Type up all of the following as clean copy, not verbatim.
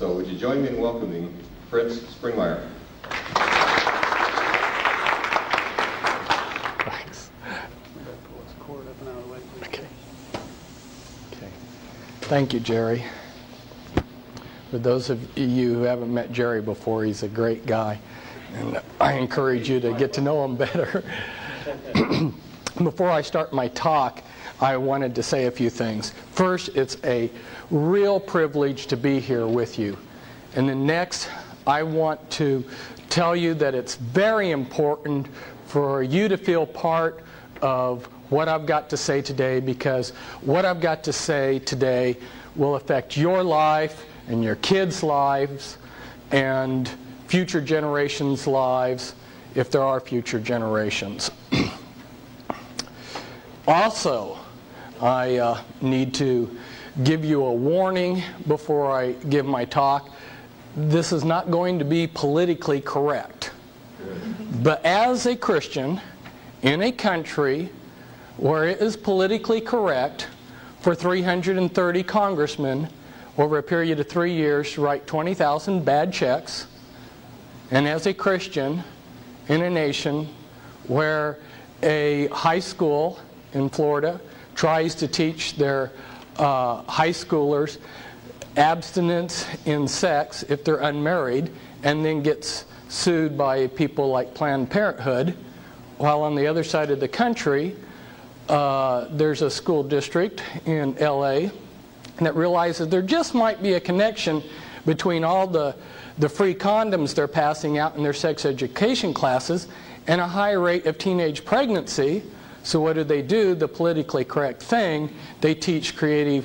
So would you join me in welcoming Fritz Springmeier? Thanks. Okay. Thank you, Jerry. For those of you who haven't met Jerry before, he's a great guy, and I encourage you to get to know him better. Before I start my talk, I wanted to say a few things. First, it's a real privilege to be here with you. And then next, I want to tell you that it's very important for you to feel part of what I've got to say today, because what I've got to say today will affect your life and your kids' lives and future generations' lives, if there are future generations. Also, I need to give you a warning before I give my talk. This is not going to be politically correct. But as a Christian in a country where it is politically correct for 330 congressmen over a period of 3 years to write 20,000 bad checks, and as a Christian in a nation where a high school in Florida tries to teach their high schoolers abstinence in sex if they're unmarried, and then gets sued by people like Planned Parenthood, while on the other side of the country there's a school district in LA that realizes there just might be a connection between all the free condoms they're passing out in their sex education classes and a high rate of teenage pregnancy. So what do? The politically correct thing, they teach a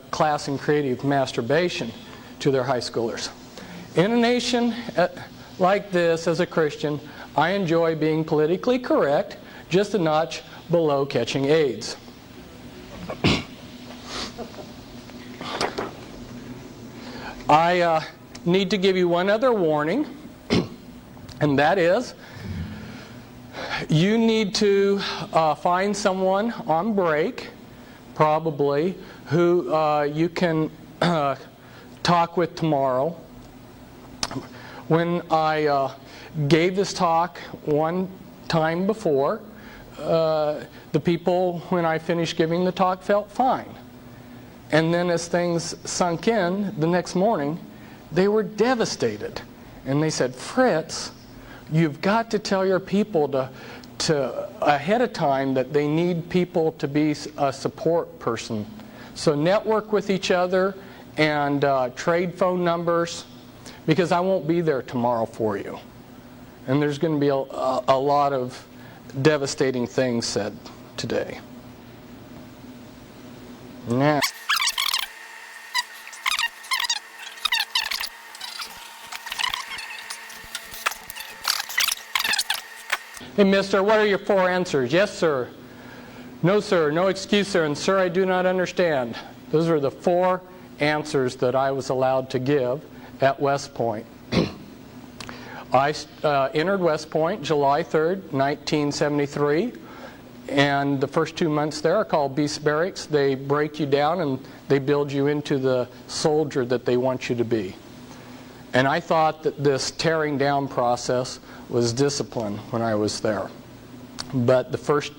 class in creative masturbation to their high schoolers. In a nation like this, as a Christian, I enjoy being politically correct, just a notch below catching AIDS. I need to give you one other warning, and that is, you need to find someone on break, probably, who you can talk with tomorrow. When I gave this talk one time before, the people, when I finished giving the talk, felt fine. And then as things sunk in the next morning, they were devastated. And they said, Fritz, you've got to tell your people to ahead of time that they need people to be a support person. So network with each other and trade phone numbers, because I won't be there tomorrow for you. And there's going to be a lot of devastating things said today. Now, hey, mister, what are your 4 answers? Yes, sir. No, sir. No excuse, sir. And, sir, I do not understand. Those are the 4 answers that I was allowed to give at West Point. I entered West Point July 3rd, 1973. And the first 2 months there are called beast barracks. They break you down and they build you into the soldier that they want you to be. And I thought that this tearing down process was discipline when I was there. But the first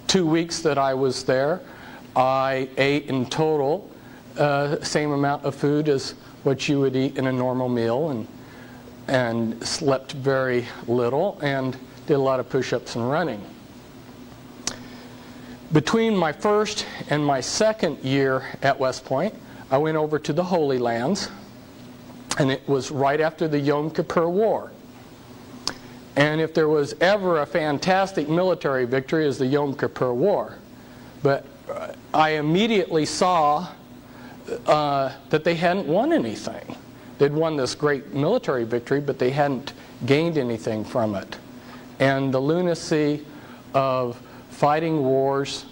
2 weeks that I was there, I ate in total same amount of food as what you would eat in a normal meal, and slept very little and did a lot of push-ups and running. Between my first and my second year at West Point, I went over to the Holy Lands, and it was right after the Yom Kippur War. And if there was ever a fantastic military victory, it was the Yom Kippur War. But I immediately saw that they hadn't won anything. They'd won this great military victory, but they hadn't gained anything from it. And the lunacy of fighting wars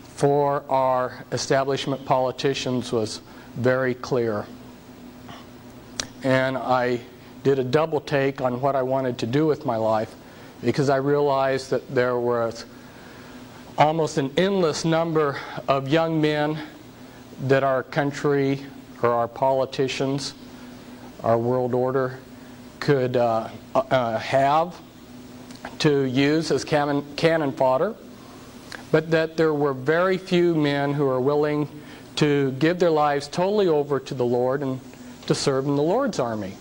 for our establishment politicians was very clear. And I did a double take on what I wanted to do with my life, because I realized that there was almost an endless number of young men that our country or our politicians our world order could have to use as cannon fodder, but that there were very few men who are willing to give their lives totally over to the Lord and to serve in the Lord's army.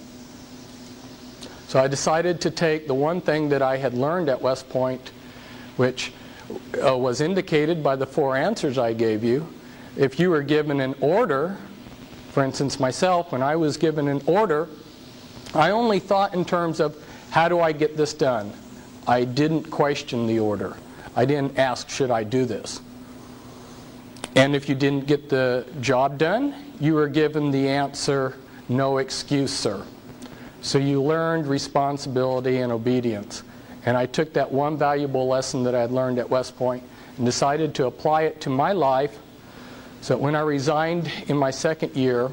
So I decided to take the one thing that I had learned at West Point, which was indicated by the 4 answers I gave you. If you were given an order, for instance myself, when I was given an order, I only thought in terms of, how do I get this done? I didn't question the order. I didn't ask, should I do this? And if you didn't get the job done, you were given the answer, no excuse, sir. So you learned responsibility and obedience. And I took that one valuable lesson that I had learned at West Point and decided to apply it to my life. So when I resigned in my 2nd year,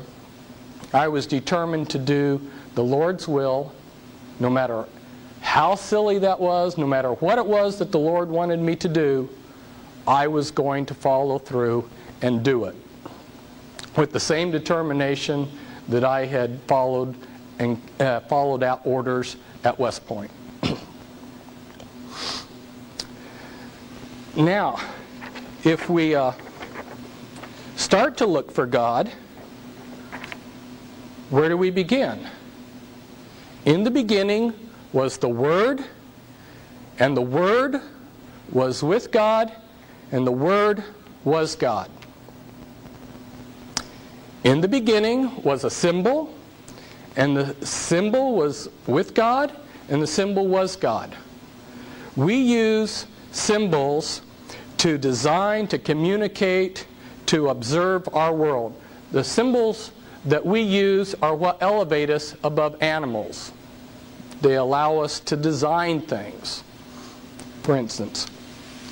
I was determined to do the Lord's will, no matter how silly that was, no matter what it was that the Lord wanted me to do, I was going to follow through and do it with the same determination that I had followed out orders at West Point. Now, if we start to look for God, where do we begin? In the beginning was the Word, and the Word was with God, and the Word was God. In the beginning was a symbol, and the symbol was with God, and the symbol was God. We use symbols to design, to communicate, to observe our world. The symbols that we use are what elevate us above animals. They allow us to design things. For instance,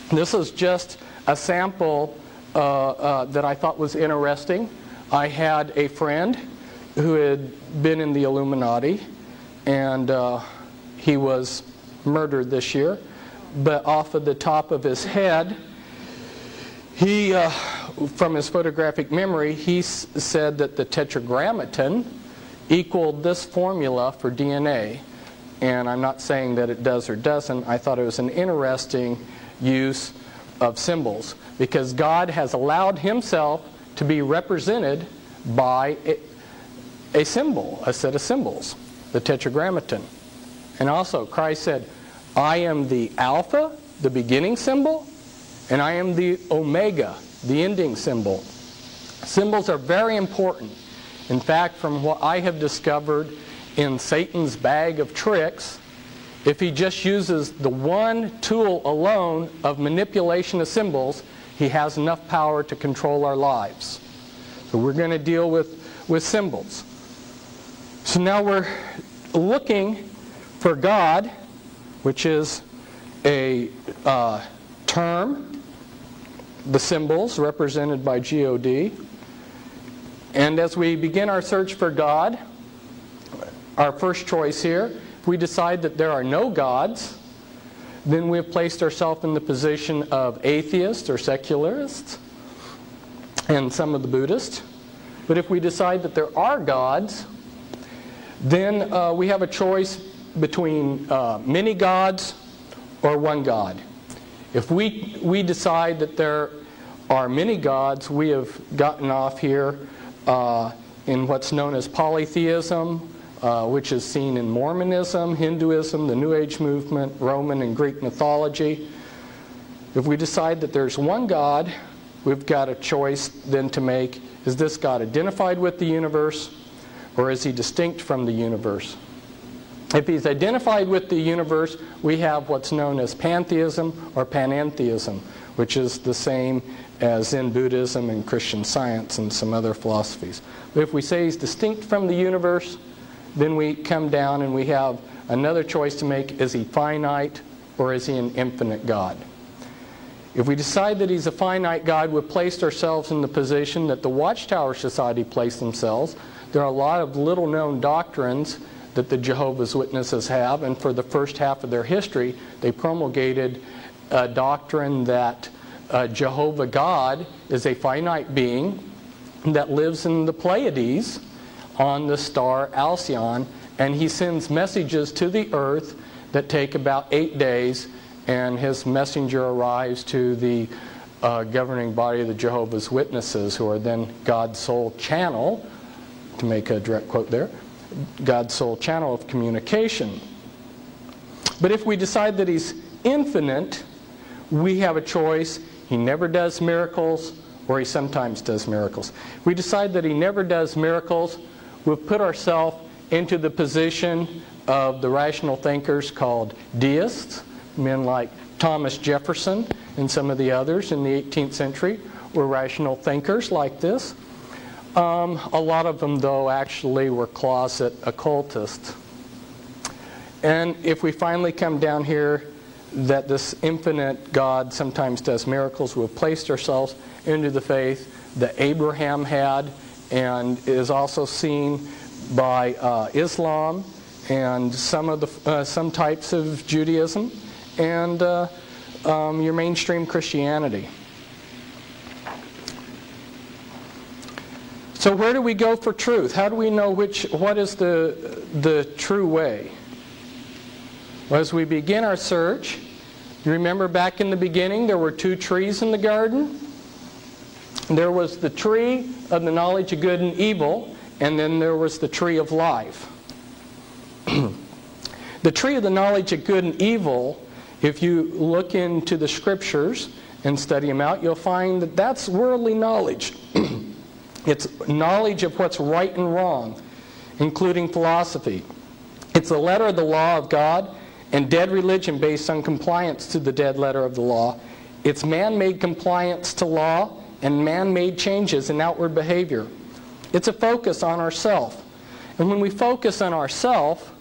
this is just a sample that I thought was interesting. I had a friend who had been in the Illuminati, and he was murdered this year. But off of the top of his head, he, from his photographic memory, he said that the tetragrammaton equaled this formula for DNA. And I'm not saying that it does or doesn't. I thought it was an interesting use of symbols, because God has allowed himself to be represented by a symbol, a set of symbols, the tetragrammaton. And also Christ said, I am the Alpha, the beginning symbol, and I am the Omega, the ending symbol. Symbols are very important. In fact, from what I have discovered in Satan's bag of tricks, if he just uses the one tool alone of manipulation of symbols, he has enough power to control our lives. So we're going to deal with symbols. So now we're looking for God, which is a term, the symbols represented by God. And as we begin our search for God, our first choice here, if we decide that there are no gods, then we have placed ourselves in the position of atheists or secularists, and some of the Buddhists. But if we decide that there are gods, then we have a choice between many gods or one God. If we decide that there are many gods, we have gotten off here in what's known as polytheism, which is seen in Mormonism, Hinduism, the New Age movement, Roman and Greek mythology. If we decide that there's one God, we've got a choice then to make. Is this God identified with the universe, or is he distinct from the universe? If he's identified with the universe, we have what's known as pantheism or panentheism, which is the same as in Buddhism and Christian Science and some other philosophies. But if we say he's distinct from the universe, then we come down and we have another choice to make. Is he finite, or is he an infinite God? If we decide that he's a finite God, we've placed ourselves in the position that the Watchtower Society placed themselves. There are a lot of little-known doctrines that the Jehovah's Witnesses have, and for the first half of their history, they promulgated a doctrine that Jehovah God is a finite being that lives in the Pleiades, on the star Alcyon, and he sends messages to the earth that take about 8 days, and his messenger arrives to the governing body of the Jehovah's Witnesses, who are then God's sole channel, to make a direct quote there, God's sole channel of communication. But if we decide that he's infinite, we have a choice. He never does miracles, or he sometimes does miracles. If we decide that he never does miracles, we'll put ourselves into the position of the rational thinkers called deists, men like Thomas Jefferson and some of the others in the 18th century were rational thinkers like this. A lot of them, though, actually were closet occultists. And if we finally come down here that this infinite God sometimes does miracles, we've placed ourselves into the faith that Abraham had and is also seen by Islam and some types of Judaism and your mainstream Christianity. So where do we go for truth? How do we know what is the true way? Well, as we begin our search, you remember back in the beginning there were 2 trees in the garden. There was the tree of the knowledge of good and evil, and then there was the tree of life. The tree of the knowledge of good and evil, if you look into the scriptures and study them out, you'll find that that's worldly knowledge. It's knowledge of what's right and wrong, including philosophy. It's the letter of the law of God and dead religion based on compliance to the dead letter of the law. It's man-made compliance to law and man-made changes in outward behavior. It's a focus on ourself. And when we focus on ourself,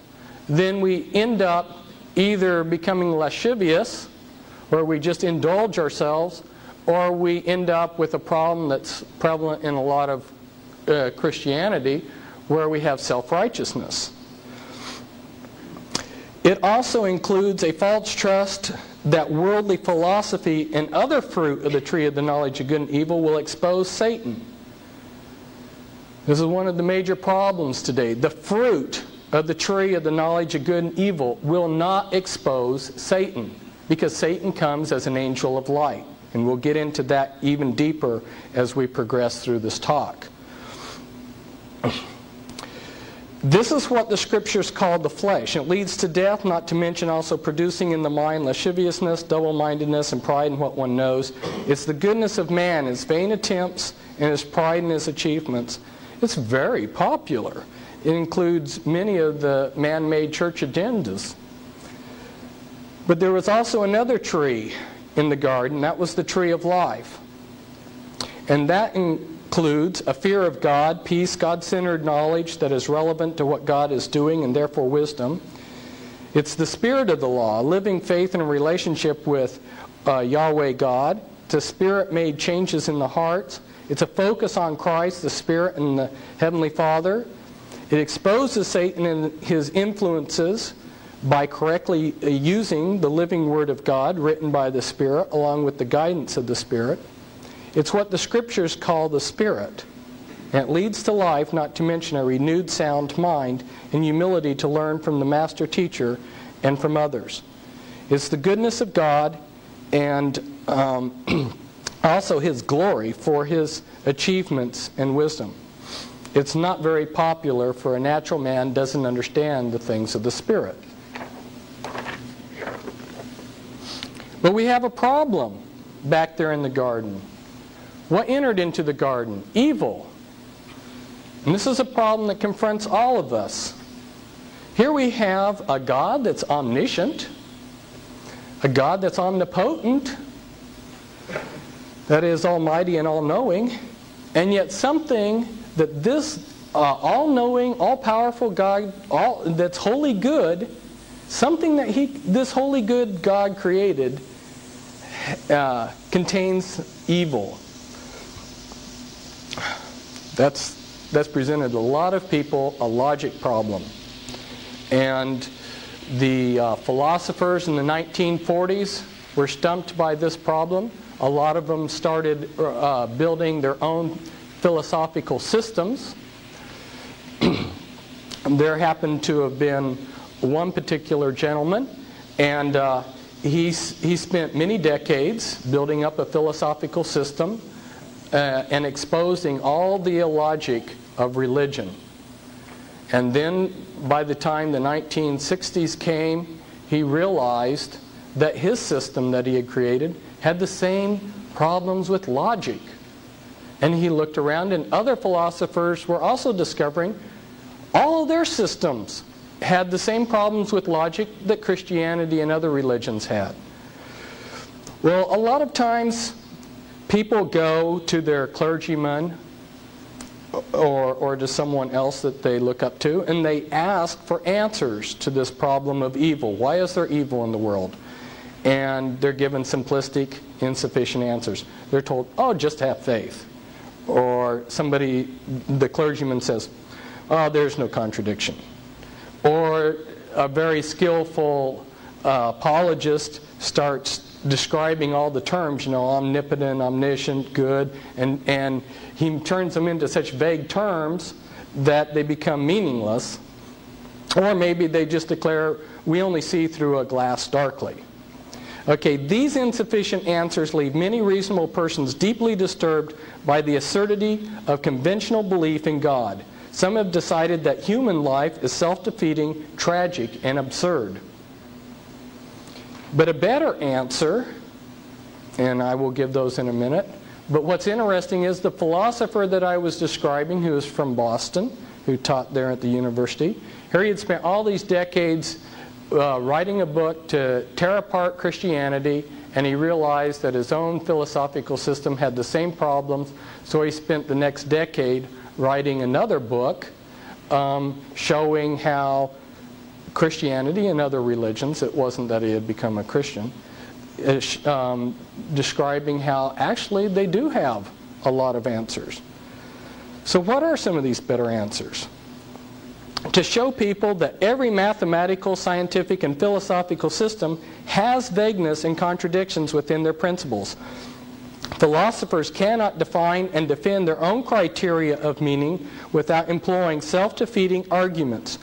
then we end up either becoming lascivious, or we just indulge ourselves, or we end up with a problem that's prevalent in a lot of Christianity, where we have self-righteousness. It also includes a false trust that worldly philosophy and other fruit of the tree of the knowledge of good and evil will expose Satan. This is one of the major problems today. The fruit of the tree of the knowledge of good and evil will not expose Satan, because Satan comes as an angel of light. And we'll get into that even deeper as we progress through this talk. This is what the scriptures call the flesh. It leads to death, not to mention also producing in the mind lasciviousness, double-mindedness, and pride in what one knows. It's the goodness of man, his vain attempts, and his pride in his achievements. It's very popular. It includes many of the man-made church agendas. But there was also another tree in the garden. That was the tree of life. And that includes a fear of God, peace, God-centered knowledge that is relevant to what God is doing and therefore wisdom. It's the spirit of the law, living faith in a relationship with Yahweh God. It's a spirit-made changes in the hearts. It's a focus on Christ, the Spirit, and the Heavenly Father. It exposes Satan and his influences by correctly using the living Word of God written by the Spirit along with the guidance of the Spirit. It's what the Scriptures call the Spirit. And it leads to life, not to mention a renewed sound mind and humility to learn from the Master Teacher and from others. It's the goodness of God and also His glory for His achievements and wisdom. It's not very popular, for a natural man doesn't understand the things of the Spirit. But we have a problem back there in the garden. What entered into the garden? Evil. And this is a problem that confronts all of us. Here we have a God that's omniscient, a God that's omnipotent, that is almighty and all-knowing, and yet something that this all-knowing, all-powerful God, that's wholly good, something that this wholly good God created contains evil. That's presented a lot of people a logic problem. And the philosophers in the 1940s were stumped by this problem. A lot of them started building their own philosophical systems. there happened to have been one particular gentleman, and he spent many decades building up a philosophical system and exposing all the illogic of religion. And then by the time the 1960s came, he realized that his system that he had created had the same problems with logic. And he looked around, and other philosophers were also discovering all of their systems had the same problems with logic that Christianity and other religions had. Well, a lot of times people go to their clergyman or to someone else that they look up to, and they ask for answers to this problem of evil. Why is there evil in the world? And they're given simplistic, insufficient answers. They're told, oh, just have faith. Or the clergyman says, oh, there's no contradiction. Or a very skillful apologist starts describing all the terms, omnipotent, omniscient, good, and he turns them into such vague terms that they become meaningless. Or maybe they just declare, we only see through a glass darkly. Okay, these insufficient answers leave many reasonable persons deeply disturbed by the absurdity of conventional belief in God. Some have decided that human life is self-defeating, tragic, and absurd. But a better answer, and I will give those in a minute, but what's interesting is the philosopher that I was describing, who is from Boston, who taught there at the university, here he had spent all these decades writing a book to tear apart Christianity, and he realized that his own philosophical system had the same problems, so he spent the next decade writing another book showing how Christianity and other religions, it wasn't that he had become a Christian, describing how actually they do have a lot of answers. So what are some of these better answers? To show people that every mathematical, scientific, and philosophical system has vagueness and contradictions within their principles. Philosophers cannot define and defend their own criteria of meaning without employing self-defeating arguments.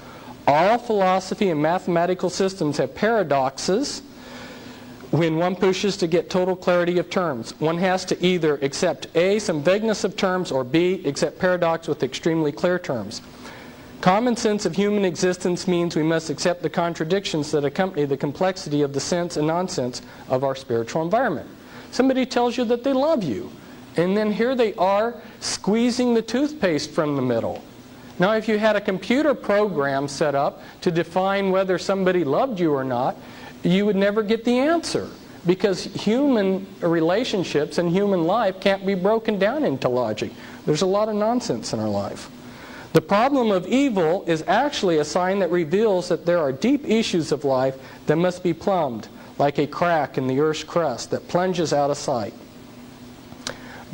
All philosophy and mathematical systems have paradoxes when one pushes to get total clarity of terms. One has to either accept A, some vagueness of terms, or B, accept paradox with extremely clear terms. Common sense of human existence means we must accept the contradictions that accompany the complexity of the sense and nonsense of our spiritual environment. Somebody tells you that they love you, and then here they are squeezing the toothpaste from the middle. Now, if you had a computer program set up to define whether somebody loved you or not, you would never get the answer, because human relationships and human life can't be broken down into logic. There's a lot of nonsense in our life. The problem of evil is actually a sign that reveals that there are deep issues of life that must be plumbed, like a crack in the earth's crust that plunges out of sight.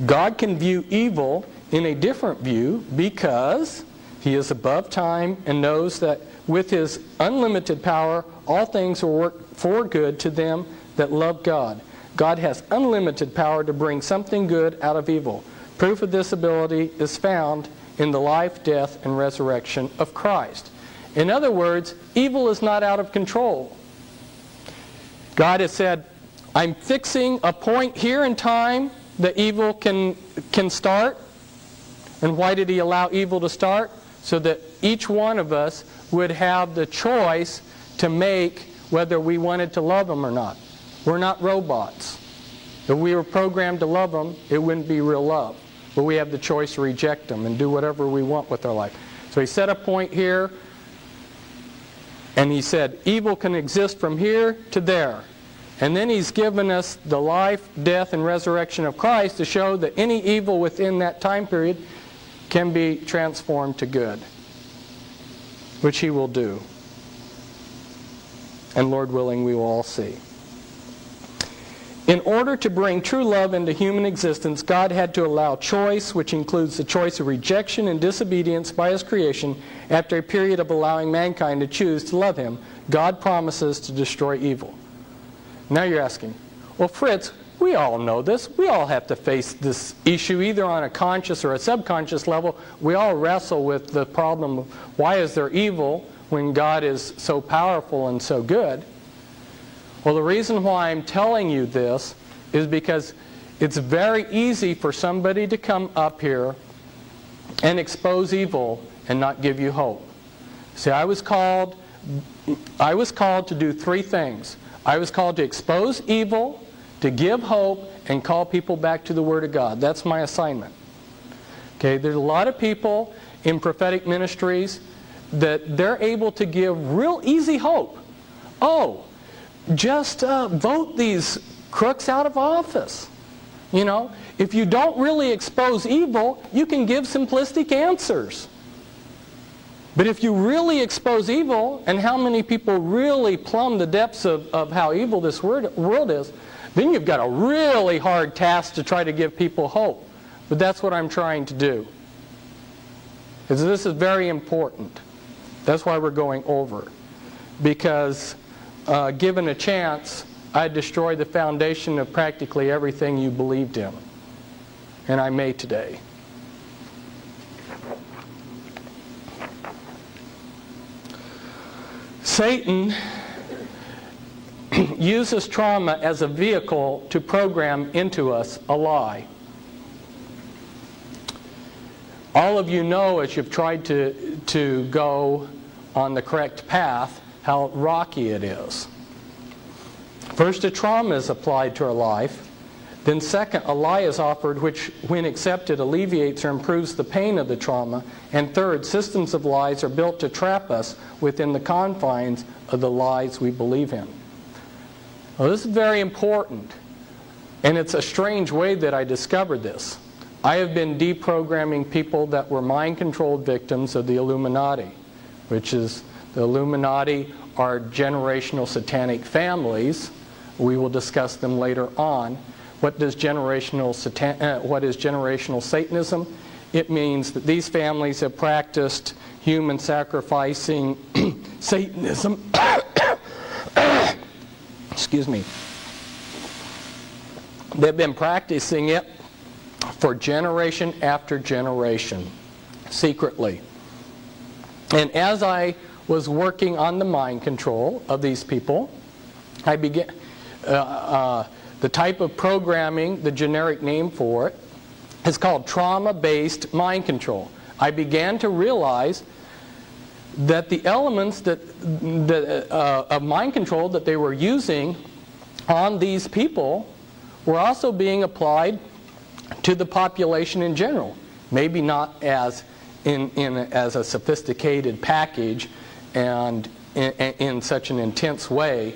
God can view evil in a different view because He is above time and knows that with His unlimited power, all things will work for good to them that love God. God has unlimited power to bring something good out of evil. Proof of this ability is found in the life, death, and resurrection of Christ. In other words, evil is not out of control. God has said, I'm fixing a point here in time that evil can start. And why did He allow evil to start? So that each one of us would have the choice to make whether we wanted to love Him or not. We're not robots. If we were programmed to love Him, it wouldn't be real love. But we have the choice to reject Him and do whatever we want with our life. So He set a point here, and He said, evil can exist from here to there. And then He's given us the life, death, and resurrection of Christ to show that any evil within that time period can be transformed to good, which He will do. And Lord willing, we will all see. In order to bring true love into human existence, God had to allow choice, which includes the choice of rejection and disobedience by His creation. After a period of allowing mankind to choose to love Him, God promises to destroy evil. Now you're asking, well, Fritz, We all know this. We all have to face this issue either on a conscious or a subconscious level. We all wrestle with the problem of why is there evil when God is so powerful and so good? Well, the reason why I'm telling you this is because it's very easy for somebody to come up here and expose evil and not give you hope. See, I was called to do three things. I was called to expose evil, to give hope, and call people back to the Word of God. That's my assignment. Okay, there's a lot of people in prophetic ministries that they're able to give real easy hope. Oh, just vote these crooks out of office. You know, if you don't really expose evil, you can give simplistic answers. But if you really expose evil, and how many people really plumb the depths of how evil this world is, then you've got a really hard task to try to give people hope. But that's what I'm trying to do. Because this is very important. That's why we're going over. Because given a chance, I'd destroy the foundation of practically everything you believed in. And I may today. Satan uses trauma as a vehicle to program into us a lie. All of you know, as you've tried to go on the correct path, how rocky it is. First, a trauma is applied to our life. Then second, a lie is offered which, when accepted, alleviates or improves the pain of the trauma. And third, systems of lies are built to trap us within the confines of the lies we believe in. Well, this is very important. And it's a strange way that I discovered this. I have been deprogramming people that were mind-controlled victims of the Illuminati, which is, the Illuminati are generational satanic families. We will discuss them later on. What is generational Satanism? It means that these families have practiced human sacrificing Satanism. Excuse me. They've been practicing it for generation after generation, secretly. And as I was working on the mind control of these people, I began... the type of programming, the generic name for it, is called trauma-based mind control. I began to realize that the elements of mind control that they were using on these people were also being applied to the population in general. Maybe not as as a sophisticated package and in such an intense way,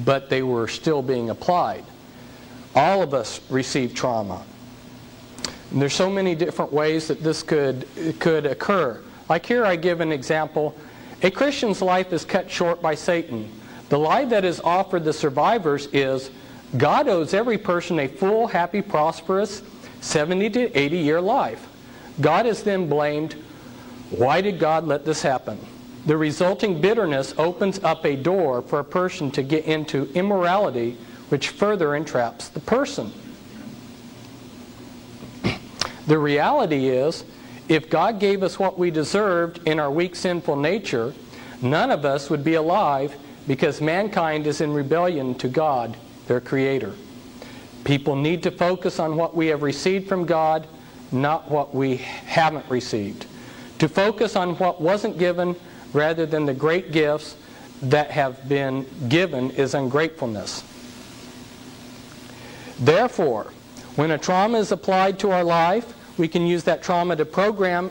but they were still being applied. All of us receive trauma. And there's so many different ways that this could occur. Like here I give an example. A Christian's life is cut short by Satan. The lie that is offered the survivors is God owes every person a full, happy, prosperous 70 to 80-year life. God is then blamed. Why did God let this happen? The resulting bitterness opens up a door for a person to get into immorality, which further entraps the person. The reality is, if God gave us what we deserved in our weak, sinful nature, none of us would be alive because mankind is in rebellion to God, their Creator. People need to focus on what we have received from God, not what we haven't received. To focus on what wasn't given rather than the great gifts that have been given is ungratefulness. Therefore, when a trauma is applied to our life, we can use that trauma to program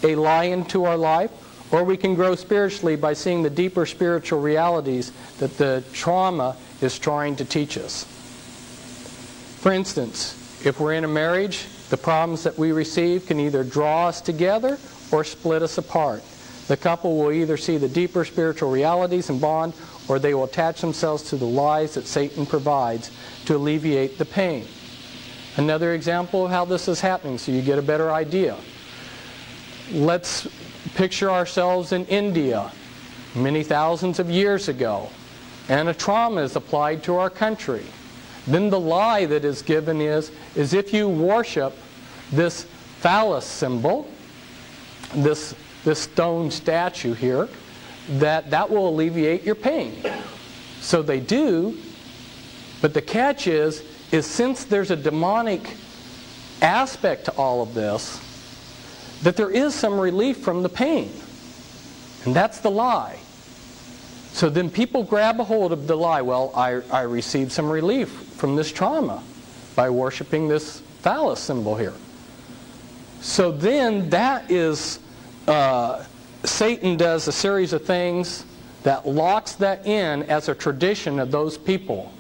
a lie into our life, or we can grow spiritually by seeing the deeper spiritual realities that the trauma is trying to teach us. For instance, if we're in a marriage, the problems that we receive can either draw us together or split us apart. The couple will either see the deeper spiritual realities and bond, or they will attach themselves to the lies that Satan provides to alleviate the pain. Another example of how this is happening so you get a better idea. Let's picture ourselves in India many thousands of years ago, and a trauma is applied to our country. Then the lie that is given is if you worship this phallus symbol, this stone statue here, that will alleviate your pain. So they do, but the catch is since there's a demonic aspect to all of this, that there is some relief from the pain. And that's the lie. So then people grab a hold of the lie. Well, I received some relief from this trauma by worshiping this phallus symbol here. So then that is, Satan does a series of things that locks that in as a tradition of those people.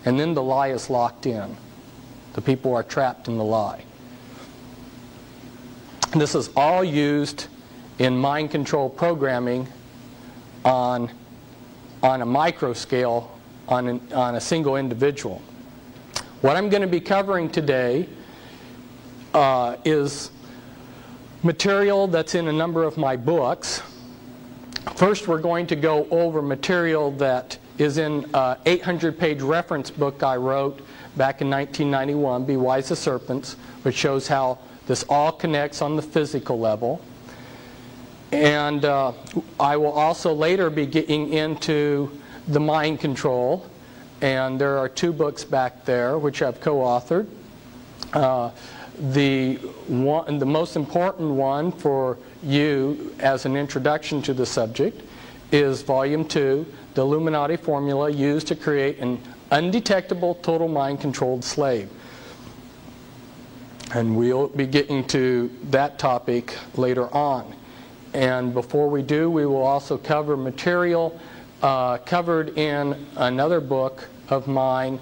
And then the lie is locked in. The people are trapped in the lie. This is all used in mind control programming on a micro scale, on a single individual. What I'm going to be covering today is material that's in a number of my books. First, we're going to go over material that is in an 800-page reference book I wrote back in 1991, Be Wise As Serpents, which shows how this all connects on the physical level. And I will also later be getting into the mind control. And there are 2 books back there which I've co-authored. The most important one for you as an introduction to the subject is Volume 2, The Illuminati Formula Used to Create an Undetectable Total Mind-Controlled Slave. And we'll be getting to that topic later on. And before we do, we will also cover material covered in another book of mine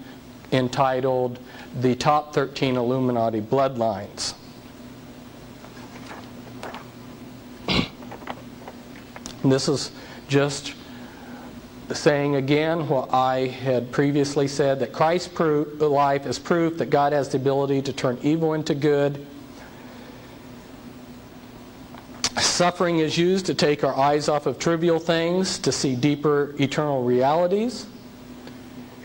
entitled The Top 13 Illuminati Bloodlines. This is just saying again what I had previously said, that Christ's life is proof that God has the ability to turn evil into good. Suffering is used to take our eyes off of trivial things to see deeper eternal realities.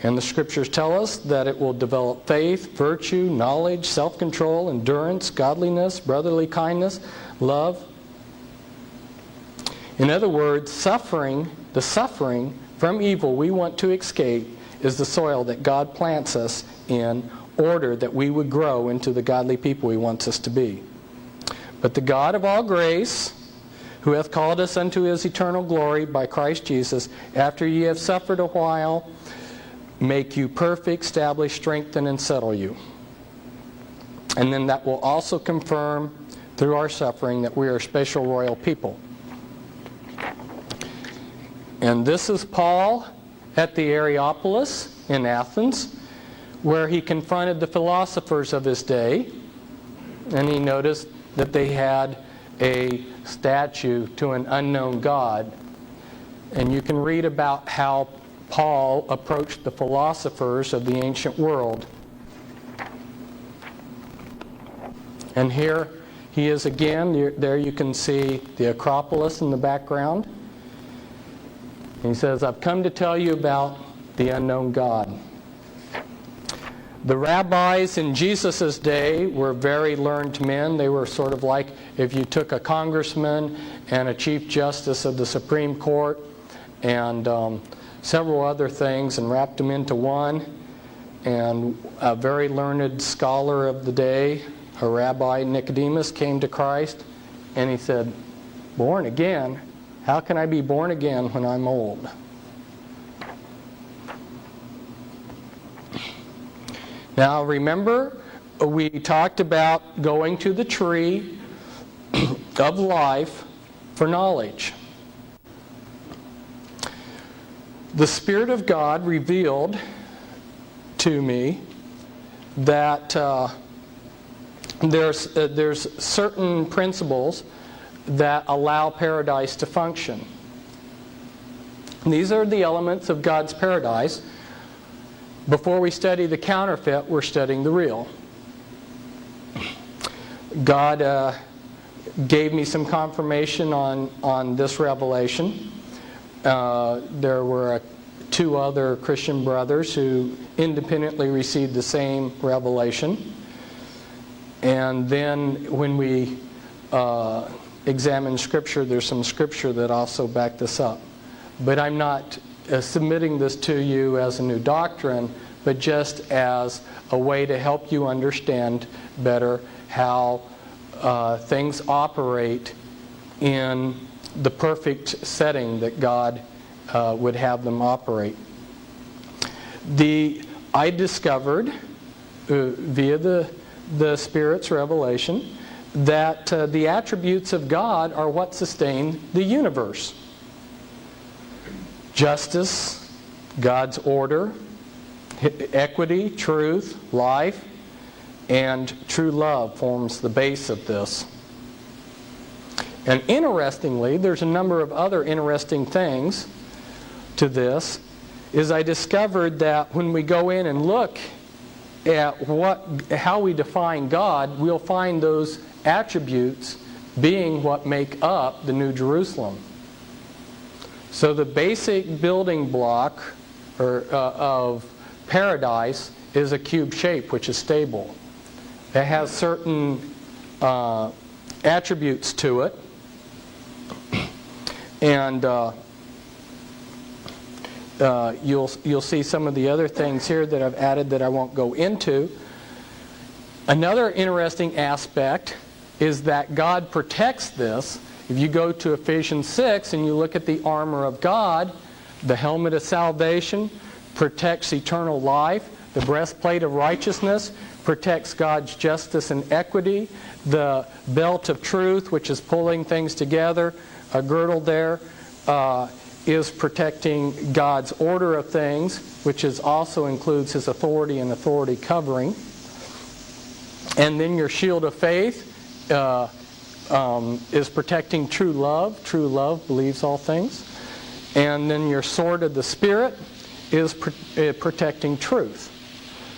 And the scriptures tell us that it will develop faith, virtue, knowledge, self-control, endurance, godliness, brotherly kindness, love. In other words, the suffering from evil we want to escape is the soil that God plants us in order that we would grow into the godly people He wants us to be. But the God of all grace, who hath called us unto His eternal glory by Christ Jesus, after ye have suffered a while, make you perfect, establish, strengthen, and settle you. And then that will also confirm through our suffering that we are a special royal people. And this is Paul at the Areopagus in Athens, where he confronted the philosophers of his day, and he noticed that they had a statue to an unknown God. And you can read about how Paul approached the philosophers of the ancient world. And here he is again. There you can see the Acropolis in the background. And he says, I've come to tell you about the unknown God. The rabbis in Jesus' day were very learned men. They were sort of like if you took a congressman and a chief justice of the Supreme Court and several other things and wrapped them into one. And a very learned scholar of the day, a rabbi, Nicodemus, came to Christ and he said, born again? How can I be born again when I'm old? Now remember, we talked about going to the tree of life for knowledge. The Spirit of God revealed to me that there's certain principles that allow paradise to function. These are the elements of God's paradise. Before we study the counterfeit, we're studying the real. God gave me some confirmation on this revelation. There were two other Christian brothers who independently received the same revelation. And then when we examine Scripture, there's some Scripture that also back this up. But I'm not submitting this to you as a new doctrine, but just as a way to help you understand better how things operate in the perfect setting that God would have them operate. I discovered via the Spirit's revelation that the attributes of God are what sustain the universe. Justice, God's order, equity, truth, life, and true love forms the base of this. And interestingly, there's a number of other interesting things to this, is I discovered that when we go in and look at how we define God, we'll find those attributes being what make up the New Jerusalem. So the basic building block of paradise is a cube shape, which is stable. It has certain attributes to it. And you'll see some of the other things here that I've added that I won't go into. Another interesting aspect is that God protects this. If you go to Ephesians 6 and you look at the armor of God, the helmet of salvation protects eternal life. The breastplate of righteousness protects God's justice and equity. The belt of truth, which is pulling things together, a girdle there, is protecting God's order of things, which also includes His authority and authority covering. And then your shield of faith is protecting true love. True love believes all things. And then your sword of the Spirit is protecting truth.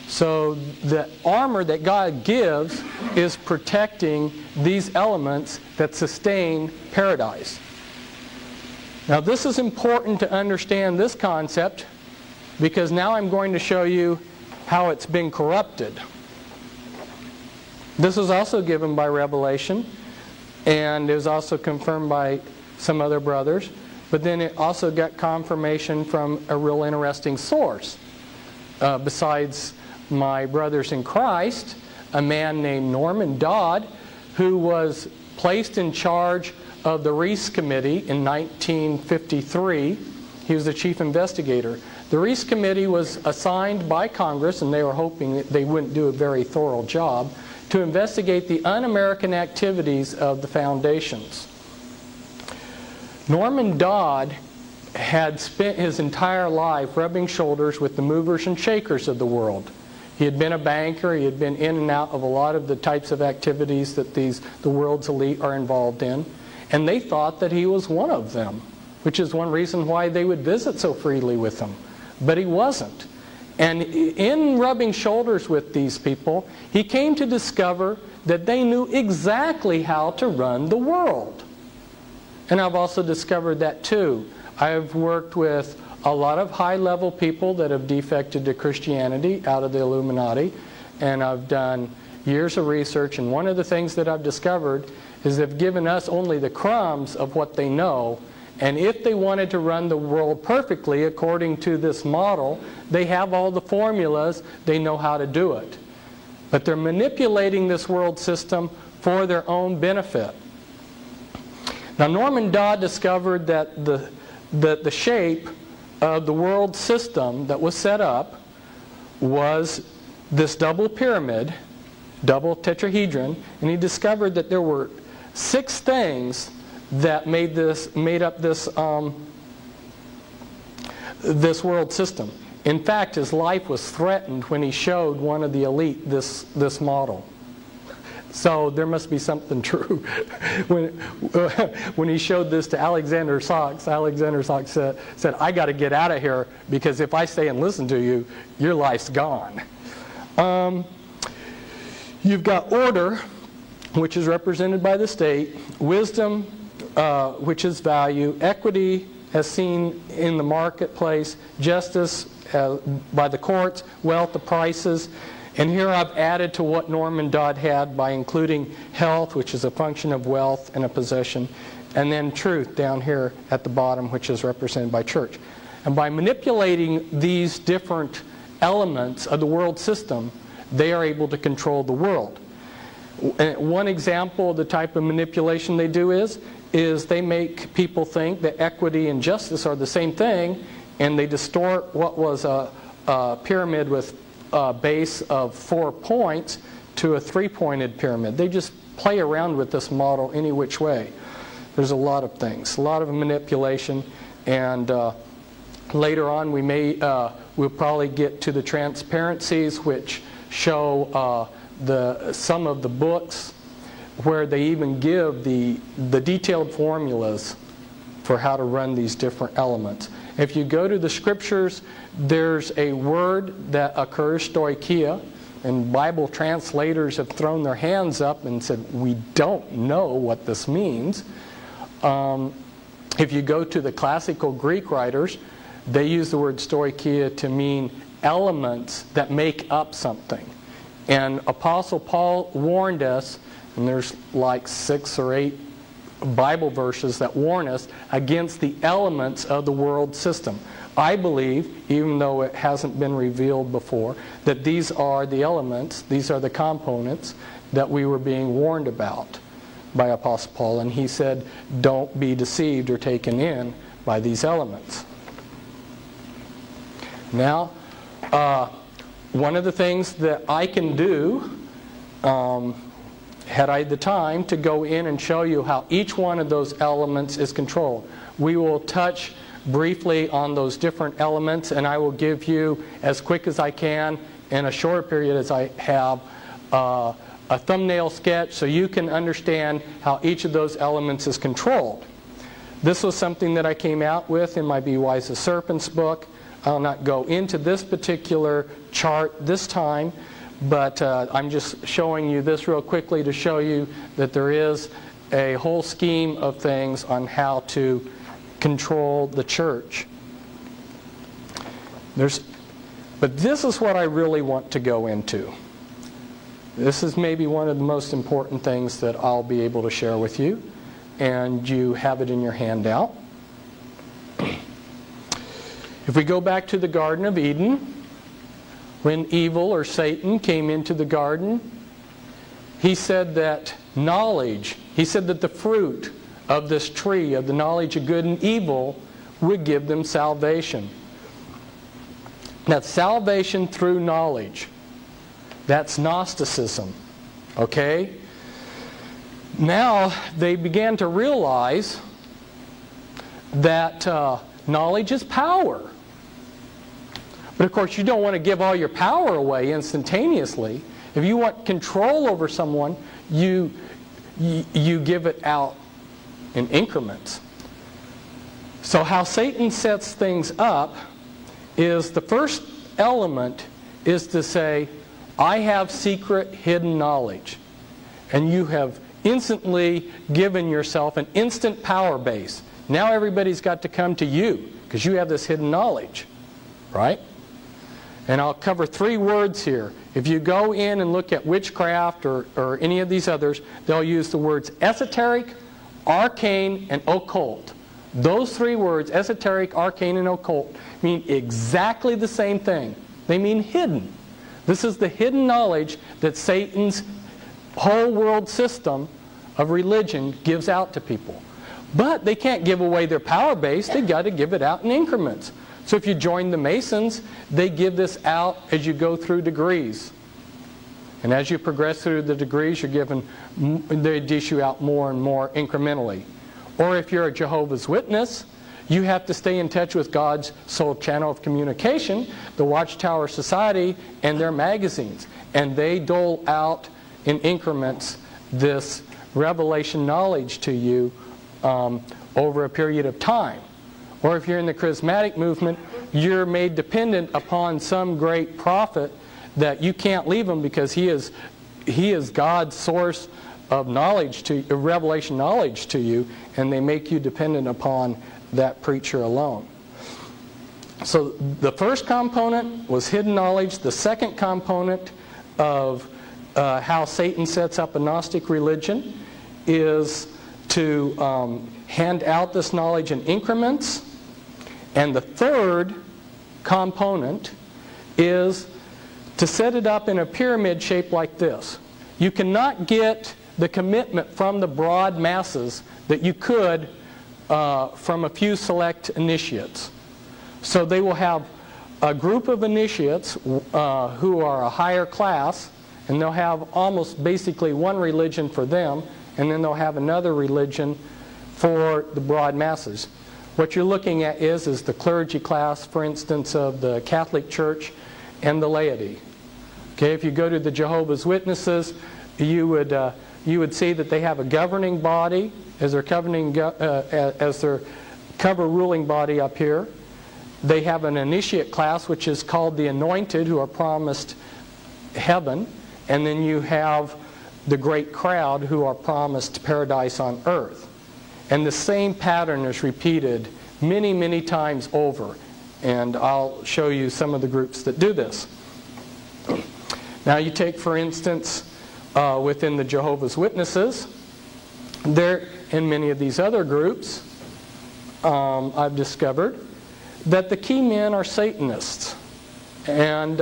So the armor that God gives is protecting these elements that sustain paradise. Now this is important to understand this concept, because now I'm going to show you how it's been corrupted. This was also given by revelation, and it was also confirmed by some other brothers, but then it also got confirmation from a real interesting source. Besides my brothers in Christ, a man named Norman Dodd, who was placed in charge of the Reese Committee in 1953. He was the chief investigator. The Reese Committee was assigned by Congress, and they were hoping that they wouldn't do a very thorough job, to investigate the un-American activities of the foundations. Norman Dodd had spent his entire life rubbing shoulders with the movers and shakers of the world. He had been a banker. He had been in and out of a lot of the types of activities that the world's elite are involved in. And they thought that he was one of them, which is one reason why they would visit so freely with him. But he wasn't. And in rubbing shoulders with these people, he came to discover that they knew exactly how to run the world. And I've also discovered that too. I've worked with a lot of high-level people that have defected to Christianity out of the Illuminati, and I've done years of research, and one of the things that I've discovered is they've given us only the crumbs of what they know, and if they wanted to run the world perfectly according to this model, they have all the formulas, they know how to do it. But they're manipulating this world system for their own benefit. Now Norman Dodd discovered that the shape of the world system that was set up was this double pyramid, double tetrahedron, and he discovered that there were 6 things that made up this world system. In fact, his life was threatened when he showed one of the elite this model. So there must be something true. When he showed this to Alexander Sachs said, "I got to get out of here, because if I stay and listen to you, your life's gone." You've got order, which is represented by the state, wisdom, which is value, equity, as seen in the marketplace, justice by the courts, wealth, the prices. And here I've added to what Norman Dodd had by including health, which is a function of wealth and a possession, and then truth down here at the bottom, which is represented by church. And by manipulating these different elements of the world system, they are able to control the world. One example of the type of manipulation they do is they make people think that equity and justice are the same thing, and they distort what was a pyramid with a base of 4 points to a 3-pointed pyramid. They just play around with this model any which way. There's a lot of things, a lot of manipulation, and later on we'll probably get to the transparencies, which show some of the books where they even give the detailed formulas for how to run these different elements. If you go to the scriptures, there's a word that occurs, stoicheia, and Bible translators have thrown their hands up and said, we don't know what this means. If you go to the classical Greek writers, they use the word stoicheia to mean elements that make up something. And Apostle Paul warned us, and there's like 6 or 8 Bible verses that warn us against the elements of the world system. I believe, even though it hasn't been revealed before, that these are the elements, these are the components that we were being warned about by Apostle Paul. And he said, don't be deceived or taken in by these elements. Now, one of the things that I can do, had I the time, to go in and show you how each one of those elements is controlled. We will touch briefly on those different elements, and I will give you, as quick as I can, in a short period as I have, a thumbnail sketch so you can understand how each of those elements is controlled. This was something that I came out with in my Be Wise As Serpents book. I'll not go into this particular chart this time, but I'm just showing you this real quickly to show you that there is a whole scheme of things on how to control the church. But this is what I really want to go into. This is maybe one of the most important things that I'll be able to share with you, and you have it in your handout. If we go back to the Garden of Eden, when evil or Satan came into the garden, he said that the fruit of this tree, of the knowledge of good and evil, would give them salvation. Now, salvation through knowledge. That's Gnosticism. Okay? Now, they began to realize that knowledge is power. But of course, you don't want to give all your power away instantaneously. If you want control over someone, you give it out in increments. So how Satan sets things up is the first element is to say, I have secret hidden knowledge. And you have instantly given yourself an instant power base. Now everybody's got to come to you because you have this hidden knowledge. Right? And I'll cover 3 words here. If you go in and look at witchcraft or any of these others, they'll use the words esoteric, arcane, and occult. Those 3 words, esoteric, arcane, and occult, mean exactly the same thing. They mean hidden. This is the hidden knowledge that Satan's whole world system of religion gives out to people. But they can't give away their power base. They've got to give it out in increments. So if you join the Masons, they give this out as you go through degrees. And as you progress through the degrees, they dish you out more and more incrementally. Or if you're a Jehovah's Witness, you have to stay in touch with God's sole channel of communication, the Watchtower Society, and their magazines. And they dole out in increments this revelation knowledge to you over a period of time. Or if you're in the charismatic movement, you're made dependent upon some great prophet that you can't leave him because he is God's source of knowledge, revelation knowledge to you, and they make you dependent upon that preacher alone. So the first component was hidden knowledge. The second component of how Satan sets up a Gnostic religion is to hand out this knowledge in increments. And the third component is to set it up in a pyramid shape like this. You cannot get the commitment from the broad masses that you could from a few select initiates. So they will have a group of initiates who are a higher class, and they'll have almost basically one religion for them, and then they'll have another religion for the broad masses. What you're looking at is the clergy class, for instance, of the Catholic Church and the laity. Okay, if you go to the Jehovah's Witnesses, you would see that they have a governing body as their cover ruling body up here. They have an initiate class, which is called the anointed, who are promised heaven. And then you have the great crowd, who are promised paradise on earth. And the same pattern is repeated many, many times over. And I'll show you some of the groups that do this. Now you take, for instance, within the Jehovah's Witnesses, there, and many of these other groups, I've discovered that the key men are Satanists. And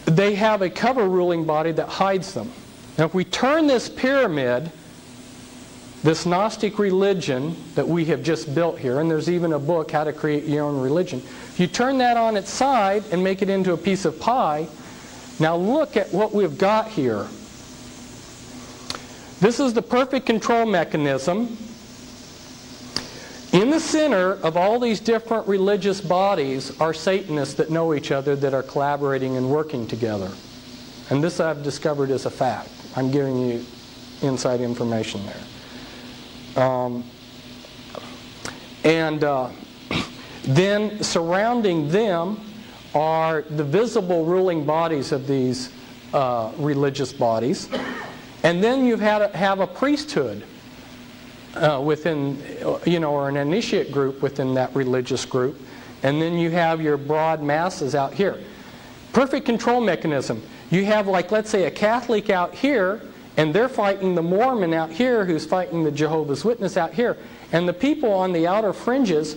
they have a cover ruling body that hides them. Now if we turn this pyramid, this Gnostic religion that we have just built here, and there's even a book, How to Create Your Own Religion. If you turn that on its side and make it into a piece of pie, now look at what we've got here. This is the perfect control mechanism. In the center of all these different religious bodies are Satanists that know each other, that are collaborating and working together. And this I've discovered is a fact. I'm giving you inside information there. Then surrounding them are the visible ruling bodies of these religious bodies. And then you have a priesthood within, or an initiate group within that religious group. And then you have your broad masses out here. Perfect control mechanism. You have, like, let's say a Catholic out here, and they're fighting the Mormon out here, who's fighting the Jehovah's Witness out here. And the people on the outer fringes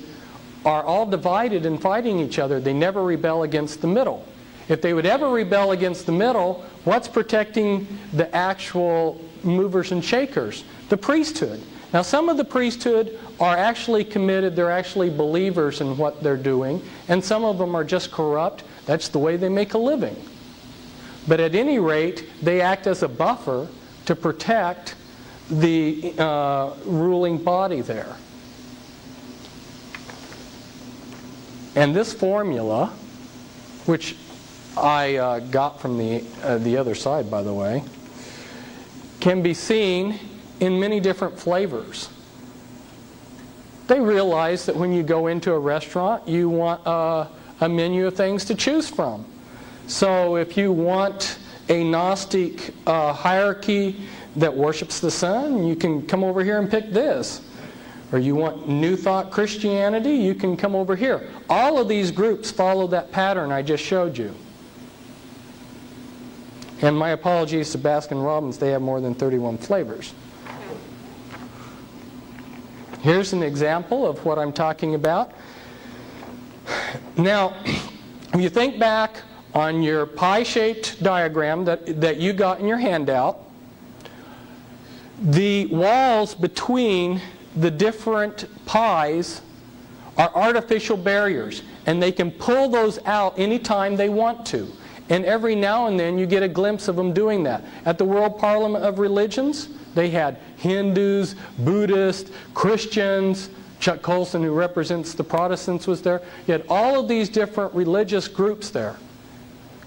are all divided and fighting each other. They never rebel against the middle. If they would ever rebel against the middle, what's protecting the actual movers and shakers? The priesthood. Now some of the priesthood are actually committed, they're actually believers in what they're doing, and some of them are just corrupt. That's the way they make a living. But at any rate, they act as a buffer to protect the ruling body there. And this formula, which I got from the other side, by the way, can be seen in many different flavors. They realize that when you go into a restaurant, you want a menu of things to choose from. So if you want a Gnostic hierarchy that worships the sun, you can come over here and pick this. Or you want New Thought Christianity, you can come over here. All of these groups follow that pattern I just showed you. And my apologies to Baskin Robbins, they have more than 31 flavors. Here's an example of what I'm talking about. Now, if you think back on your pie-shaped diagram that you got in your handout, the walls between the different pies are artificial barriers, and they can pull those out anytime they want to. And every now and then you get a glimpse of them doing that. At the World Parliament of Religions, they had Hindus, Buddhists, Christians. Chuck Colson, who represents the Protestants, was there. You had all of these different religious groups there,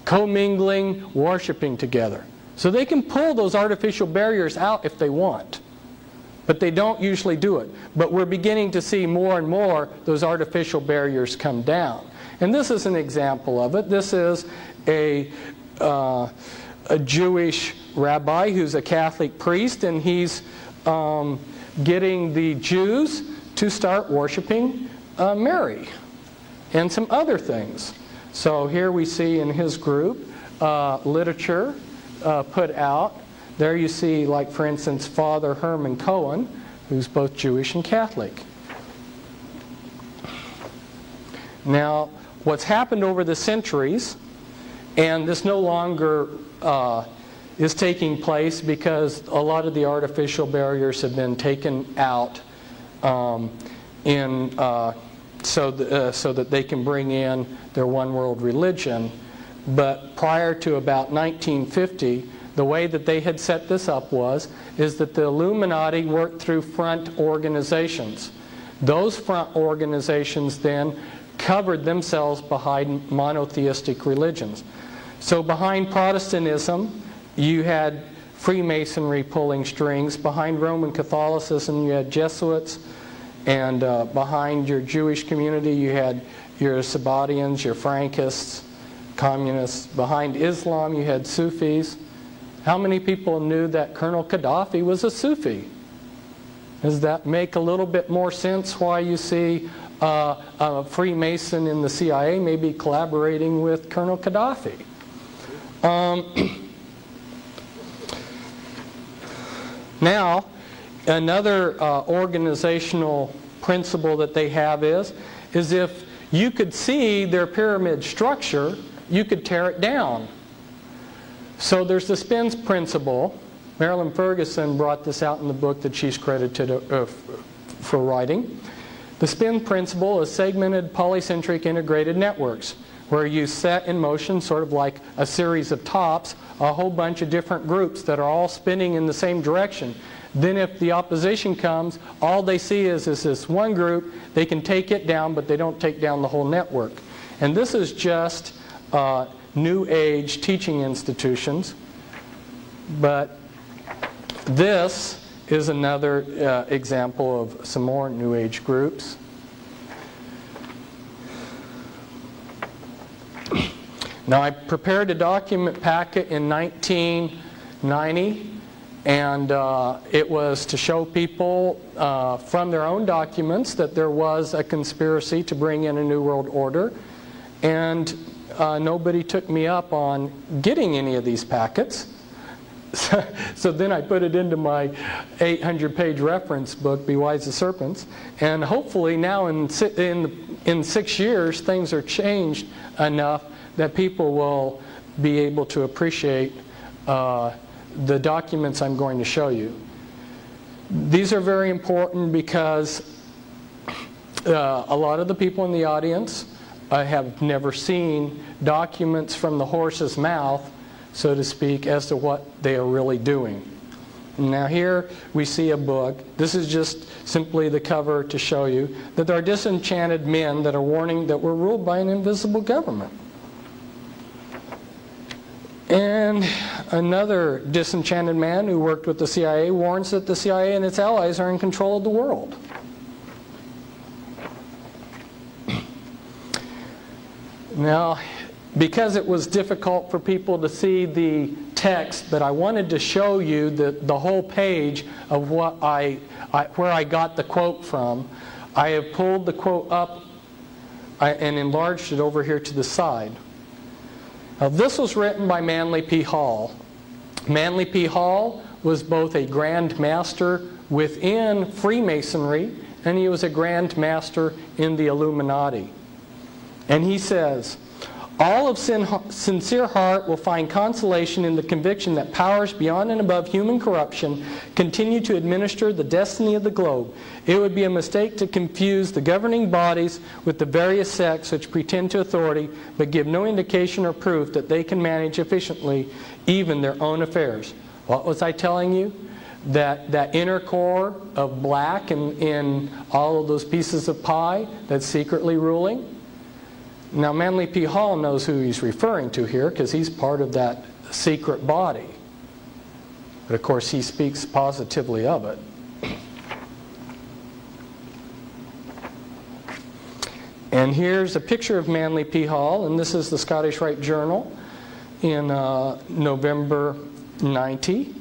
commingling, worshiping together. So they can pull those artificial barriers out if they want. But they don't usually do it. But we're beginning to see more and more those artificial barriers come down. And this is an example of it. This is a Jewish rabbi who's a Catholic priest, and he's getting the Jews to start worshiping Mary and some other things. So here we see in his group literature put out. There you see, like for instance, Father Herman Cohen, who's both Jewish and Catholic. Now, what's happened over the centuries, and this no longer is taking place because a lot of the artificial barriers have been taken out so that they can bring in their one world religion. But prior to about 1950, the way that they had set this up is that the Illuminati worked through front organizations. Those front organizations then covered themselves behind monotheistic religions. So behind Protestantism, you had Freemasonry pulling strings. Behind Roman Catholicism, you had Jesuits. And behind your Jewish community, you had your Sabbatians, your Frankists, communists. Behind Islam, you had Sufis. How many people knew that Colonel Gaddafi was a Sufi? Does that make a little bit more sense why you see a Freemason in the CIA maybe collaborating with Colonel Gaddafi? Now, another organizational principle that they have is if you could see their pyramid structure, you could tear it down. So there's the spins principle. Marilyn Ferguson brought this out in the book that she's credited for writing. The spin principle is segmented polycentric integrated networks, where you set in motion, sort of like a series of tops, a whole bunch of different groups that are all spinning in the same direction. Then if the opposition comes, all they see is this one group. They can take it down, but they don't take down the whole network. And this is just New Age teaching institutions. But this is another example of some more New Age groups. Now, I prepared a document packet in 1990, and it was to show people from their own documents that there was a conspiracy to bring in a New World Order, and nobody took me up on getting any of these packets. So then I put it into my 800-page reference book, Be Wise As Serpents, and hopefully now in 6 years things are changed enough that people will be able to appreciate the documents I'm going to show you. These are very important because a lot of the people in the audience have never seen documents from the horse's mouth, so to speak, as to what they are really doing. Now here we see a book. This is just simply the cover to show you that there are disenchanted men that are warning that we're ruled by an invisible government. And another disenchanted man who worked with the CIA warns that the CIA and its allies are in control of the world. Now, because it was difficult for people to see the text, but I wanted to show you the whole page of what where I got the quote from. I have pulled the quote up and enlarged it over here to the side. Now, this was written by Manly P. Hall. Manly P. Hall was both a Grand Master within Freemasonry, and he was a Grand Master in the Illuminati. And he says, all of sincere heart will find consolation in the conviction that powers beyond and above human corruption continue to administer the destiny of the globe. It would be a mistake to confuse the governing bodies with the various sects which pretend to authority but give no indication or proof that they can manage efficiently even their own affairs. What was I telling you? That inner core of black in all of those pieces of pie that's secretly ruling? Now, Manly P. Hall knows who he's referring to here because he's part of that secret body. But of course, he speaks positively of it. And here's a picture of Manly P. Hall, and this is the Scottish Rite Journal in November 90.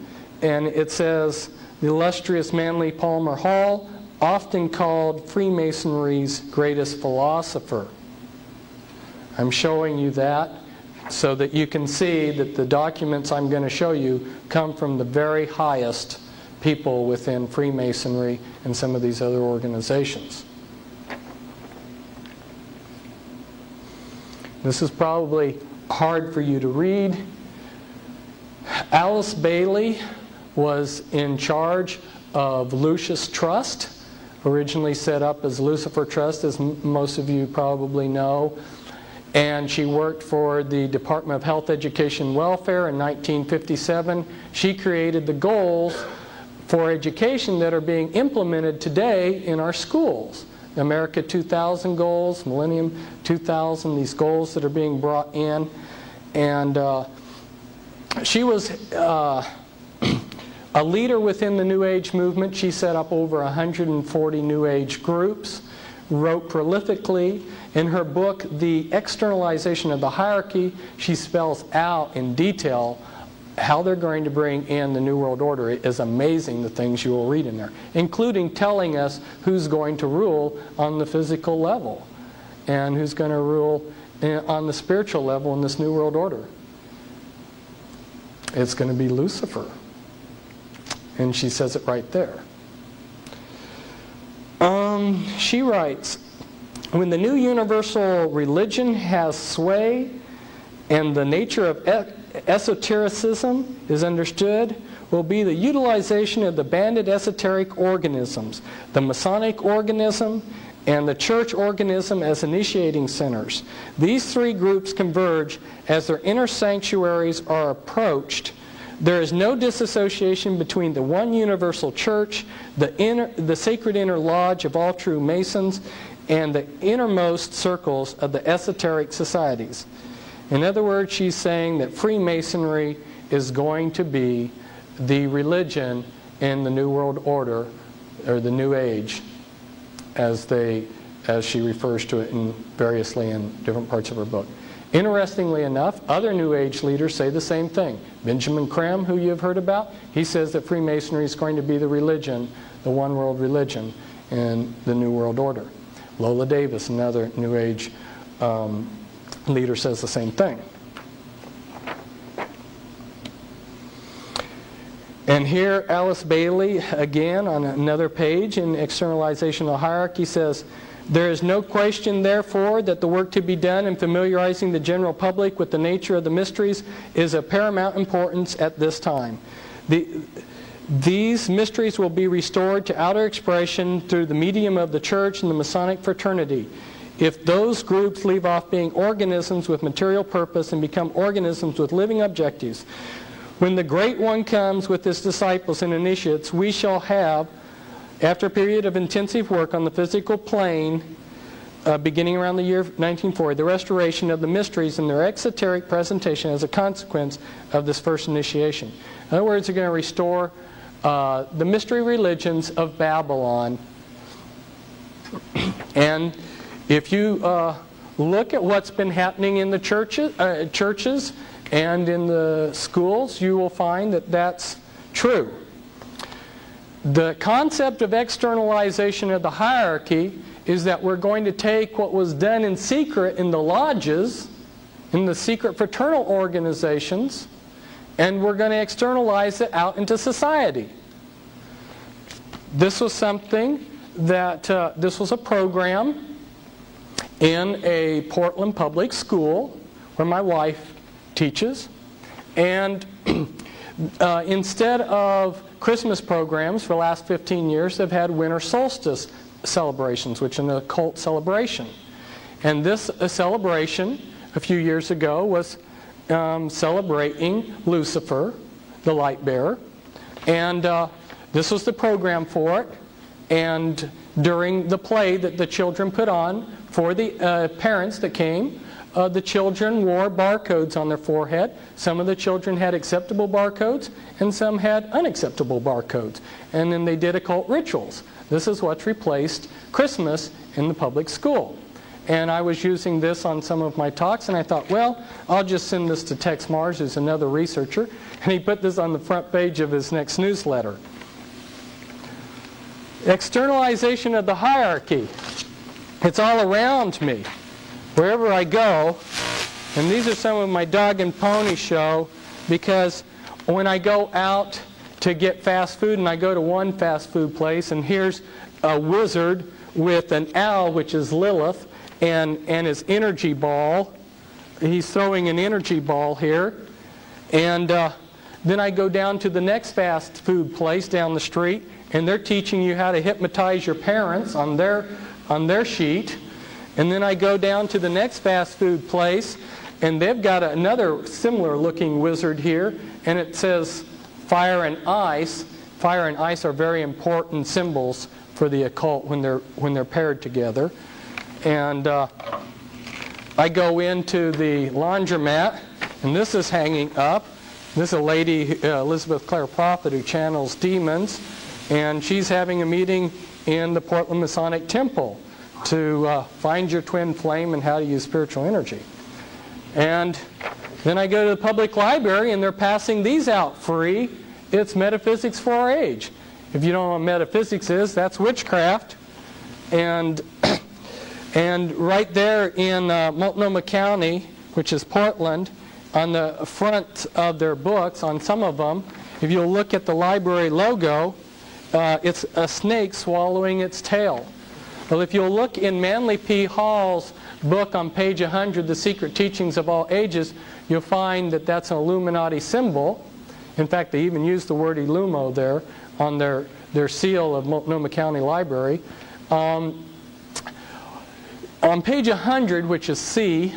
And it says, the illustrious Manly Palmer Hall, often called Freemasonry's greatest philosopher. I'm showing you that so that you can see that the documents I'm going to show you come from the very highest people within Freemasonry and some of these other organizations. This is probably hard for you to read. Alice Bailey was in charge of Lucius Trust, originally set up as Lucifer Trust, as most of you probably know. And she worked for the Department of Health, Education, and Welfare in 1957. She created the goals for education that are being implemented today in our schools. The America 2000 goals, Millennium 2000, these goals that are being brought in. And she was a leader within the New Age movement. She set up over 140 New Age groups, wrote prolifically. In her book, The Externalization of the Hierarchy, she spells out in detail how they're going to bring in the New World Order. It is amazing the things you will read in there, including telling us who's going to rule on the physical level and who's going to rule on the spiritual level in this New World Order. It's going to be Lucifer. And she says it right there. She writes, when the new universal religion has sway and the nature of esotericism is understood, will be the utilization of the banded esoteric organisms, the Masonic organism and the church organism as initiating centers. These three groups converge as their inner sanctuaries are approached. There is no disassociation between the one universal church, the sacred inner lodge of all true Masons, and the innermost circles of the esoteric societies. In other words, she's saying that Freemasonry is going to be the religion in the New World Order, or the New Age, as she refers to it variously in different parts of her book. Interestingly enough, other New Age leaders say the same thing. Benjamin Creme, who you've heard about, he says that Freemasonry is going to be the religion, the one world religion in the New World Order. Lola Davis, another New Age leader, says the same thing. And here Alice Bailey, again on another page in Externalization of the Hierarchy, says, there is no question, therefore, that the work to be done in familiarizing the general public with the nature of the mysteries is of paramount importance at this time. These mysteries will be restored to outer expression through the medium of the church and the Masonic fraternity. If those groups leave off being organisms with material purpose and become organisms with living objectives, when the Great One comes with his disciples and initiates, we shall have, after a period of intensive work on the physical plane, beginning around the year 1940, the restoration of the mysteries in their exoteric presentation as a consequence of this first initiation. In other words, they're going to restore the mystery religions of Babylon. And if you look at what's been happening in the churches and in the schools, you will find that that's true. The concept of externalization of the hierarchy is that we're going to take what was done in secret in the lodges, in the secret fraternal organizations, and we're going to externalize it out into society. This was something that, this was a program in a Portland public school where my wife teaches. And instead of Christmas programs for the last 15 years, they've had winter solstice celebrations, which is an occult celebration. And this celebration a few years ago was celebrating Lucifer, the light bearer. And this was the program for it. And during the play that the children put on for the parents that came, the children wore barcodes on their forehead. Some of the children had acceptable barcodes, and some had unacceptable barcodes. And then they did occult rituals. This is what's replaced Christmas in the public school. And I was using this on some of my talks, and I thought, well, I'll just send this to Tex Mars, who's another researcher, and he put this on the front page of his next newsletter. Externalization of the hierarchy. It's all around me, wherever I go. And these are some of my dog and pony show, because when I go out to get fast food, and I go to one fast food place, and here's a wizard with an owl, which is Lilith, and his energy ball. He's throwing an energy ball here. And then I go down to the next fast food place down the street, and they're teaching you how to hypnotize your parents on their sheet. And then I go down to the next fast food place, and they've got another similar looking wizard here, and it says fire and ice. Fire and ice are very important symbols for the occult when they're paired together. And I go into the laundromat, and this is hanging up. This is a lady, Elizabeth Clare Prophet, who channels demons, and she's having a meeting in the Portland Masonic Temple to find your twin flame and how to use spiritual energy. And then I go to the public library, and they're passing these out free. It's Metaphysics for Our Age. If you don't know what metaphysics is, that's witchcraft. And right there in Multnomah County, which is Portland, on the front of their books, on some of them, if you'll look at the library logo, it's a snake swallowing its tail. Well, if you'll look in Manly P. Hall's book on page 100, The Secret Teachings of All Ages, you'll find that that's an Illuminati symbol. In fact, they even use the word Illumo there on their seal of Multnomah County Library. On page 100, which is C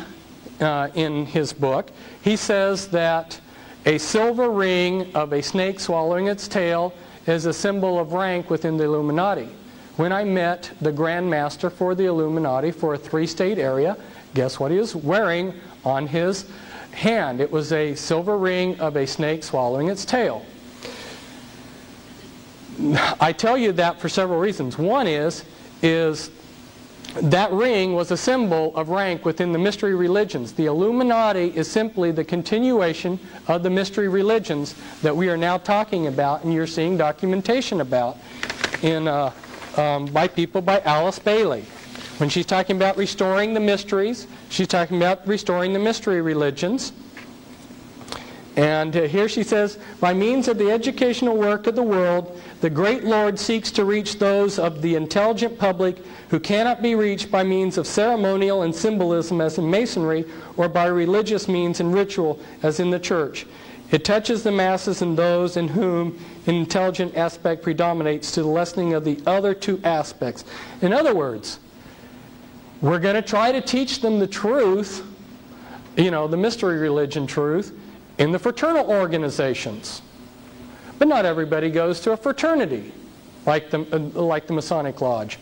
in his book, he says that a silver ring of a snake swallowing its tail is a symbol of rank within the Illuminati. When I met the Grand Master for the Illuminati for a 3-state area, guess what he was wearing on his hand? It was a silver ring of a snake swallowing its tail. I tell you that for several reasons. One is that ring was a symbol of rank within the mystery religions. The Illuminati is simply the continuation of the mystery religions that we are now talking about, and you're seeing documentation about by people by Alice Bailey. When she's talking about restoring the mysteries, she's talking about restoring the mystery religions. And here she says, by means of the educational work of the world, the great Lord seeks to reach those of the intelligent public who cannot be reached by means of ceremonial and symbolism as in Masonry, or by religious means and ritual as in the church. It touches the masses and those in whom an intelligent aspect predominates to the lessening of the other two aspects. In other words, we're going to try to teach them the truth, the mystery religion truth, in the fraternal organizations. But not everybody goes to a fraternity like the Masonic Lodge.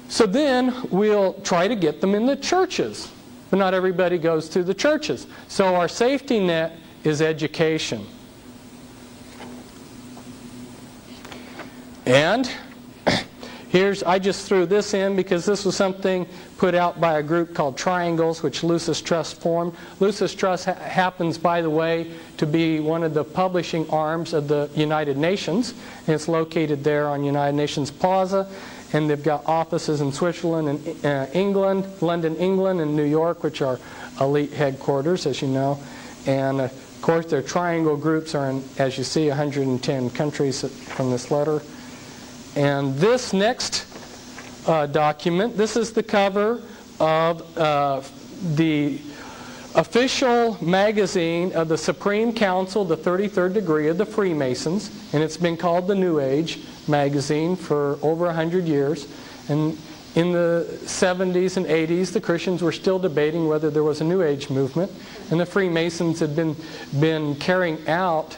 So then we'll try to get them in the churches. But not everybody goes to the churches. So our safety net is education. And I just threw this in because this was something put out by a group called Triangles, which Lucis Trust formed. Lucis Trust happens, by the way, to be one of the publishing arms of the United Nations. And it's located there on United Nations Plaza. And they've got offices in Switzerland and England, London, England, and New York, which are elite headquarters, as you know. And of course, their triangle groups are in, as you see, 110 countries from this letter. And this next document, this is the cover of the official magazine of the Supreme Council, the 33rd degree of the Freemasons, and it's been called the New Age magazine for over 100 years. And in the 70s and 80s, the Christians were still debating whether there was a New Age movement, and the Freemasons had been carrying out,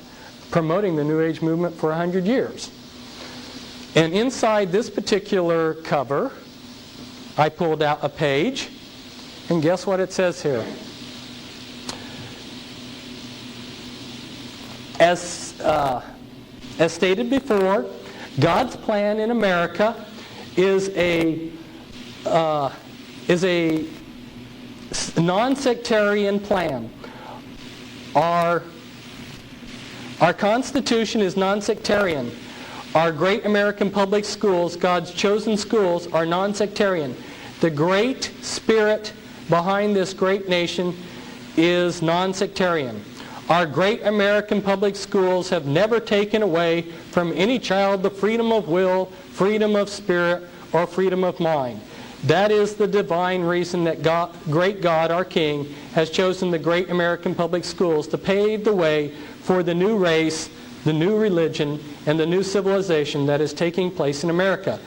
promoting the New Age movement for 100 years. And inside this particular cover, I pulled out a page, and guess what it says here? As stated before, God's plan in America is a non-sectarian plan. Our Constitution is non-sectarian. Our great American public schools, God's chosen schools, are non-sectarian. The great spirit behind this great nation is non-sectarian. Our great American public schools have never taken away from any child the freedom of will, freedom of spirit, or freedom of mind. That is the divine reason that great God, our King, has chosen the great American public schools to pave the way for the new race, the new religion, and the new civilization that is taking place in America.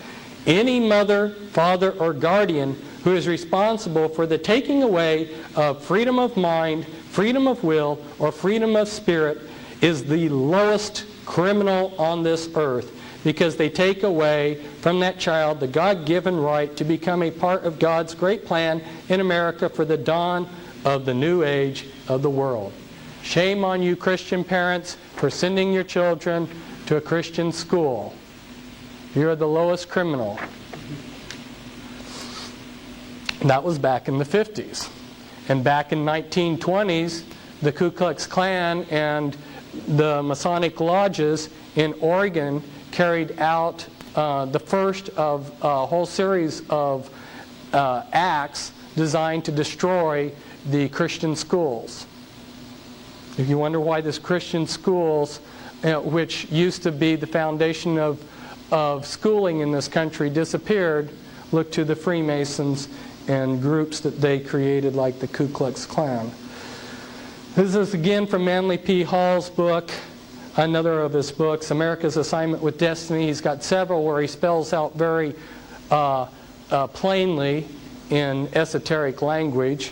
Any mother, father, or guardian who is responsible for the taking away of freedom of mind, freedom of will, or freedom of spirit is the lowest criminal on this earth, because they take away from that child the God-given right to become a part of God's great plan in America for the dawn of the new age of the world. Shame on you, Christian parents, for sending your children to a Christian school. You're the lowest criminal. And that was back in the 50s. And back in 1920s, the Ku Klux Klan and the Masonic lodges in Oregon carried out the first of a whole series of acts designed to destroy the Christian schools. If you wonder why this Christian schools, which used to be the foundation of schooling in this country, disappeared, look to the Freemasons and groups that they created, like the Ku Klux Klan. This is again from Manly P. Hall's book, another of his books, America's Assignment with Destiny. He's got several where he spells out very plainly in esoteric language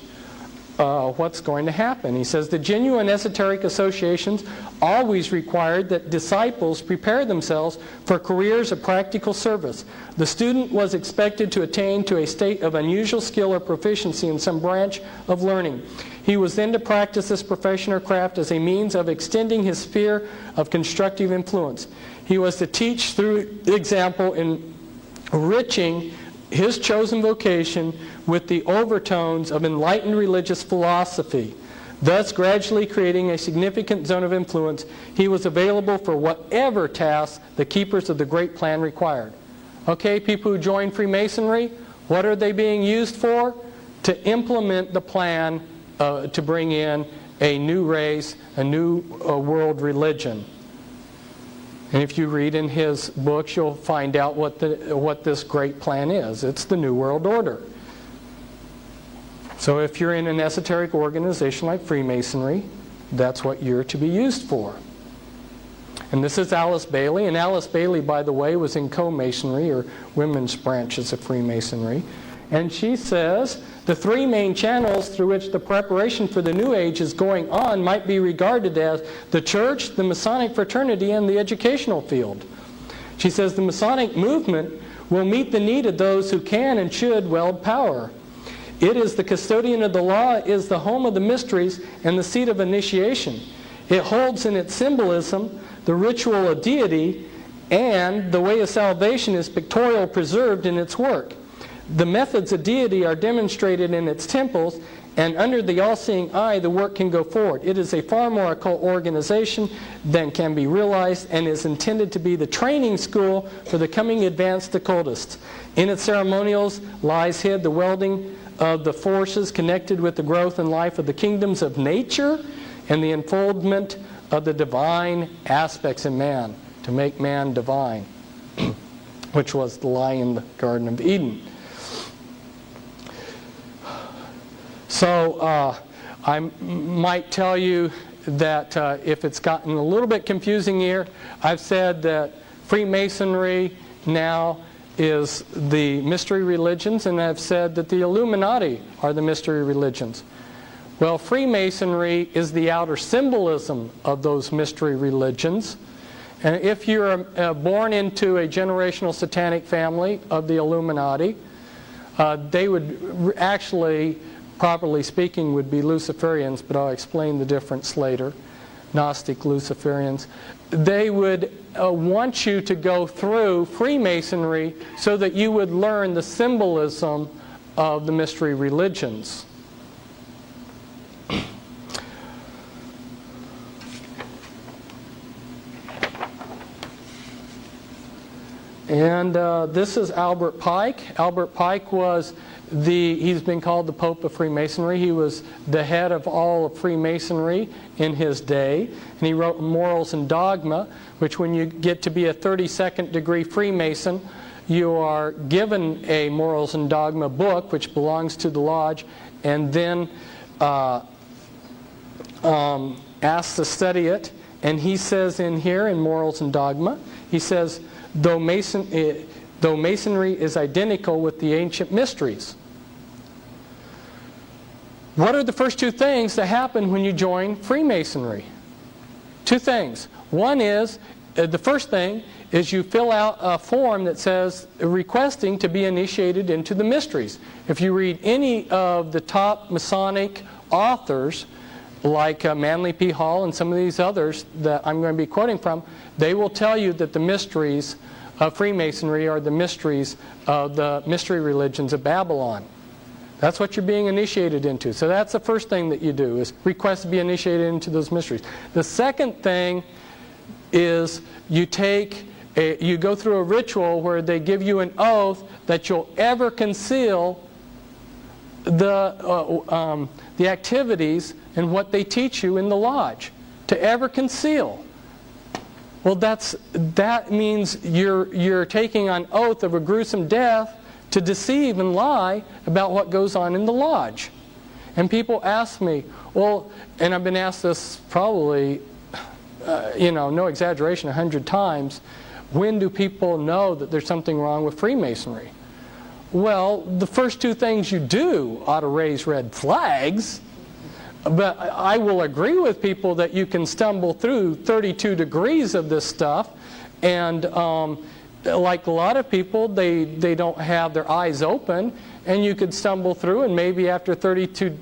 what's going to happen. He says, the genuine esoteric associations always required that disciples prepare themselves for careers of practical service. The student was expected to attain to a state of unusual skill or proficiency in some branch of learning. He was then to practice this profession or craft as a means of extending his sphere of constructive influence. He was to teach through example, enriching his chosen vocation with the overtones of enlightened religious philosophy, thus gradually creating a significant zone of influence. He was available for whatever tasks the keepers of the great plan required. Okay, people who join Freemasonry, what are they being used for? To implement the plan to bring in a new race, a new world religion. And if you read in his books, you'll find out what this great plan is. It's the New World Order. So if you're in an esoteric organization like Freemasonry, that's what you're to be used for. And this is Alice Bailey. And Alice Bailey, by the way, was in co-masonry, or women's branches of Freemasonry. And she says, the three main channels through which the preparation for the New Age is going on might be regarded as the church, the Masonic fraternity, and the educational field. She says the Masonic movement will meet the need of those who can and should wield power. It is the custodian of the law, is the home of the mysteries, and the seat of initiation. It holds in its symbolism the ritual of deity, and the way of salvation is pictorial preserved in its work. The methods of deity are demonstrated in its temples, and under the all-seeing eye the work can go forward. It is a far more occult organization than can be realized, and is intended to be the training school for the coming advanced occultists. In its ceremonials lies hid the welding of the forces connected with the growth and life of the kingdoms of nature, and the unfoldment of the divine aspects in man, to make man divine, which was the lie in the Garden of Eden. So I might tell you that if it's gotten a little bit confusing here, I've said that Freemasonry now is the mystery religions, and I've said that the Illuminati are the mystery religions. Well, Freemasonry is the outer symbolism of those mystery religions. And if you're born into a generational satanic family of the Illuminati, they would actually, properly speaking, would be Luciferians, but I'll explain the difference later. Gnostic Luciferians. They would want you to go through Freemasonry so that you would learn the symbolism of the mystery religions. And this is Albert Pike. Albert Pike was he's been called the Pope of Freemasonry. He was the head of all of Freemasonry in his day. And he wrote Morals and Dogma, which when you get to be a 32nd degree Freemason, you are given a Morals and Dogma book, which belongs to the lodge, and then asked to study it. And he says in here, in Morals and Dogma, he says, though Masonry is identical with the ancient mysteries. What are the first two things that happen when you join Freemasonry? Two things. One is, the first thing is you fill out a form that says requesting to be initiated into the mysteries. If you read any of the top Masonic authors, like Manly P. Hall and some of these others that I'm going to be quoting from, they will tell you that the mysteries of Freemasonry are the mysteries of the mystery religions of Babylon. That's what you're being initiated into. So that's the first thing that you do, is request to be initiated into those mysteries. The second thing is you go through a ritual where they give you an oath that you'll ever conceal the activities and what they teach you in the lodge. To ever conceal. Well, that means you're taking on oath of a gruesome death to deceive and lie about what goes on in the lodge. And people ask me, well, and I've been asked this probably, no exaggeration, 100 times, when do people know that there's something wrong with Freemasonry? Well, the first two things you do ought to raise red flags. But I will agree with people that you can stumble through 32 degrees of this stuff, and like a lot of people, they don't have their eyes open, and you could stumble through, and maybe after 32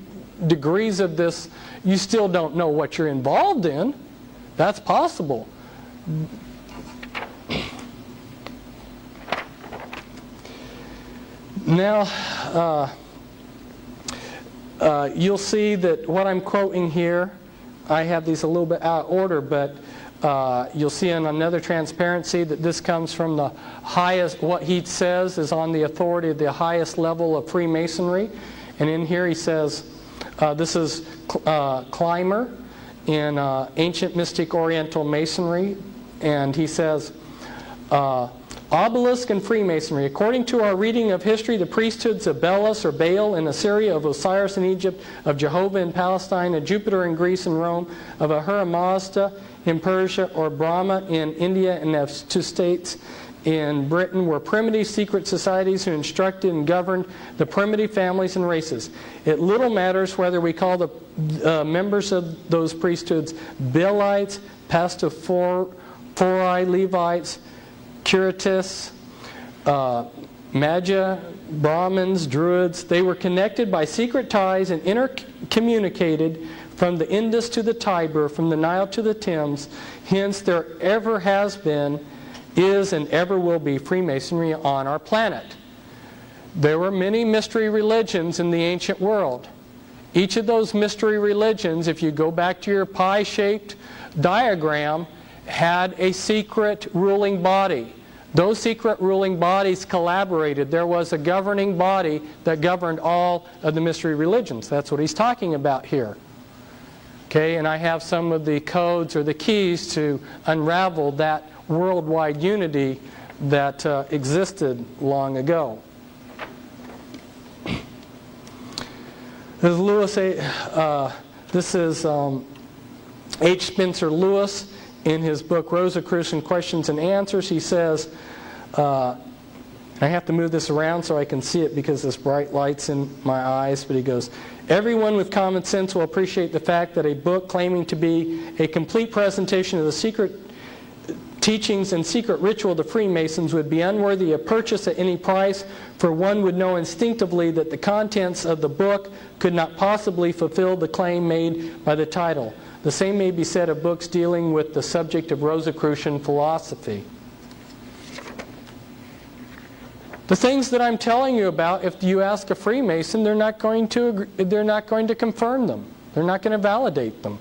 degrees of this, you still don't know what you're involved in. That's possible. Now, you'll see that what I'm quoting here, I have these a little bit out of order, but you'll see in another transparency that this comes from the highest, what he says is on the authority of the highest level of Freemasonry. And in here he says, this is Clymer in Ancient Mystic Oriental Masonry, and he says, Obelisk and Freemasonry. According to our reading of history, the priesthoods of Belus or Baal in Assyria, of Osiris in Egypt, of Jehovah in Palestine, of Jupiter in Greece and Rome, of Ahura Mazda in Persia, or Brahma in India, and of two states in Britain were primitive secret societies who instructed and governed the primitive families and races. It little matters whether we call the members of those priesthoods Baalites, Pastophori, Levites, Curitis, Magi, Brahmins, Druids. They were connected by secret ties and intercommunicated from the Indus to the Tiber, from the Nile to the Thames. Hence, there ever has been, is, and ever will be Freemasonry on our planet. There were many mystery religions in the ancient world. Each of those mystery religions, if you go back to your pie-shaped diagram, had a secret ruling body. Those secret ruling bodies collaborated. There was a governing body that governed all of the mystery religions. That's what he's talking about here. Okay, and I have some of the codes or the keys to unravel that worldwide unity that existed long ago. This is H. Spencer Lewis. In his book, Rosicrucian Questions and Answers, he says, I have to move this around so I can see it because this bright light's in my eyes, but he goes, everyone with common sense will appreciate the fact that a book claiming to be a complete presentation of the secret teachings and secret ritual of the Freemasons would be unworthy of purchase at any price, for one would know instinctively that the contents of the book could not possibly fulfill the claim made by the title. The same may be said of books dealing with the subject of Rosicrucian philosophy. The things that I'm telling you about, if you ask a Freemason, they're not going to confirm them. They're not going to validate them.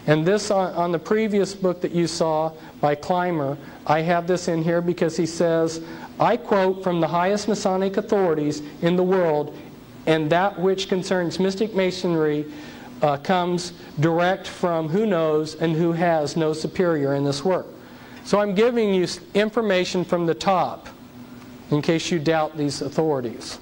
And this on the previous book that you saw by Clymer, I have this in here because he says, I quote from the highest Masonic authorities in the world, and that which concerns mystic Masonry comes direct from who knows and who has no superior in this work. So I'm giving you information from the top in case you doubt these authorities.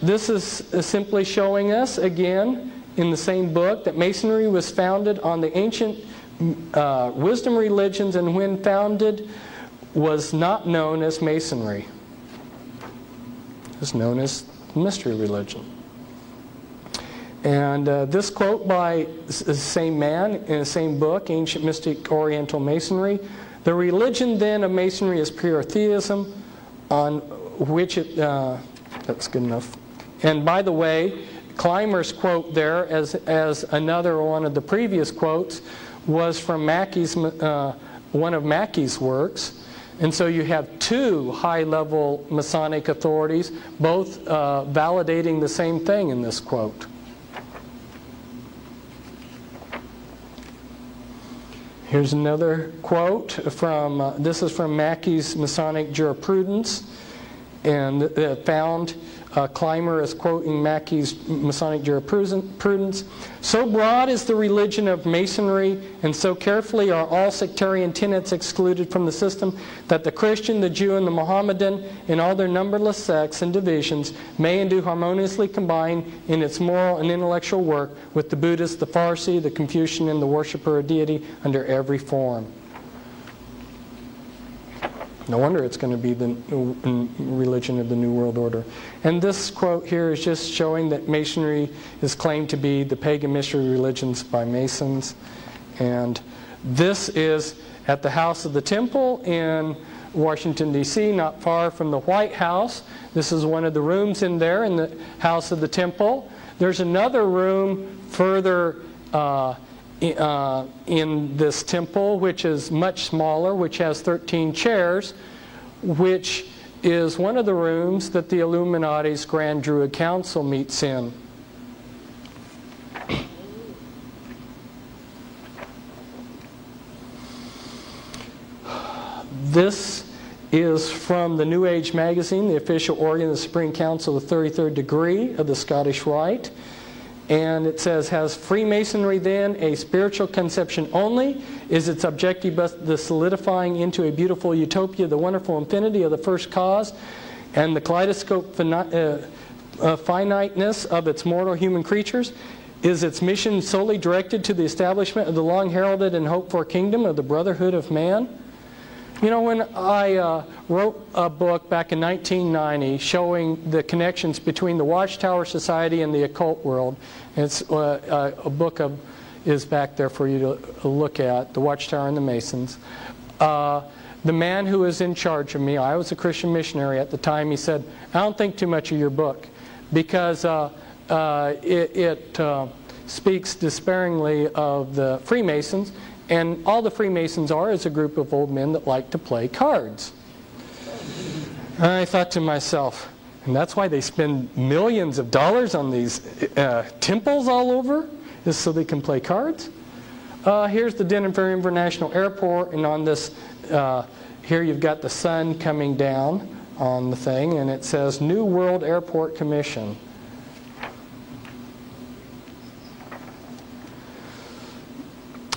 This is simply showing us, again, in the same book, that Masonry was founded on the ancient wisdom religions, and when founded was not known as Masonry. It was known as mystery religion. And this quote by the same man in the same book, Ancient Mystic Oriental Masonry, the religion then of Masonry is pure theism, on which it... that's good enough. And by the way, Clymer's quote there, as another one of the previous quotes, was from Mackey's, one of Mackey's works. And so you have two high-level Masonic authorities, both validating the same thing in this quote. Here's another quote from, this is from Mackey's Masonic Jurisprudence, and found Clymer is quoting Mackey's Masonic Jurisprudence. So broad is the religion of Masonry, and so carefully are all sectarian tenets excluded from the system, that the Christian, the Jew, and the Mohammedan, in all their numberless sects and divisions, may and do harmoniously combine in its moral and intellectual work with the Buddhist, the Farsi, the Confucian, and the worshipper of deity under every form. No wonder it's going to be the religion of the New World Order. And this quote here is just showing that Masonry is claimed to be the pagan mystery religions by Masons. And this is at the House of the Temple in Washington, D.C., not far from the White House. This is one of the rooms in there in the House of the Temple. There's another room further in this temple, which is much smaller, which has 13 chairs, which is one of the rooms that the Illuminati's Grand Druid Council meets in. This is from the New Age magazine, the official organ of the Supreme Council of the 33rd degree of the Scottish Rite. And it says, has Freemasonry then a spiritual conception only? Is its objective but the solidifying into a beautiful utopia the wonderful infinity of the first cause and the kaleidoscope finiteness of its mortal human creatures? Is its mission solely directed to the establishment of the long heralded and hoped for kingdom of the brotherhood of man? You know, when I wrote a book back in 1990 showing the connections between the Watchtower Society and the occult world, it's a book is back there for you to look at, The Watchtower and the Masons. The man who was in charge of me, I was a Christian missionary at the time, he said, I don't think too much of your book because it speaks despairingly of the Freemasons. And all the Freemasons are is a group of old men that like to play cards. And I thought to myself, and that's why they spend millions of dollars on these temples all over, is so they can play cards. Here's the Denver International Airport, and on this, here you've got the sun coming down on the thing, and it says New World Airport Commission.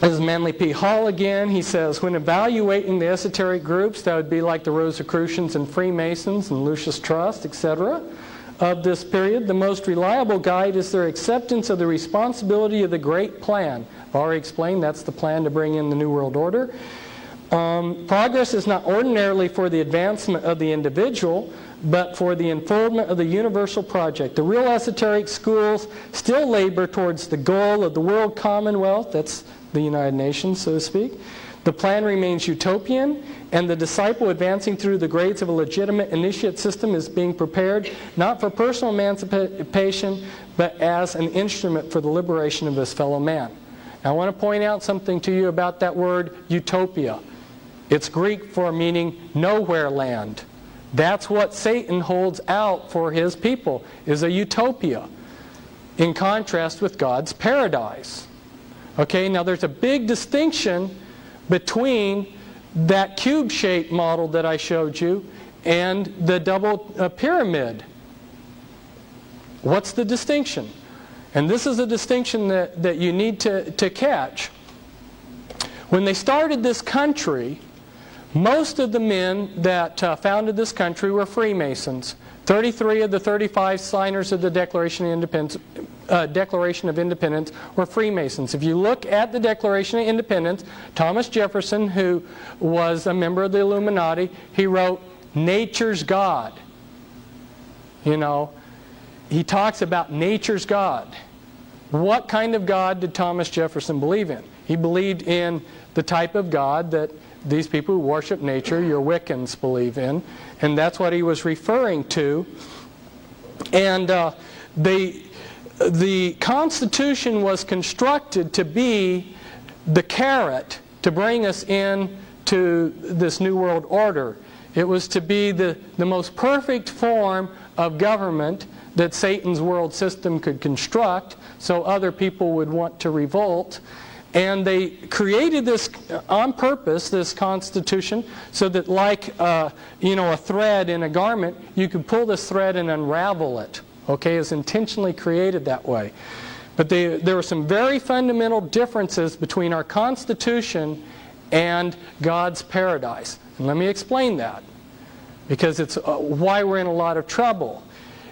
This is Manly P. Hall again. He says, when evaluating the esoteric groups, that would be like the Rosicrucians and Freemasons and Lucis Trust, etc., of this period, the most reliable guide is their acceptance of the responsibility of the Great Plan. I've already explained that's the plan to bring in the New World Order. Progress is not ordinarily for the advancement of the individual, but for the unfoldment of the universal project. The real esoteric schools still labor towards the goal of the world commonwealth, that's the United Nations, so to speak. The plan remains utopian, and the disciple advancing through the grades of a legitimate initiate system is being prepared not for personal emancipation, but as an instrument for the liberation of his fellow man. Now, I want to point out something to you about that word utopia. It's Greek for meaning nowhere land. That's what Satan holds out for his people, is a utopia. in contrast with God's paradise. Okay, now there's a big distinction between that cube-shaped model that I showed you and the double pyramid. What's the distinction? And this is a distinction that you need to catch. When they started this country, most of the men that founded this country were Freemasons. 33 of the 35 signers of the Declaration of Independence were Freemasons. If you look at the Declaration of Independence, Thomas Jefferson, who was a member of the Illuminati, he wrote, "Nature's God." You know, he talks about nature's God. What kind of God did Thomas Jefferson believe in? He believed in the type of God that these people who worship nature, your Wiccans, believe in. And that's what he was referring to. And the Constitution was constructed to be the carrot to bring us into this New World Order. It was to be the most perfect form of government that Satan's world system could construct, so other people would want to revolt. And they created this on purpose, this Constitution, so that like a thread in a garment, you could pull this thread and unravel it. Okay, it's intentionally created that way. But there were some very fundamental differences between our Constitution and God's paradise. And let me explain that, because it's why we're in a lot of trouble.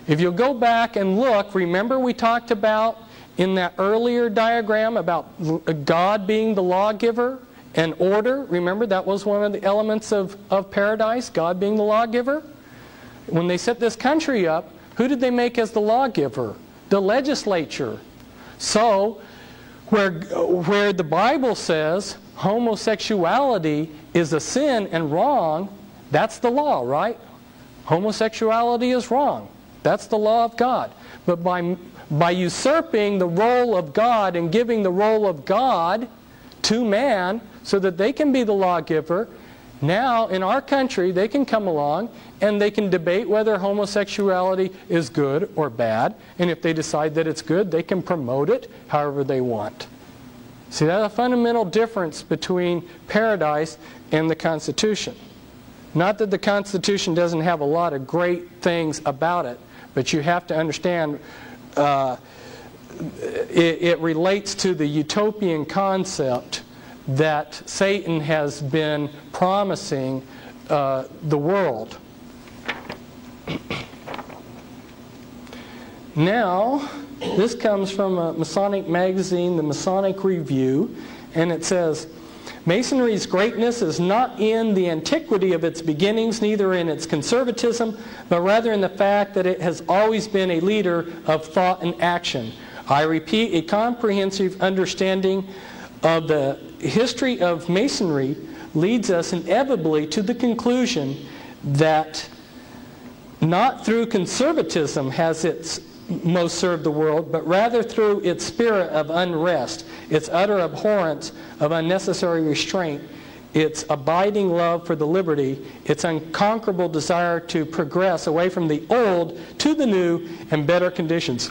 If you'll go back and look, remember we talked about in that earlier diagram about God being the lawgiver and order. Remember, that was one of the elements of paradise, God being the lawgiver. When they set this country up, who did they make as the lawgiver? The legislature. So, where the Bible says homosexuality is a sin and wrong, that's the law, right? Homosexuality is wrong. That's the law of God. But by usurping the role of God and giving the role of God to man so that they can be the lawgiver, now in our country they can come along and they can debate whether homosexuality is good or bad. And if they decide that it's good, they can promote it however they want. See, that's a fundamental difference between paradise and the Constitution. Not that the Constitution doesn't have a lot of great things about it, but you have to understand it relates to the utopian concept that Satan has been promising the world. Now, this comes from a Masonic magazine, the Masonic Review, and it says, "Masonry's greatness is not in the antiquity of its beginnings, neither in its conservatism, but rather in the fact that it has always been a leader of thought and action. I repeat, a comprehensive understanding of the history of Masonry leads us inevitably to the conclusion that not through conservatism has it most served the world, but rather through its spirit of unrest, its utter abhorrence of unnecessary restraint, its abiding love for the liberty, its unconquerable desire to progress away from the old to the new and better conditions.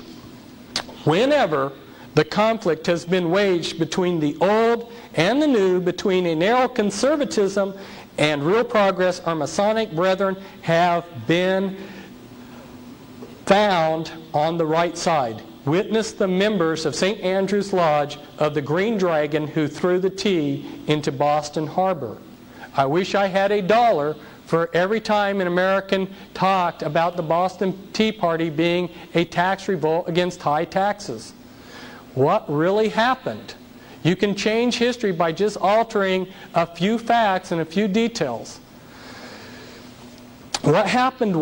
Whenever the conflict has been waged between the old and the new, between a narrow conservatism and real progress, our Masonic brethren have been found on the right side. Witness the members of St. Andrew's Lodge of the Green Dragon who threw the tea into Boston Harbor. I wish I had $1 for every time an American talked about the Boston Tea Party being a tax revolt against high taxes. What really happened? You can change history by just altering a few facts and a few details. What happened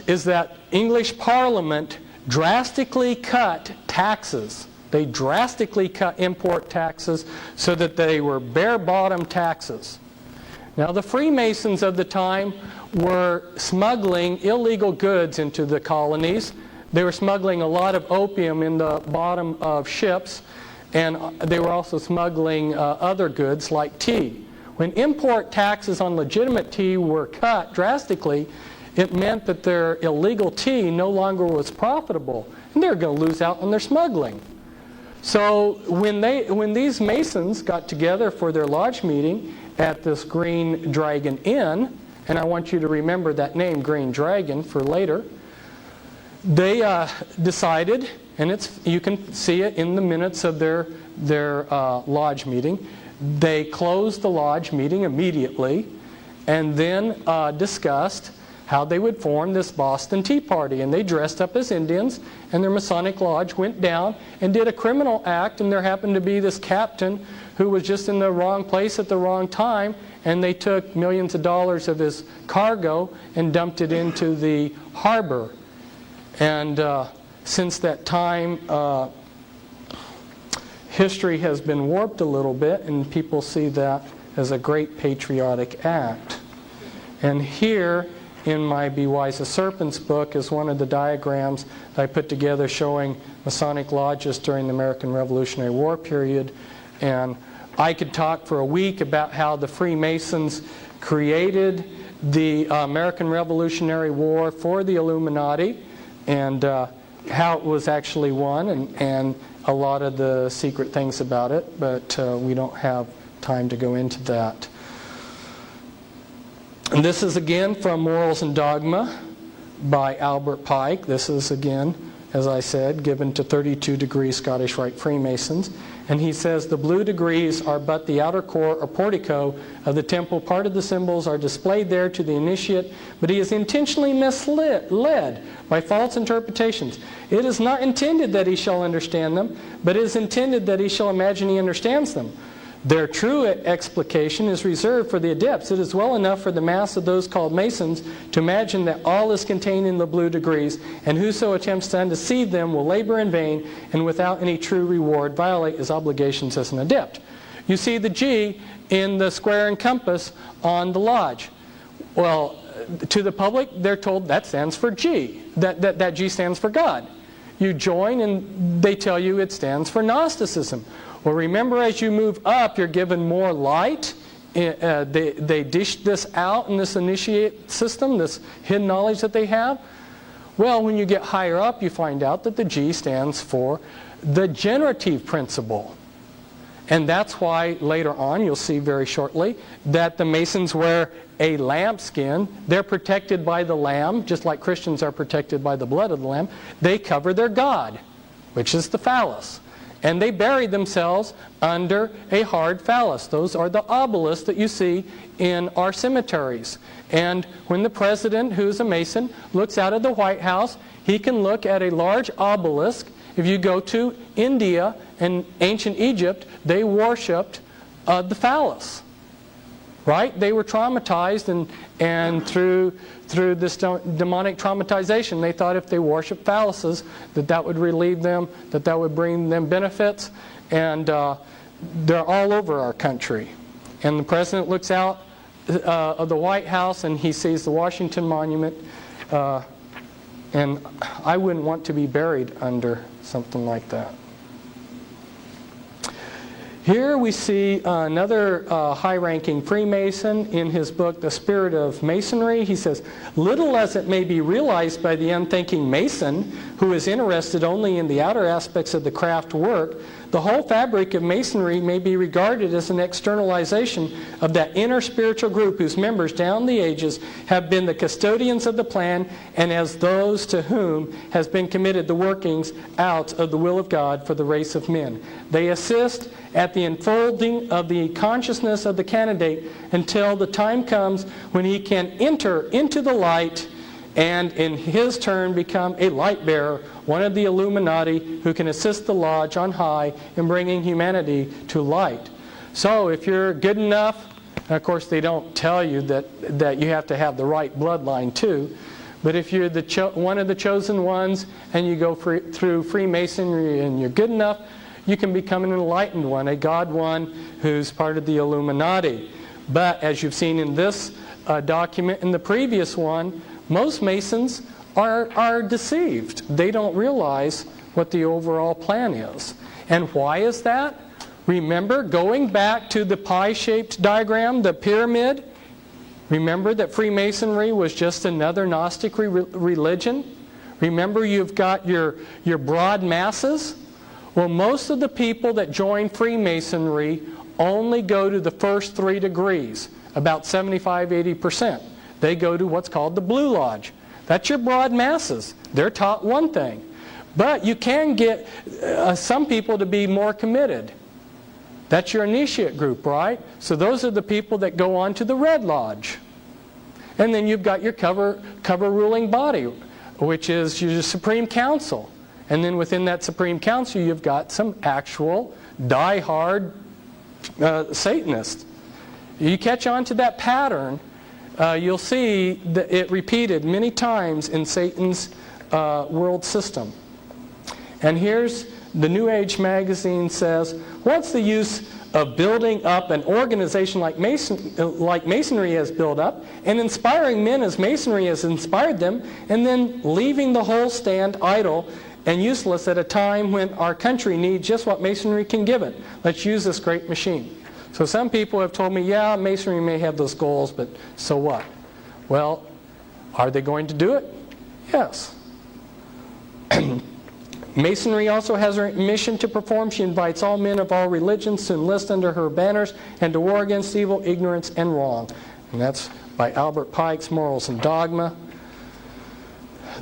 is that English Parliament drastically cut taxes. They drastically cut import taxes so that they were bare-bottom taxes. Now, the Freemasons of the time were smuggling illegal goods into the colonies. They were smuggling a lot of opium in the bottom of ships, and they were also smuggling other goods like tea. When import taxes on legitimate tea were cut drastically, it meant that their illegal tea no longer was profitable, and they were going to lose out on their smuggling. So when these Masons got together for their lodge meeting at this Green Dragon Inn, and I want you to remember that name, Green Dragon, for later, they decided, and you can see it in the minutes of their lodge meeting, they closed the lodge meeting immediately and then discussed how they would form this Boston Tea Party. And they dressed up as Indians, and their Masonic lodge went down and did a criminal act, and there happened to be this captain who was just in the wrong place at the wrong time, and they took millions of dollars of his cargo and dumped it into the harbor. And since that time, history has been warped a little bit, and people see that as a great patriotic act. And here in my Be Wise As Serpents book is one of the diagrams that I put together showing Masonic lodges during the American Revolutionary War period. And I could talk for a week about how the Freemasons created the American Revolutionary War for the Illuminati, and how it was actually won, and a lot of the secret things about it, but we don't have time to go into that. And this is again from Morals and Dogma by Albert Pike. This is again, as I said, given to 32-degree Scottish Rite Freemasons. And he says, the blue degrees are but the outer core or portico of the temple. Part of the symbols are displayed there to the initiate, but he is intentionally led by false interpretations. It is not intended that he shall understand them, but it is intended that he shall imagine he understands them. Their true explication is reserved for the adepts. It is well enough for the mass of those called Masons to imagine that all is contained in the blue degrees, and whoso attempts to undeceive them will labor in vain, and without any true reward violate his obligations as an adept. You see the G in the square and compass on the lodge. Well, to the public, they're told that stands for G. That G stands for God. You join, and they tell you it stands for Gnosticism. Well, remember, as you move up, you're given more light. They dish this out in this initiate system, this hidden knowledge that they have. Well, when you get higher up, you find out that the G stands for the generative principle. And that's why later on, you'll see very shortly, that the Masons wear a lambskin. They're protected by the lamb, just like Christians are protected by the blood of the lamb. They cover their God, which is the phallus. And they bury themselves under a hard phallus. Those are the obelisks that you see in our cemeteries. And when the president, who's a Mason, looks out of the White House, he can look at a large obelisk. If you go to India and ancient Egypt, they worshipped the phallus. Right? They were traumatized, and through this demonic traumatization, they thought if they worshiped phalluses, that would relieve them, that would bring them benefits, and they're all over our country. And the president looks out of the White House, and he sees the Washington Monument, and I wouldn't want to be buried under something like that. Here we see another high-ranking Freemason in his book, The Spirit of Masonry. He says, little as it may be realized by the unthinking Mason, who is interested only in the outer aspects of the craft work, the whole fabric of Masonry may be regarded as an externalization of that inner spiritual group whose members down the ages have been the custodians of the plan, and as those to whom has been committed the workings out of the will of God for the race of men. They assist at the unfolding of the consciousness of the candidate until the time comes when he can enter into the light and in his turn become a light bearer, one of the Illuminati who can assist the lodge on high in bringing humanity to light. So if you're good enough, and of course they don't tell you that you have to have the right bloodline too, but if you're one of the chosen ones and you go through Freemasonry and you're good enough, you can become an enlightened one, a God one who's part of the Illuminati. But as you've seen in this document and the previous one, most Masons are deceived. They don't realize what the overall plan is. And why is that? Remember, going back to the pie-shaped diagram, the pyramid, Remember that Freemasonry was just another Gnostic religion? Remember you've got your broad masses? Well, most of the people that join Freemasonry only go to the first 3 degrees, about 75-80%. They go to what's called the Blue Lodge. That's your broad masses. They're taught one thing. But you can get some people to be more committed. That's your initiate group, right? So those are the people that go on to the Red Lodge. And then you've got your cover ruling body, which is your Supreme Council. And then within that Supreme Council, you've got some actual die-hard Satanists. You catch on to that pattern, you'll see that it repeated many times in Satan's world system. And here's the New Age magazine says, what's the use of building up an organization like Masonry has built up, and inspiring men as Masonry has inspired them, and then leaving the whole stand idle and useless at a time when our country needs just what Masonry can give it. Let's use this great machine. So some people have told me, yeah, Masonry may have those goals, but so what? Well, are they going to do it? Yes. Masonry also has her mission to perform. She invites all men of all religions to enlist under her banners and to war against evil, ignorance, and wrong. And that's by Albert Pike's Morals and Dogma.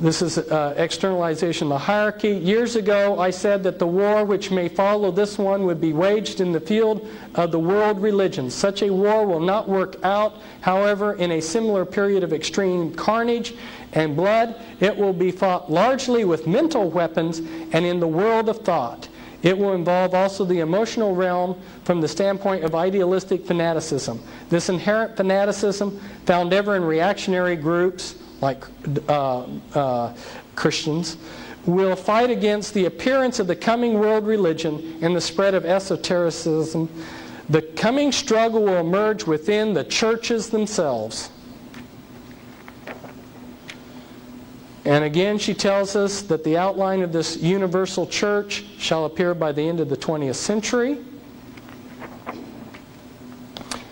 This is externalization of the hierarchy. Years ago, I said that the war which may follow this one would be waged in the field of the world religions. Such a war will not work out, however, in a similar period of extreme carnage and blood. It will be fought largely with mental weapons and in the world of thought. It will involve also the emotional realm from the standpoint of idealistic fanaticism. This inherent fanaticism, found ever in reactionary groups like Christians, will fight against the appearance of the coming world religion and the spread of esotericism. The coming struggle will emerge within the churches themselves. And again, she tells us that the outline of this universal church shall appear by the end of the 20th century.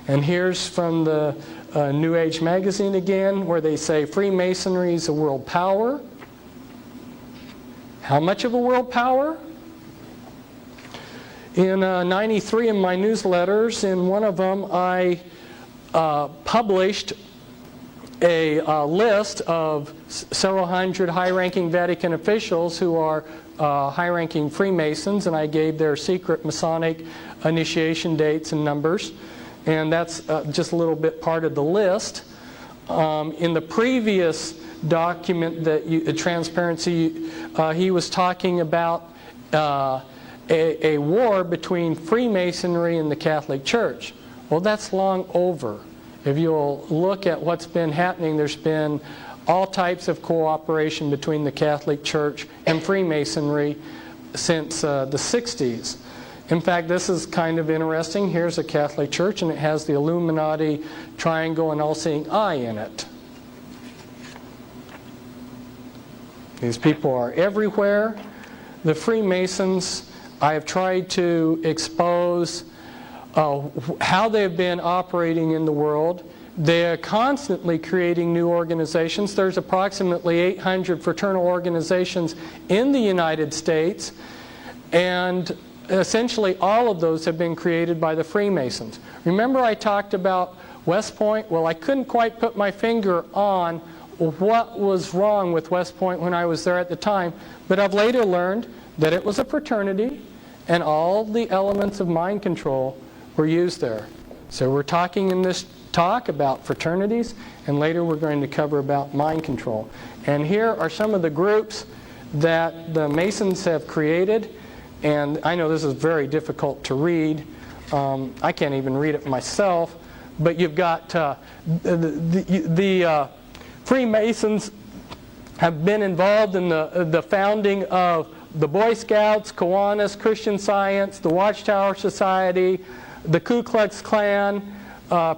And here's from the New Age magazine again, where they say Freemasonry is a world power. How much of a world power? In 93 in my newsletters, in one of them I published a list of several hundred high-ranking Vatican officials who are high-ranking Freemasons, and I gave their secret Masonic initiation dates and numbers. And that's just a little bit part of the list. In the previous document, Transparency, he was talking about a war between Freemasonry and the Catholic Church. Well, that's long over. If you'll look at what's been happening, there's been all types of cooperation between the Catholic Church and Freemasonry since the 60s. In fact, this is kind of interesting. Here's a Catholic church, and it has the Illuminati triangle and all-seeing eye in it. These people are everywhere. The Freemasons, I have tried to expose how they have been operating in the world. They are constantly creating new organizations. There's approximately 800 fraternal organizations in the United States, and essentially all of those have been created by the Freemasons. Remember I talked about West Point? Well, I couldn't quite put my finger on what was wrong with West Point when I was there at the time, but I've later learned that it was a fraternity and all the elements of mind control were used there. So we're talking in this talk about fraternities, and later we're going to cover about mind control. And here are some of the groups that the Masons have created. And I know this is very difficult to read. I can't even read it myself. But you've got the Freemasons have been involved in the founding of the Boy Scouts, Kiwanis, Christian Science, the Watchtower Society, the Ku Klux Klan,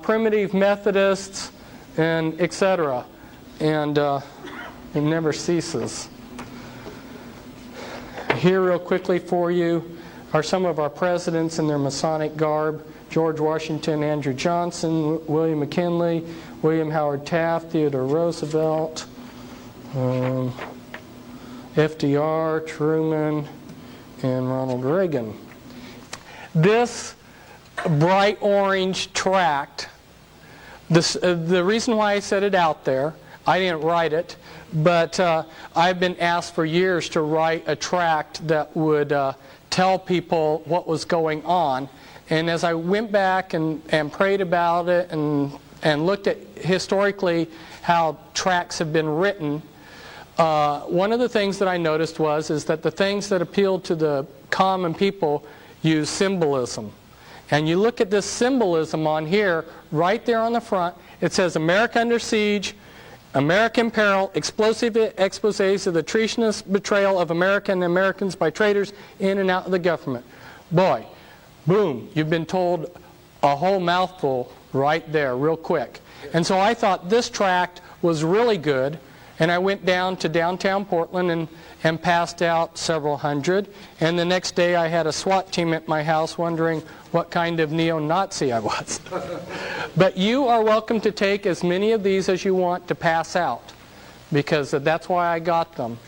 Primitive Methodists, and etc. And it never ceases. Here real quickly for you, are some of our presidents in their Masonic garb: George Washington, Andrew Johnson, William McKinley, William Howard Taft, Theodore Roosevelt, FDR, Truman, and Ronald Reagan. This bright orange tract, the reason why I set it out there, I didn't write it, but I've been asked for years to write a tract that would tell people what was going on. And as I went back and prayed about it and looked at historically how tracts have been written, one of the things that I noticed is that the things that appealed to the common people use symbolism. And you look at this symbolism on here, right there on the front, it says America under siege, American peril, explosive exposés of the treasonous betrayal of America and Americans by traitors in and out of the government. Boy, boom, you've been told a whole mouthful right there real quick. And so I thought this tract was really good, and I went down to downtown Portland and passed out several hundred. And the next day I had a SWAT team at my house wondering what kind of neo-Nazi I was. But you are welcome to take as many of these as you want to pass out, because that's why I got them.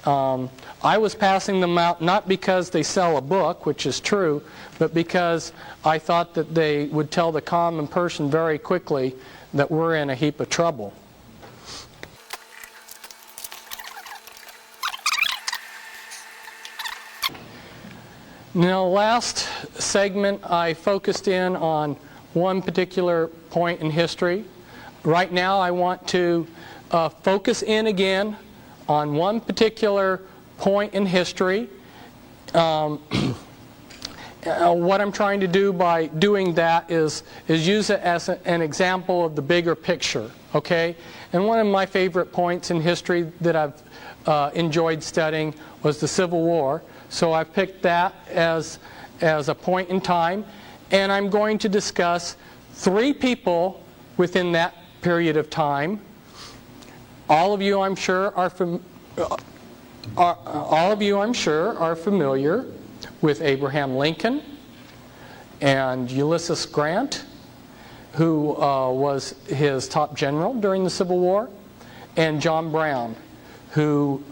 I was passing them out not because they sell a book, which is true, but because I thought that they would tell the common person very quickly that we're in a heap of trouble. Now, last segment I focused in on one particular point in history. Right now I want to focus in again on one particular point in history. What I'm trying to do by doing that is use it as an example of the bigger picture, okay? And one of my favorite points in history that I've enjoyed studying was the Civil War. So I picked that as a point in time, and I'm going to discuss 3 people within that period of time. All of you, I'm sure, are familiar with Abraham Lincoln and Ulysses Grant, who was his top general during the Civil War, and John Brown, who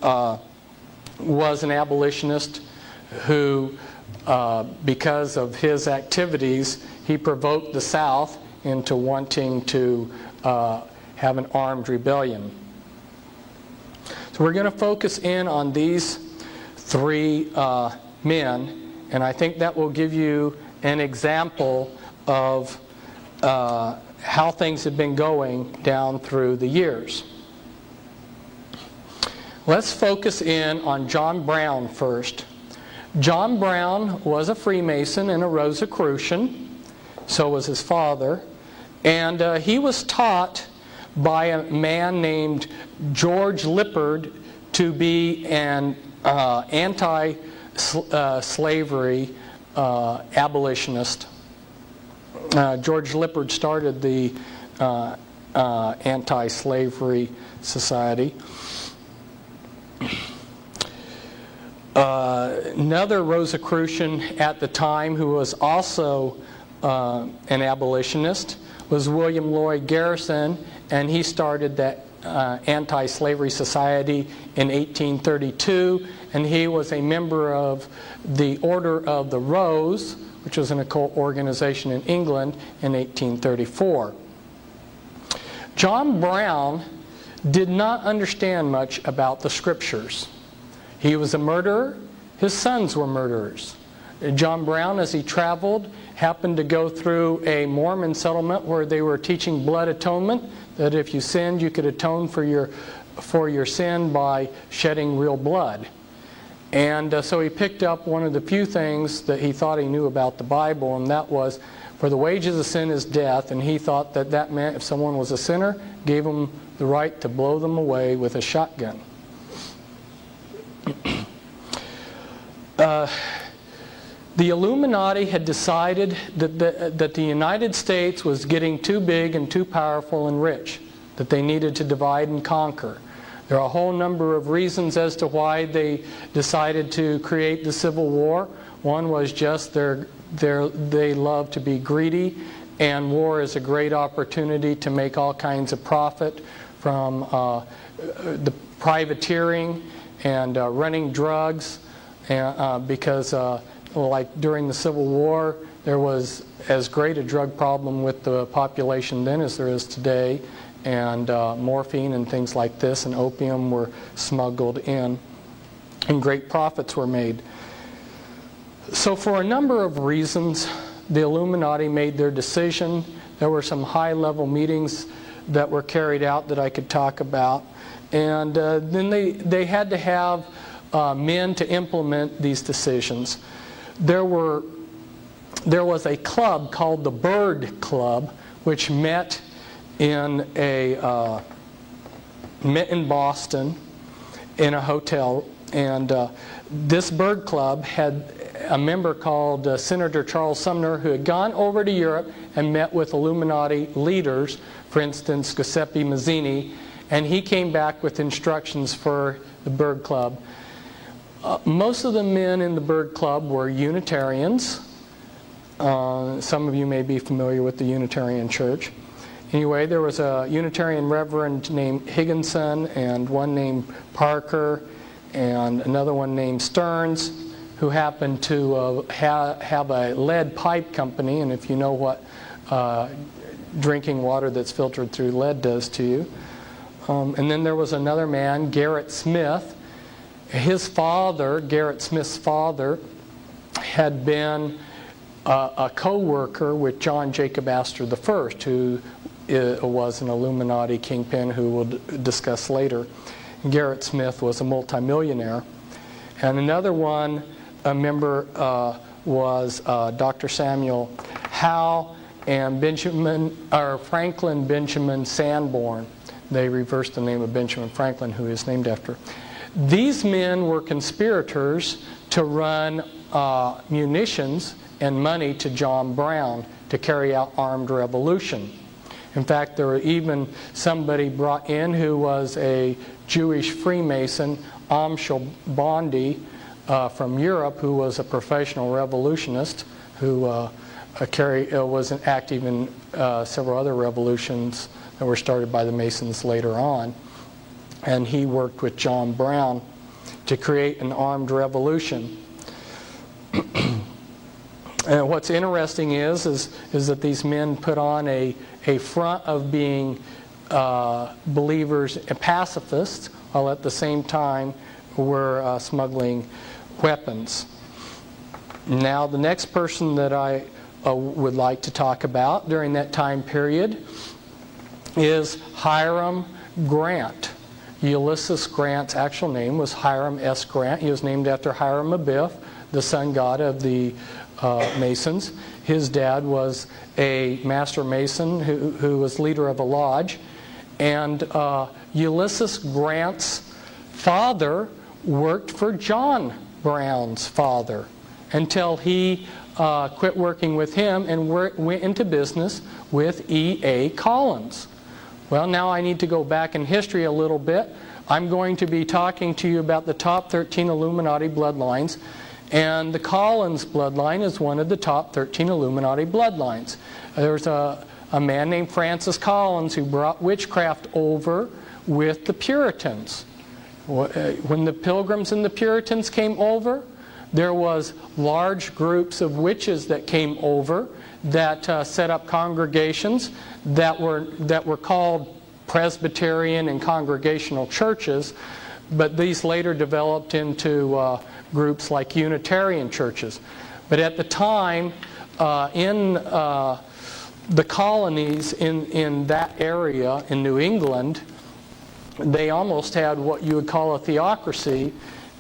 was an abolitionist who, because of his activities, he provoked the South into wanting to have an armed rebellion. So we're going to focus in on these 3 men, and I think that will give you an example of how things have been going down through the years. Let's focus in on John Brown first. John Brown was a Freemason and a Rosicrucian. So was his father. And he was taught by a man named George Lippard to be an anti-slavery abolitionist. George Lippard started the Anti-Slavery Society. Another Rosicrucian at the time who was also an abolitionist was William Lloyd Garrison, and he started that Anti-Slavery Society in 1832, and he was a member of the Order of the Rose, which was an occult organization in England, in 1834. John Brown did not understand much about the Scriptures. He was a murderer. His sons were murderers. John Brown, as he traveled, happened to go through a Mormon settlement where they were teaching blood atonement, that if you sinned, you could atone for your sin by shedding real blood. And so he picked up one of the few things that he thought he knew about the Bible, and that was, for the wages of sin is death, and he thought that meant if someone was a sinner, gave them the right to blow them away with a shotgun. The Illuminati had decided that the United States was getting too big and too powerful and rich, that they needed to divide and conquer. There are a whole number of reasons as to why they decided to create the Civil War. One was just they love to be greedy, and war is a great opportunity to make all kinds of profit from the privateering and running drugs, because like during the Civil War, there was as great a drug problem with the population then as there is today, and morphine and things like this and opium were smuggled in, and great profits were made. So for a number of reasons, the Illuminati made their decision. There were some high-level meetings that were carried out that I could talk about, and then they had to have men to implement these decisions. There was a club called the Bird Club, which met in Boston in a hotel, and this Bird Club had a member called Senator Charles Sumner, who had gone over to Europe and met with Illuminati leaders, for instance Giuseppe Mazzini, and he came back with instructions for the Bird Club. Most of the men in the Bird Club were Unitarians. Some of you may be familiar with the Unitarian Church. Anyway, there was a Unitarian reverend named Higginson, and one named Parker, and another one named Stearns, who happened to have a lead pipe company, and if you know what drinking water that's filtered through lead does to you. And then there was another man, Garrett Smith. His father, Garrett Smith's father, had been a co-worker with John Jacob Astor I, who was an Illuminati kingpin who we'll discuss later. Garrett Smith was a multimillionaire. And another one, a member, was Dr. Samuel Howe and Franklin Benjamin Sanborn. They reversed the name of Benjamin Franklin, who he is named after. These men were conspirators to run munitions and money to John Brown to carry out armed revolution. In fact, there were even somebody brought in who was a Jewish Freemason, Amschel Bondi, from Europe, who was a professional revolutionist who was active in several other revolutions that were started by the Masons later on. And he worked with John Brown to create an armed revolution. And what's interesting is that these men put on a front of being believers and pacifists, while at the same time were smuggling weapons. Now, the next person that I would like to talk about during that time period is Hiram Grant. Ulysses Grant's actual name was Hiram S. Grant. He was named after Hiram Abiff, the sun god of the Masons. His dad was a master mason who was leader of a lodge. And Ulysses Grant's father worked for John Brown's father until he quit working with him and went into business with E.A. Collins. Well, now I need to go back in history a little bit. I'm going to be talking to you about the top 13 Illuminati bloodlines, and the Collins bloodline is one of the top 13 Illuminati bloodlines. There's a man named Francis Collins who brought witchcraft over with the Puritans. When the Pilgrims and the Puritans came over, there was large groups of witches that came over that set up congregations that were called Presbyterian and Congregational churches, but these later developed into groups like Unitarian churches. But at the time, in the colonies in that area in New England, they almost had what you would call a theocracy,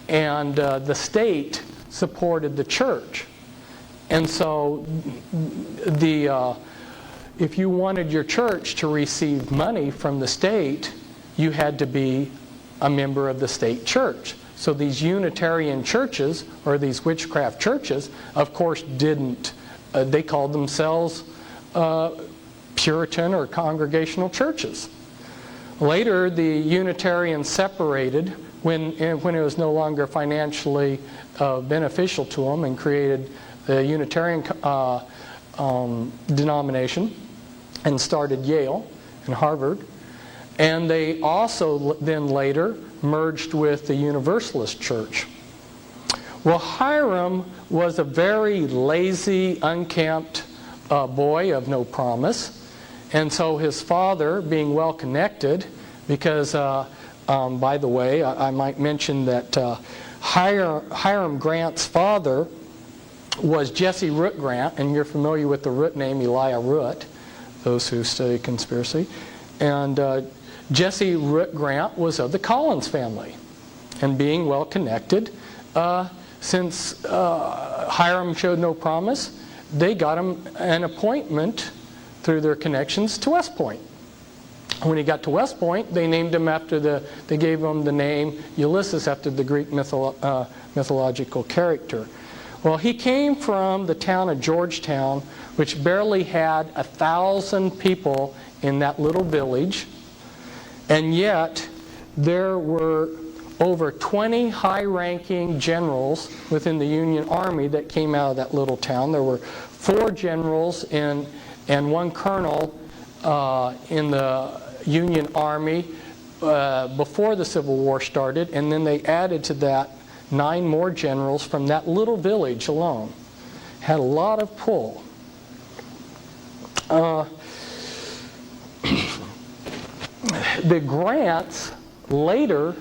and the state supported the church. And so if you wanted your church to receive money from the state, you had to be a member of the state church. So these Unitarian churches, or these witchcraft churches, of course didn't. They called themselves Puritan or Congregational churches. Later, the Unitarians separated when it was no longer financially beneficial to them, and created the Unitarian denomination and started Yale and Harvard. And they also then later merged with the Universalist Church. Well, Hiram was a very lazy, unkempt boy of no promise. And so his father, being well connected, because, by the way, I might mention that Hiram Grant's father was Jesse Root Grant, and you're familiar with the Root name, Elijah Root, those who study conspiracy. And Jesse Root Grant was of the Collins family. And being well connected, since Hiram showed no promise, they got him an appointment through their connections to West Point. When he got to West Point, they named him they gave him the name Ulysses after the Greek mythological character. Well, he came from the town of Georgetown, which barely had 1,000 people in that little village, and yet there were over 20 high-ranking generals within the Union Army that came out of that little town. There were 4 generals and 1 colonel in the Union Army before the Civil War started, and then they added to that 9 more generals from that little village alone. Had a lot of pull. The Grants later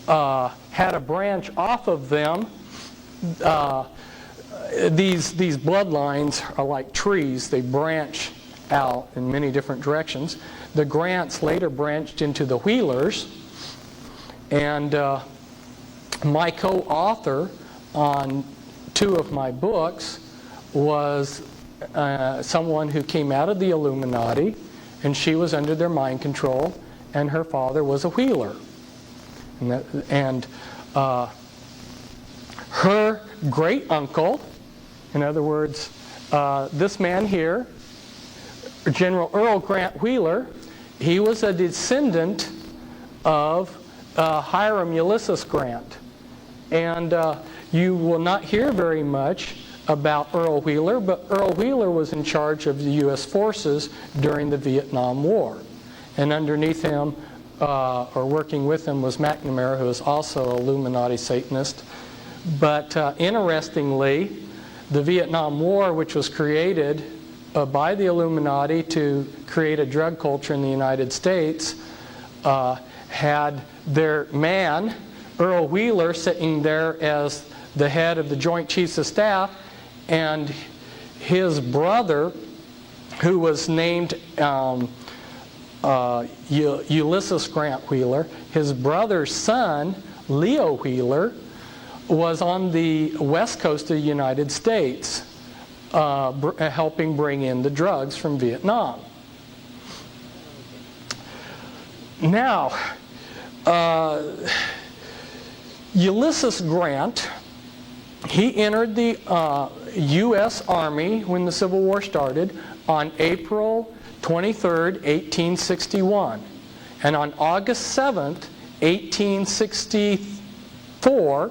had a branch off of them. These bloodlines are like trees. They branch out in many different directions. The Grants later branched into the Wheelers, and my co-author on 2 of my books was someone who came out of the Illuminati, and she was under their mind control, and her father was a Wheeler. And her great uncle, in other words, this man here, General Earl Grant Wheeler, he was a descendant of Hiram Ulysses Grant. And you will not hear very much about Earl Wheeler, but Earl Wheeler was in charge of the U.S. forces during the Vietnam War. And underneath him, or working with him, was McNamara, who was also an Illuminati Satanist. But interestingly, the Vietnam War, which was created by the Illuminati to create a drug culture in the United States, had their man, Earl Wheeler, sitting there as the head of the Joint Chiefs of Staff, and his brother, who was named Ulysses Grant Wheeler, his brother's son, Leo Wheeler, was on the west coast of the United States, helping bring in the drugs from Vietnam. Now, Ulysses Grant, he entered the U.S. Army when the Civil War started on April 23rd, 1861. And on August 7th, 1864,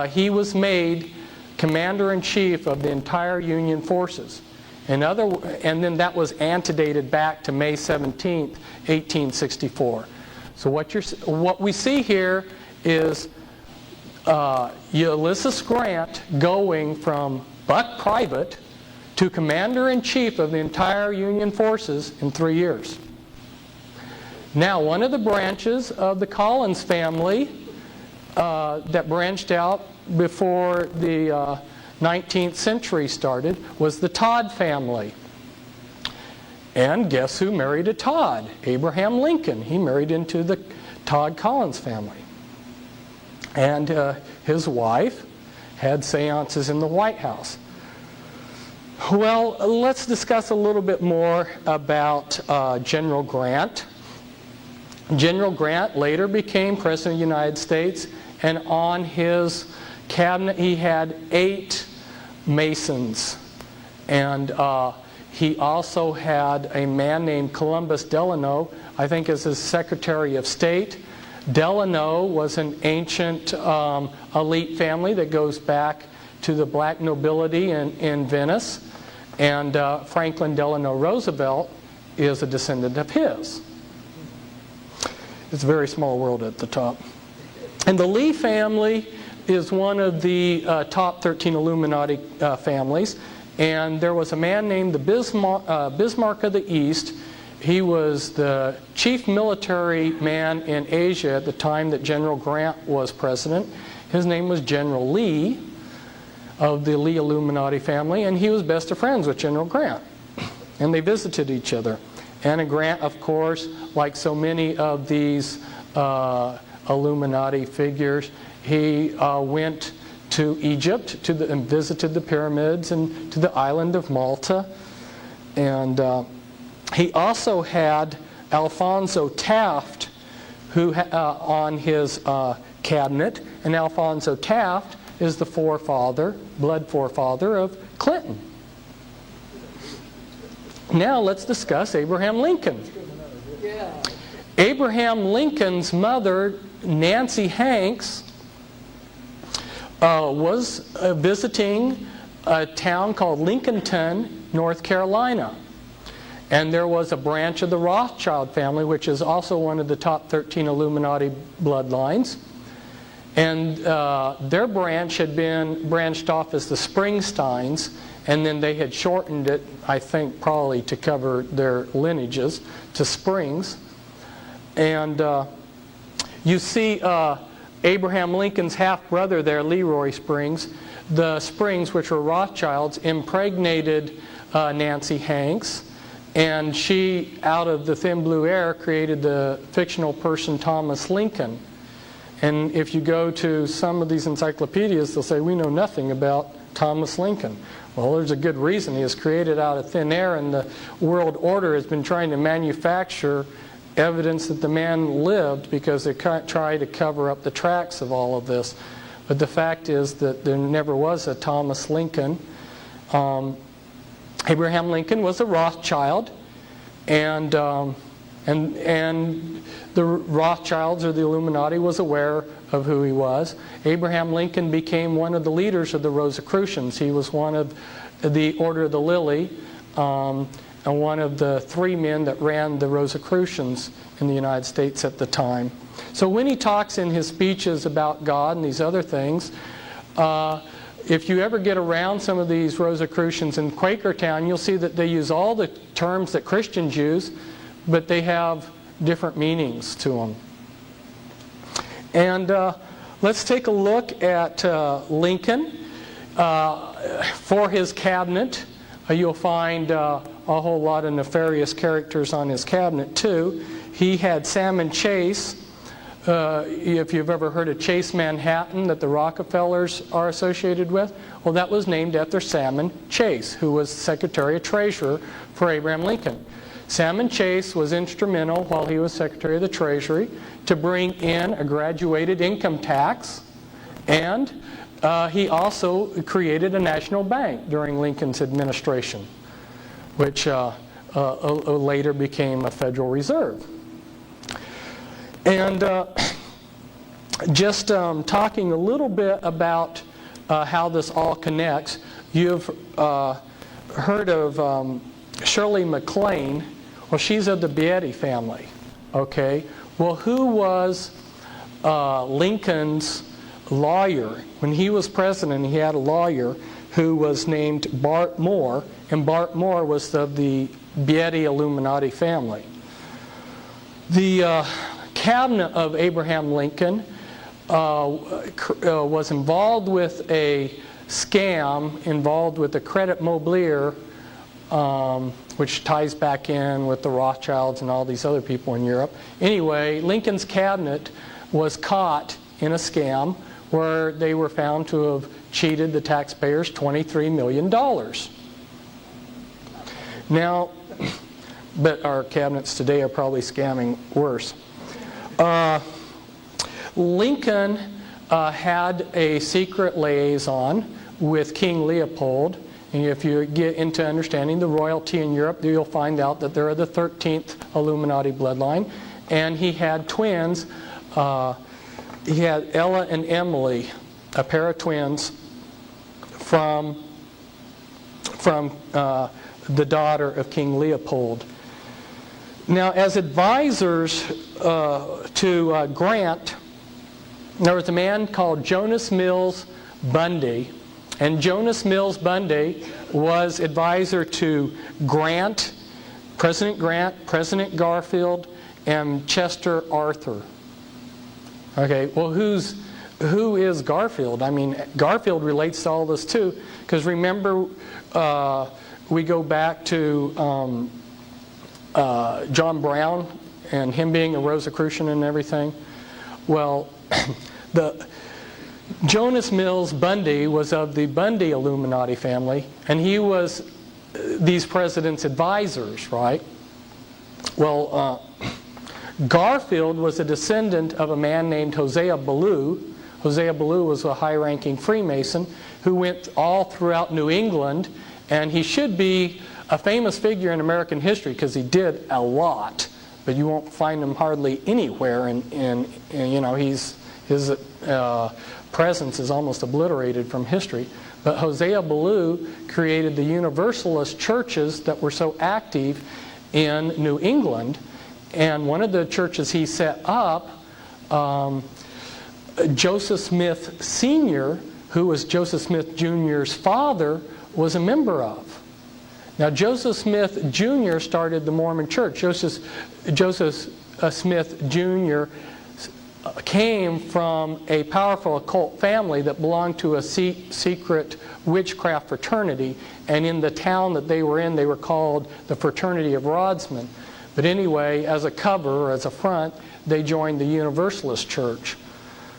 he was made Commander-in-Chief of the entire Union forces. And then that was antedated back to May 17th, 1864. So what we see here is Ulysses Grant going from buck private to Commander-in-Chief of the entire Union forces in 3 years. Now, one of the branches of the Collins family that branched out before the 19th century started was the Todd family. And guess who married a Todd? Abraham Lincoln. He married into the Todd Collins family. And his wife had seances in the White House. Well, let's discuss a little bit more about General Grant. General Grant later became President of the United States, and on his cabinet he had 8 Masons. And he also had a man named Columbus Delano, I think as his Secretary of State. Delano was an ancient elite family that goes back to the black nobility in Venice. And Franklin Delano Roosevelt is a descendant of his. It's a very small world at the top. And the Lee family is one of the top 13 Illuminati families. And there was a man named the Bismarck of the East. He was the chief military man in Asia at the time that General Grant was president. His name was General Lee of the Lee Illuminati family, and he was best of friends with General Grant. And they visited each other. And Grant, of course, like so many of these Illuminati figures, he went to Egypt and visited the pyramids and to the island of Malta. And he also had Alfonso Taft on his cabinet. And Alfonso Taft is the blood forefather of Clinton. Now let's discuss Abraham Lincoln. Abraham Lincoln's mother, Nancy Hanks, was visiting a town called Lincolnton, North Carolina. And there was a branch of the Rothschild family, which is also one of the top 13 Illuminati bloodlines. And their branch had been branched off as the Springsteins, and then they had shortened it, I think probably to cover their lineages, to Springs. And you see Abraham Lincoln's half-brother there, Leroy Springs. The Springs, which were Rothschilds, impregnated Nancy Hanks. And she, out of the thin blue air, created the fictional person Thomas Lincoln. And if you go to some of these encyclopedias, they'll say, we know nothing about Thomas Lincoln. Well, there's a good reason. He was created out of thin air, and the world order has been trying to manufacture evidence that the man lived because they try to cover up the tracks of all of this. But the fact is that there never was a Thomas Lincoln. Abraham Lincoln was a Rothschild, and the Rothschilds or the Illuminati was aware of who he was. Abraham Lincoln became one of the leaders of the Rosicrucians. He was one of the Order of the Lily, and one of the 3 men that ran the Rosicrucians in the United States at the time. So when he talks in his speeches about God and these other things, if you ever get around some of these Rosicrucians in Quakertown, you'll see that they use all the terms that Christians use, but they have different meanings to them. And let's take a look at Lincoln. For his cabinet, you'll find a whole lot of nefarious characters on his cabinet too. He had Salmon Chase. If you've ever heard of Chase Manhattan that the Rockefellers are associated with, well, that was named after Salmon Chase, who was Secretary of Treasury for Abraham Lincoln. Salmon Chase was instrumental while he was Secretary of the Treasury to bring in a graduated income tax, and he also created a national bank during Lincoln's administration, which later became a Federal Reserve. And just talking a little bit about how this all connects, you've heard of Shirley MacLaine. Well, she's of the Beatty family. Okay. Well, who was Lincoln's lawyer? When he was president, he had a lawyer who was named Bart Moore, and Bart Moore was of the Beatty Illuminati family. The cabinet of Abraham Lincoln was involved with a scam, involved with the Credit Mobilier, which ties back in with the Rothschilds and all these other people in Europe. Anyway, Lincoln's cabinet was caught in a scam where they were found to have cheated the taxpayers $23 million. Now, but our cabinets today are probably scamming worse. Lincoln had a secret liaison with King Leopold. And if you get into understanding the royalty in Europe, you'll find out that they're the 13th Illuminati bloodline. And he had twins, He had Ella and Emily, a pair of twins, from the daughter of King Leopold. Now, as advisors to Grant, there was a man called Jonas Mills Bundy. And Jonas Mills Bundy was advisor to President Grant, President Garfield, and Chester Arthur. Okay, well, who is Garfield? I mean, Garfield relates to all this too, because remember, we go back to John Brown and him being a Rosicrucian and everything. Well, Jonas Mills Bundy was of the Bundy Illuminati family, and he was these presidents' advisors, right? Well, Garfield was a descendant of a man named Hosea Ballou. Hosea Ballou was a high-ranking Freemason who went all throughout New England, and he should be a famous figure in American history because he did a lot, but you won't find him hardly anywhere. And you know, his presence is almost obliterated from history. But Hosea Ballou created the Universalist churches that were so active in New England. And one of the churches he set up, Joseph Smith Sr., who was Joseph Smith Jr.'s father, was a member of. Now, Joseph Smith Jr. started the Mormon Church. Joseph Smith Jr. came from a powerful occult family that belonged to a secret witchcraft fraternity, and in the town that they were in, they were called the Fraternity of Rodsmen. But anyway, as a cover, or as a front, they joined the Universalist Church.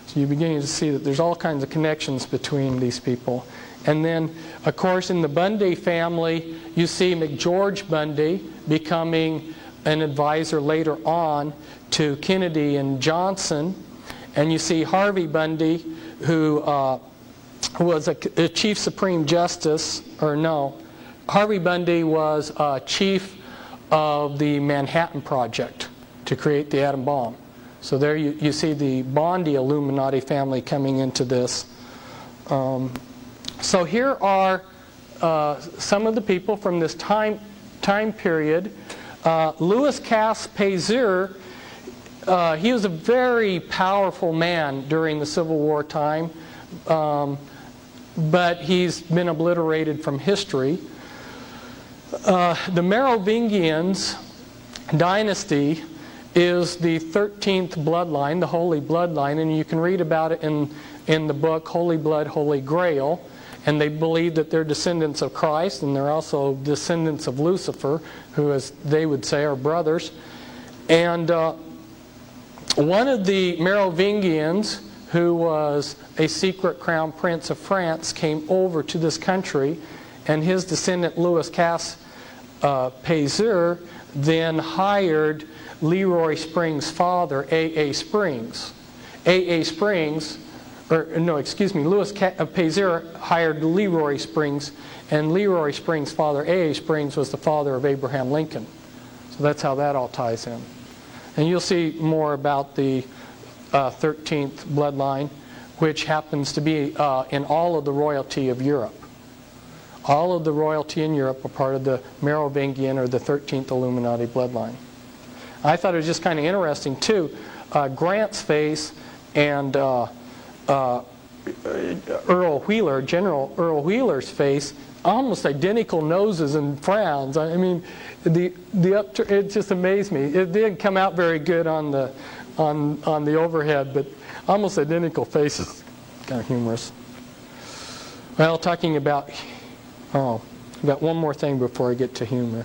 So you're beginning to see that there's all kinds of connections between these people. And then, of course, in the Bundy family, you see McGeorge Bundy becoming an advisor later on to Kennedy and Johnson. And you see Harvey Bundy, who was a Chief Supreme Justice, or no, Harvey Bundy was chief of the Manhattan Project to create the atom bomb. So there you see the Bundy Illuminati family coming into this. So here are some of the people from this time period. Louis Cass Pazur, he was a very powerful man during the Civil War time, but he's been obliterated from history. The Merovingians dynasty is the 13th bloodline, the Holy Bloodline, and you can read about it in the book Holy Blood, Holy Grail. And they believe that they're descendants of Christ, and they're also descendants of Lucifer, who, as they would say, are brothers. And one of the Merovingians, who was a secret crown prince of France, came over to this country, and his descendant Louis Cass Pazur then hired Leroy Springs' father, A.A. Springs. A.A. Springs, Louis Pazur hired Leroy Springs, and Leroy Springs' father, A.A. Springs, was the father of Abraham Lincoln. So that's how that all ties in. And you'll see more about the 13th bloodline, which happens to be in all of the royalty of Europe. All of the royalty in Europe are part of the Merovingian or the 13th Illuminati bloodline. I thought it was just kind of interesting, too. Grant's face and General Earl Wheeler's face, almost identical noses and frowns. I mean, it just amazed me. It didn't come out very good on the overhead, but almost identical faces. Kind of humorous. Well, talking about one more thing before I get to humor.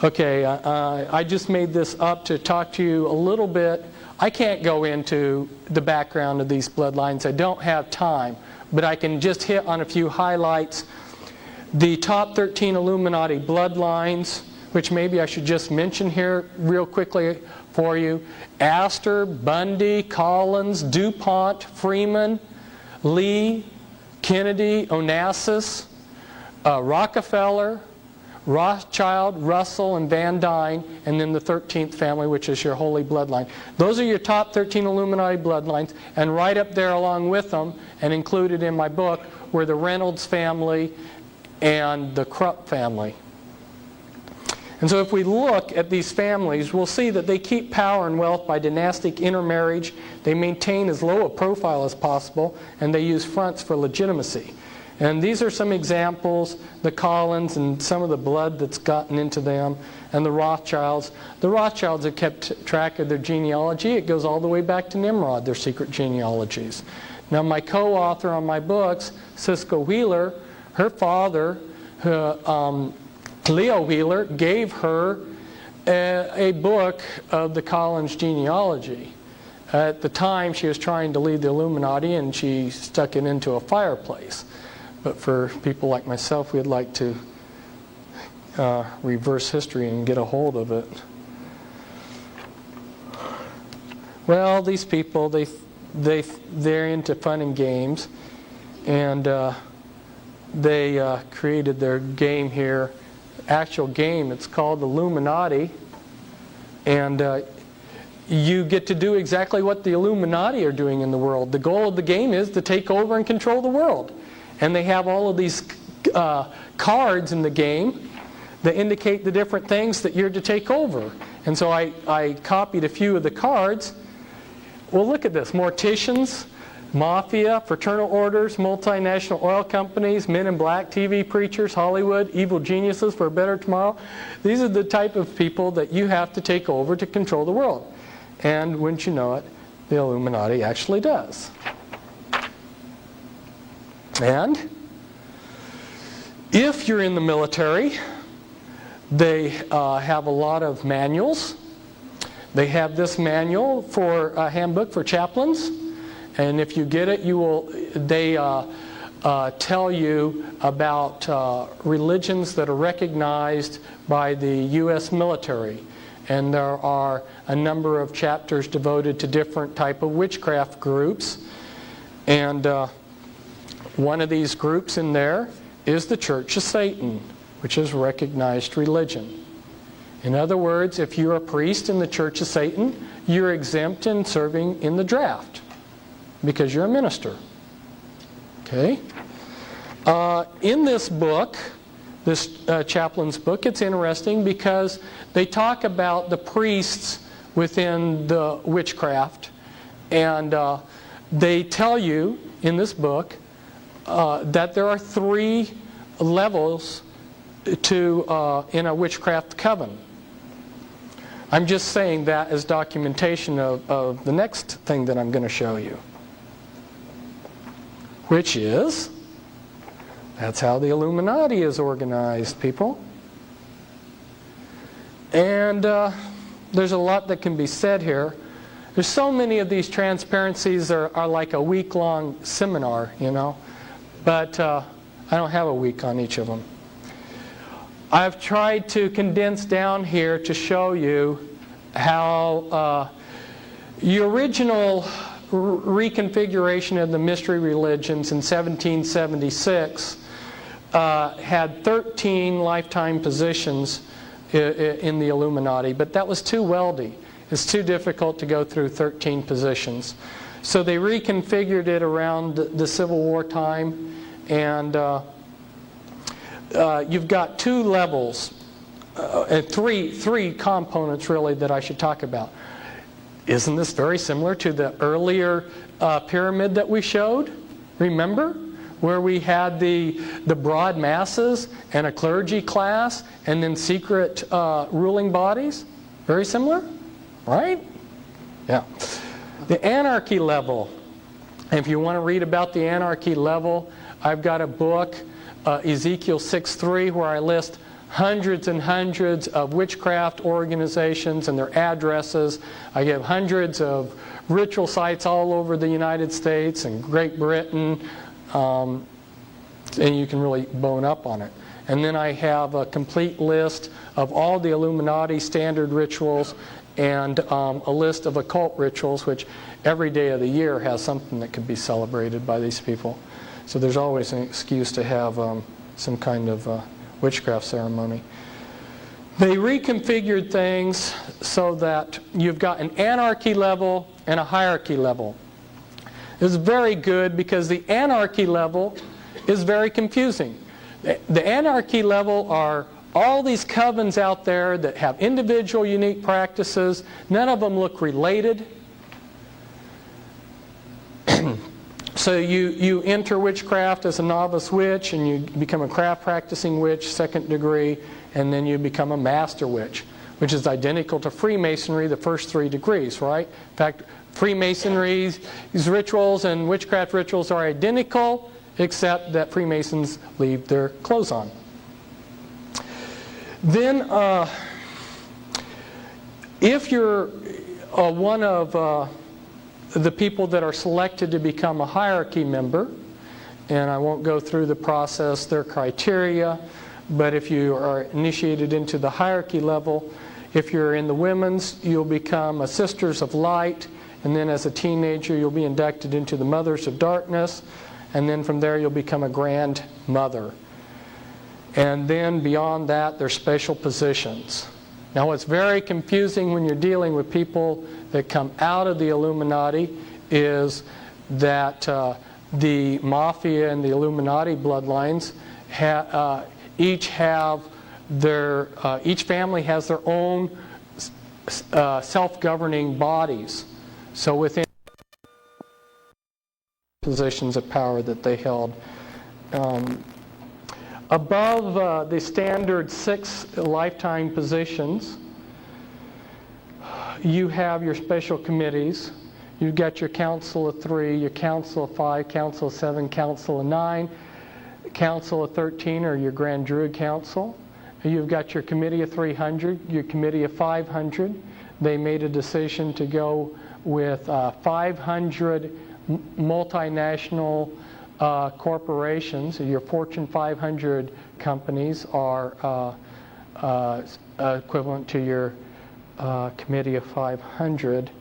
Okay, I just made this up to talk to you a little bit. I can't go into the background of these bloodlines. I don't have time, but I can just hit on a few highlights. The top 13 Illuminati bloodlines, which maybe I should just mention here real quickly for you. Astor, Bundy, Collins, DuPont, Freeman, Lee, Kennedy, Onassis, Rockefeller, Rothschild, Russell, and Van Dyne, and then the 13th family, which is your holy bloodline. Those are your top 13 Illuminati bloodlines, and right up there along with them, and included in my book, were the Reynolds family and the Krupp family. And so if we look at these families, we'll see that they keep power and wealth by dynastic intermarriage, they maintain as low a profile as possible, and they use fronts for legitimacy. And these are some examples, the Collins and some of the blood that's gotten into them, and the Rothschilds. The Rothschilds have kept track of their genealogy. It goes all the way back to Nimrod, their secret genealogies. Now my co-author on my books, Cisco Wheeler, her father, Leo Wheeler, gave her a book of the Collins genealogy. At the time she was trying to lead the Illuminati and she stuck it into a fireplace. But for people like myself, we'd like to reverse history and get a hold of it. Well, these people, they're into fun and games, and they created their game here. Actual game, it's called Illuminati, and you get to do exactly what the Illuminati are doing in the world. The goal of the game is to take over and control the world. And they have all of these cards in the game that indicate the different things that you're to take over. And so I copied a few of the cards. Well, look at this. Morticians, mafia, fraternal orders, multinational oil companies, men in black, TV preachers, Hollywood, evil geniuses for a better tomorrow. These are the type of people that you have to take over to control the world. And wouldn't you know it, the Illuminati actually does. And if you're in the military, they have a lot of manuals. They have this manual for a handbook for chaplains, and if you get it, they tell you about religions that are recognized by the U.S. military. And there are a number of chapters devoted to different type of witchcraft groups. And one of these groups in there is the Church of Satan, which is recognized religion. In other words, if you're a priest in the Church of Satan, you're exempt in serving in the draft because you're a minister. Okay? In this book, this chaplain's book, it's interesting because they talk about the priests within the witchcraft, and they tell you in this book that there are 3 levels in a witchcraft coven. I'm just saying that as documentation of the next thing that I'm going to show you, which is, that's how the Illuminati is organized, people. And there's a lot that can be said here. There's so many of these transparencies are like a week-long seminar, you know. But I don't have a week on each of them. I've tried to condense down here to show you how the original reconfiguration of the mystery religions in 1776 had 13 lifetime positions in the Illuminati, but that was too weldy. It's too difficult to go through 13 positions. So they reconfigured it around the Civil War time, and you've got 2 levels, and three components really that I should talk about. Isn't this very similar to the earlier pyramid that we showed? Remember? Where we had the broad masses and a clergy class and then secret ruling bodies? Very similar? Right? Yeah. The anarchy level. If you want to read about the anarchy level, I've got a book, Ezekiel 6:3, where I list hundreds and hundreds of witchcraft organizations and their addresses. I give hundreds of ritual sites all over the United States and Great Britain, and you can really bone up on it. And then I have a complete list of all the Illuminati standard rituals and a list of occult rituals, which every day of the year has something that could be celebrated by these people. So there's always an excuse to have some kind of witchcraft ceremony. They reconfigured things so that you've got an anarchy level and a hierarchy level. This is very good because the anarchy level is very confusing. The anarchy level are all these covens out there that have individual unique practices. None of them look related. So you enter witchcraft as a novice witch, and you become a craft practicing witch, second degree, and then you become a master witch, which is identical to Freemasonry, the first 3 degrees, right? In fact, Freemasonry's rituals and witchcraft rituals are identical, except that Freemasons leave their clothes on. Then, if you're one of the people that are selected to become a hierarchy member, and I won't go through the process, their criteria, but if you are initiated into the hierarchy level, if you're in the women's, you'll become a Sisters of Light, and then as a teenager you'll be inducted into the Mothers of Darkness, and then from there you'll become a grandmother. And then beyond that, there's special positions. Now, what's very confusing when you're dealing with people that come out of the Illuminati is that the Mafia and the Illuminati bloodlines each family has their own self-governing bodies. So within positions of power that they held. Above the standard 6 lifetime positions, you have your special committees. You've got your Council of 3, your Council of 5, Council of 7, Council of 9, Council of 13, or your Grand Druid Council. You've got your Committee of 300, your Committee of 500. They made a decision to go with 500 multinational corporations. Your Fortune 500 companies are equivalent to your Committee of 500.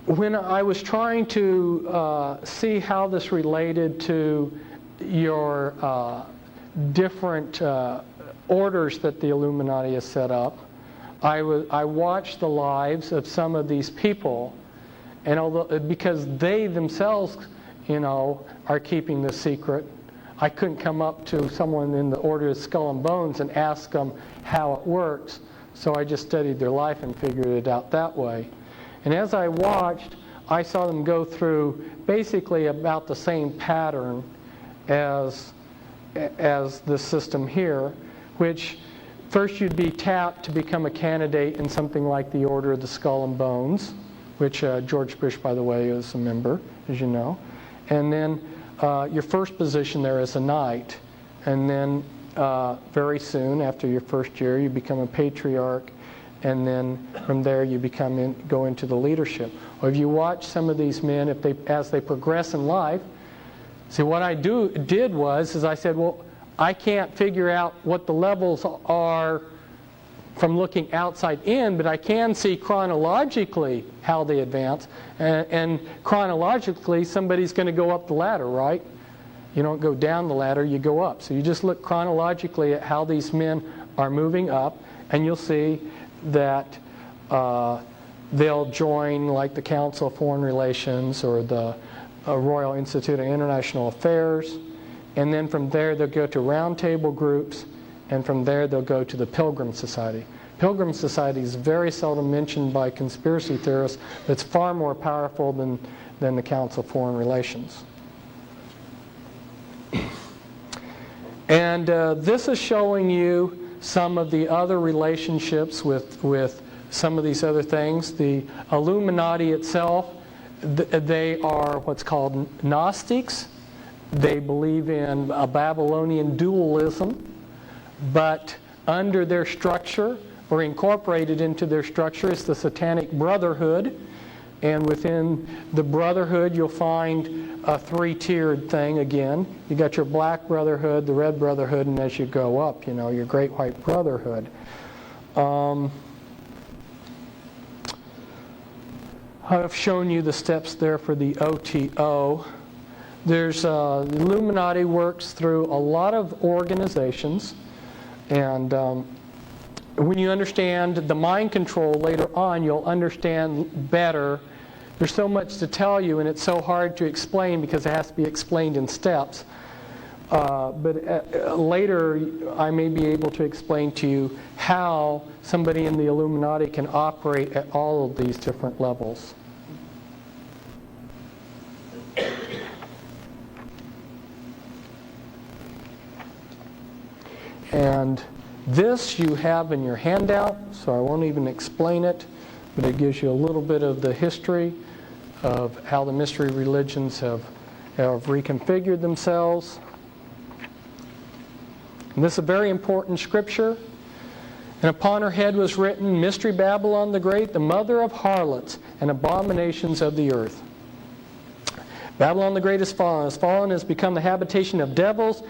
When I was trying to see how this related to your different orders that the Illuminati has set up, I watched the lives of some of these people, and although because they themselves, are keeping the secret, I couldn't come up to someone in the Order of Skull and Bones and ask them how it works. So I just studied their life and figured it out that way. And as I watched, I saw them go through basically about the same pattern as the system here, which first you'd be tapped to become a candidate in something like the Order of the Skull and Bones, which George Bush, by the way, is a member, as you know. And then your first position there is a knight. And then very soon, after your first year, you become a patriarch. And then from there you go into the leadership. Or if you watch some of these men, as they progress in life, see what I did was I said, well, I can't figure out what the levels are from looking outside in, but I can see chronologically how they advance. And chronologically, somebody's going to go up the ladder, right? You don't go down the ladder, you go up. So you just look chronologically at how these men are moving up, and you'll see that they'll join like the Council of Foreign Relations or the Royal Institute of International Affairs, and then from there they'll go to roundtable groups, and from there they'll go to the Pilgrim Society. Pilgrim Society is very seldom mentioned by conspiracy theorists, but it's far more powerful than the Council of Foreign Relations. And this is showing you some of the other relationships with some of these other things. The Illuminati itself, they are what's called Gnostics. They believe in a Babylonian dualism, but under their structure, or incorporated into their structure, is the Satanic Brotherhood. And within the Brotherhood, you'll find a 3-tiered thing again. You got your Black Brotherhood, the Red Brotherhood, and as you go up, your Great White Brotherhood. I've shown you the steps there for the OTO. the Illuminati works through a lot of organizations, and when you understand the mind control later on, you'll understand better. There's so much to tell you, and it's so hard to explain because it has to be explained in steps. But later, I may be able to explain to you how somebody in the Illuminati can operate at all of these different levels. And this you have in your handout, so I won't even explain it, but it gives you a little bit of the history of how the mystery religions have reconfigured themselves. And this is a very important scripture. And upon her head was written, Mystery Babylon the Great, the mother of harlots and abominations of the earth. Babylon the Great is fallen, has become the habitation of devils,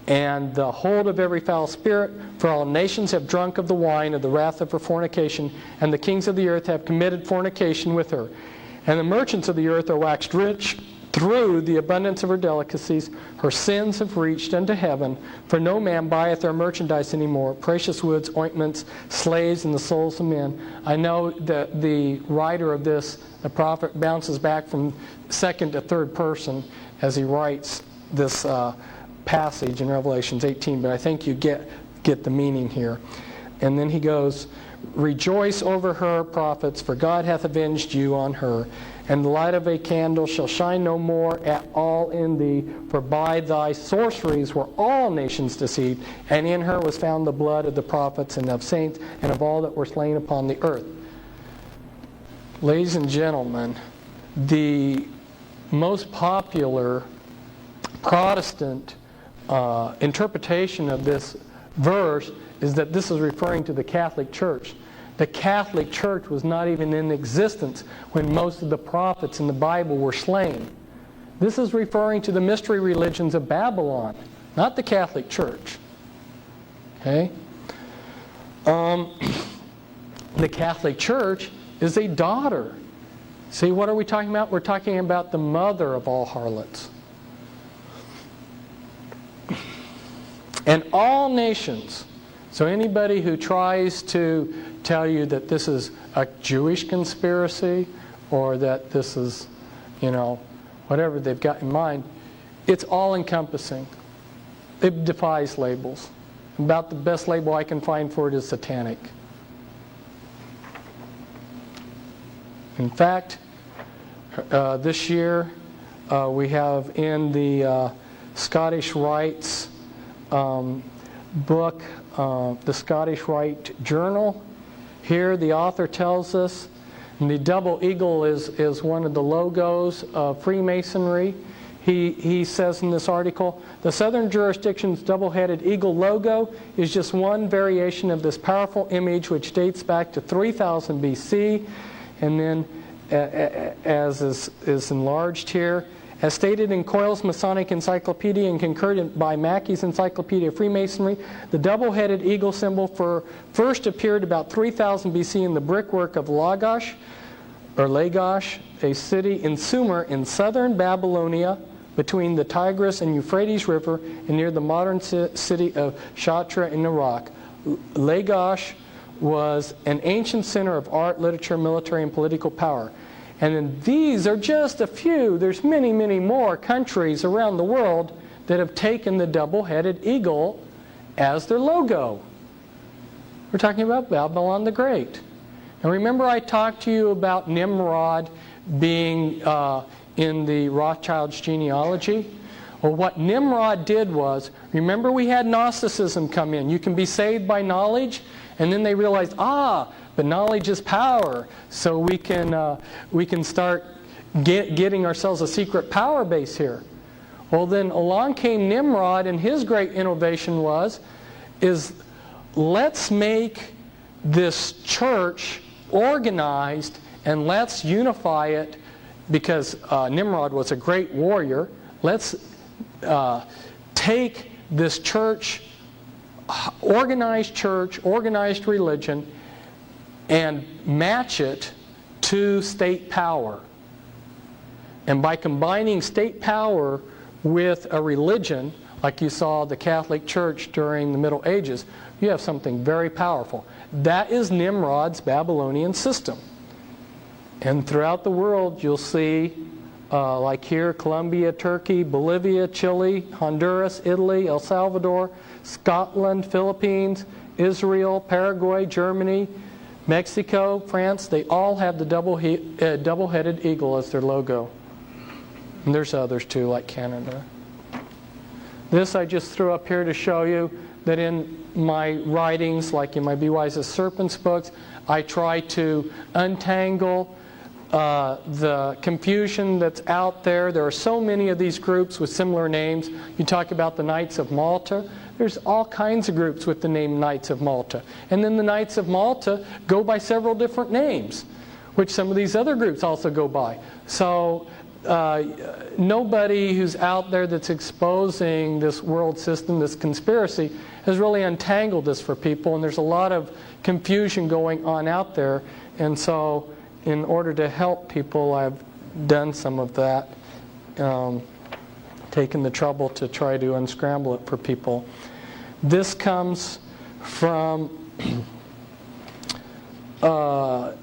and the hold of every foul spirit, for all nations have drunk of the wine of the wrath of her fornication, and the kings of the earth have committed fornication with her. And the merchants of the earth are waxed rich through the abundance of her delicacies. Her sins have reached unto heaven, for no man buyeth their merchandise anymore, precious woods, ointments, slaves, and the souls of men. I know that the writer of this, the prophet, bounces back from second to third person as he writes this passage in Revelations 18, but I think you get the meaning here. And then he goes, Rejoice over her, prophets, for God hath avenged you on her. And the light of a candle shall shine no more at all in thee, for by thy sorceries were all nations deceived, and in her was found the blood of the prophets and of saints and of all that were slain upon the earth. Ladies and gentlemen, the most popular Protestant interpretation of this verse is that this is referring to the Catholic Church. The Catholic Church was not even in existence when most of the prophets in the Bible were slain. This is referring to the mystery religions of Babylon, not the Catholic Church. Okay? The Catholic Church is a daughter. See, what are we talking about? We're talking about the mother of all harlots. And all nations. So anybody who tries to tell you that this is a Jewish conspiracy or that this is, whatever they've got in mind, it's all-encompassing. It defies labels. About the best label I can find for it is satanic. In fact, this year we have in the Scottish Rites book, the Scottish Rite Journal. Here the author tells us, and the double eagle is one of the logos of Freemasonry. He says in this article, the Southern jurisdiction's double-headed eagle logo is just one variation of this powerful image which dates back to 3000 BC, and then as is enlarged here, as stated in Coyle's Masonic Encyclopedia and concurred by Mackey's Encyclopedia of Freemasonry, the double-headed eagle symbol first appeared about 3000 BC in the brickwork of Lagash, a city in Sumer in southern Babylonia between the Tigris and Euphrates River and near the modern city of Shatra in Iraq. Lagash was an ancient center of art, literature, military, and political power. And then these are just a few. There's many, many more countries around the world that have taken the double-headed eagle as their logo. We're talking about Babylon the Great. Now remember I talked to you about Nimrod being in the Rothschild's genealogy? Well, what Nimrod did was, remember we had Gnosticism come in. You can be saved by knowledge, and then they realized, but knowledge is power, so we can start getting ourselves a secret power base here. Well, then along came Nimrod, and his great innovation is let's make this church organized and let's unify it, because Nimrod was a great warrior. Let's take this church, organized religion, and match it to state power. And by combining state power with a religion, like you saw the Catholic Church during the Middle Ages, you have something very powerful. That is Nimrod's Babylonian system. And throughout the world, you'll see, like here, Colombia, Turkey, Bolivia, Chile, Honduras, Italy, El Salvador, Scotland, Philippines, Israel, Paraguay, Germany, Mexico, France. They all have the double-headed eagle as their logo. And there's others too, like Canada. This I just threw up here to show you that in my writings, like in my Be Wise As Serpents books, I try to untangle the confusion that's out there. There are so many of these groups with similar names. You talk about the Knights of Malta. There's all kinds of groups with the name Knights of Malta. And then the Knights of Malta go by several different names, which some of these other groups also go by. So nobody who's out there that's exposing this world system, this conspiracy, has really untangled this for people. And there's a lot of confusion going on out there. And so in order to help people, I've done some of that, taken the trouble to try to unscramble it for people. This comes from the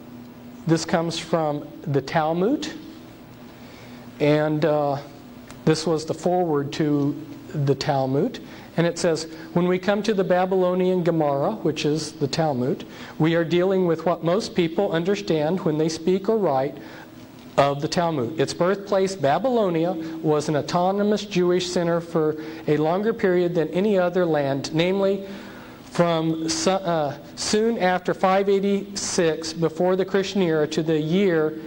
Talmud, and this was the foreword to the Talmud. And it says, when we come to the Babylonian Gemara, which is the Talmud, we are dealing with what most people understand when they speak or write of the Talmud. Its birthplace, Babylonia, was an autonomous Jewish center for a longer period than any other land, namely from soon after 586 before the Christian era to the year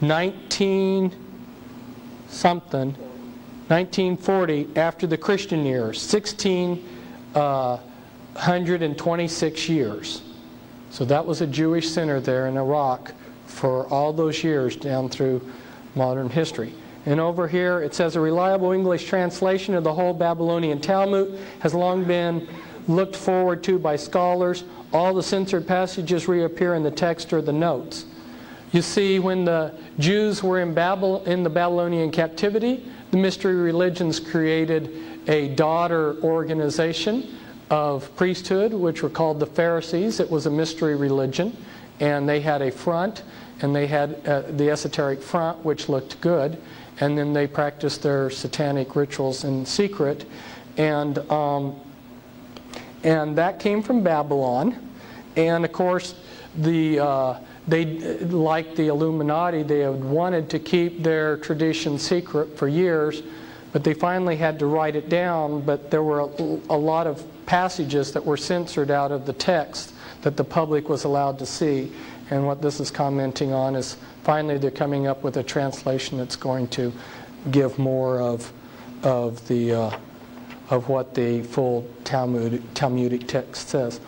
1940 after the Christian era, 1626 years. So that was a Jewish center there in Iraq for all those years down through modern history. And over here it says, a reliable English translation of the whole Babylonian Talmud has long been looked forward to by scholars. All the censored passages reappear in the text or the notes. You see, when the Jews were in the Babylonian captivity, the mystery religions created a daughter organization of priesthood, which were called the Pharisees. It was a mystery religion, and they had a front, and they had the esoteric front, which looked good, and then they practiced their satanic rituals in secret, and that came from Babylon. And of course, they, like the Illuminati, they had wanted to keep their tradition secret for years, but they finally had to write it down. But there were a lot of passages that were censored out of the text that the public was allowed to see. And what this is commenting on is finally they're coming up with a translation that's going to give more of what the full Talmudic text says.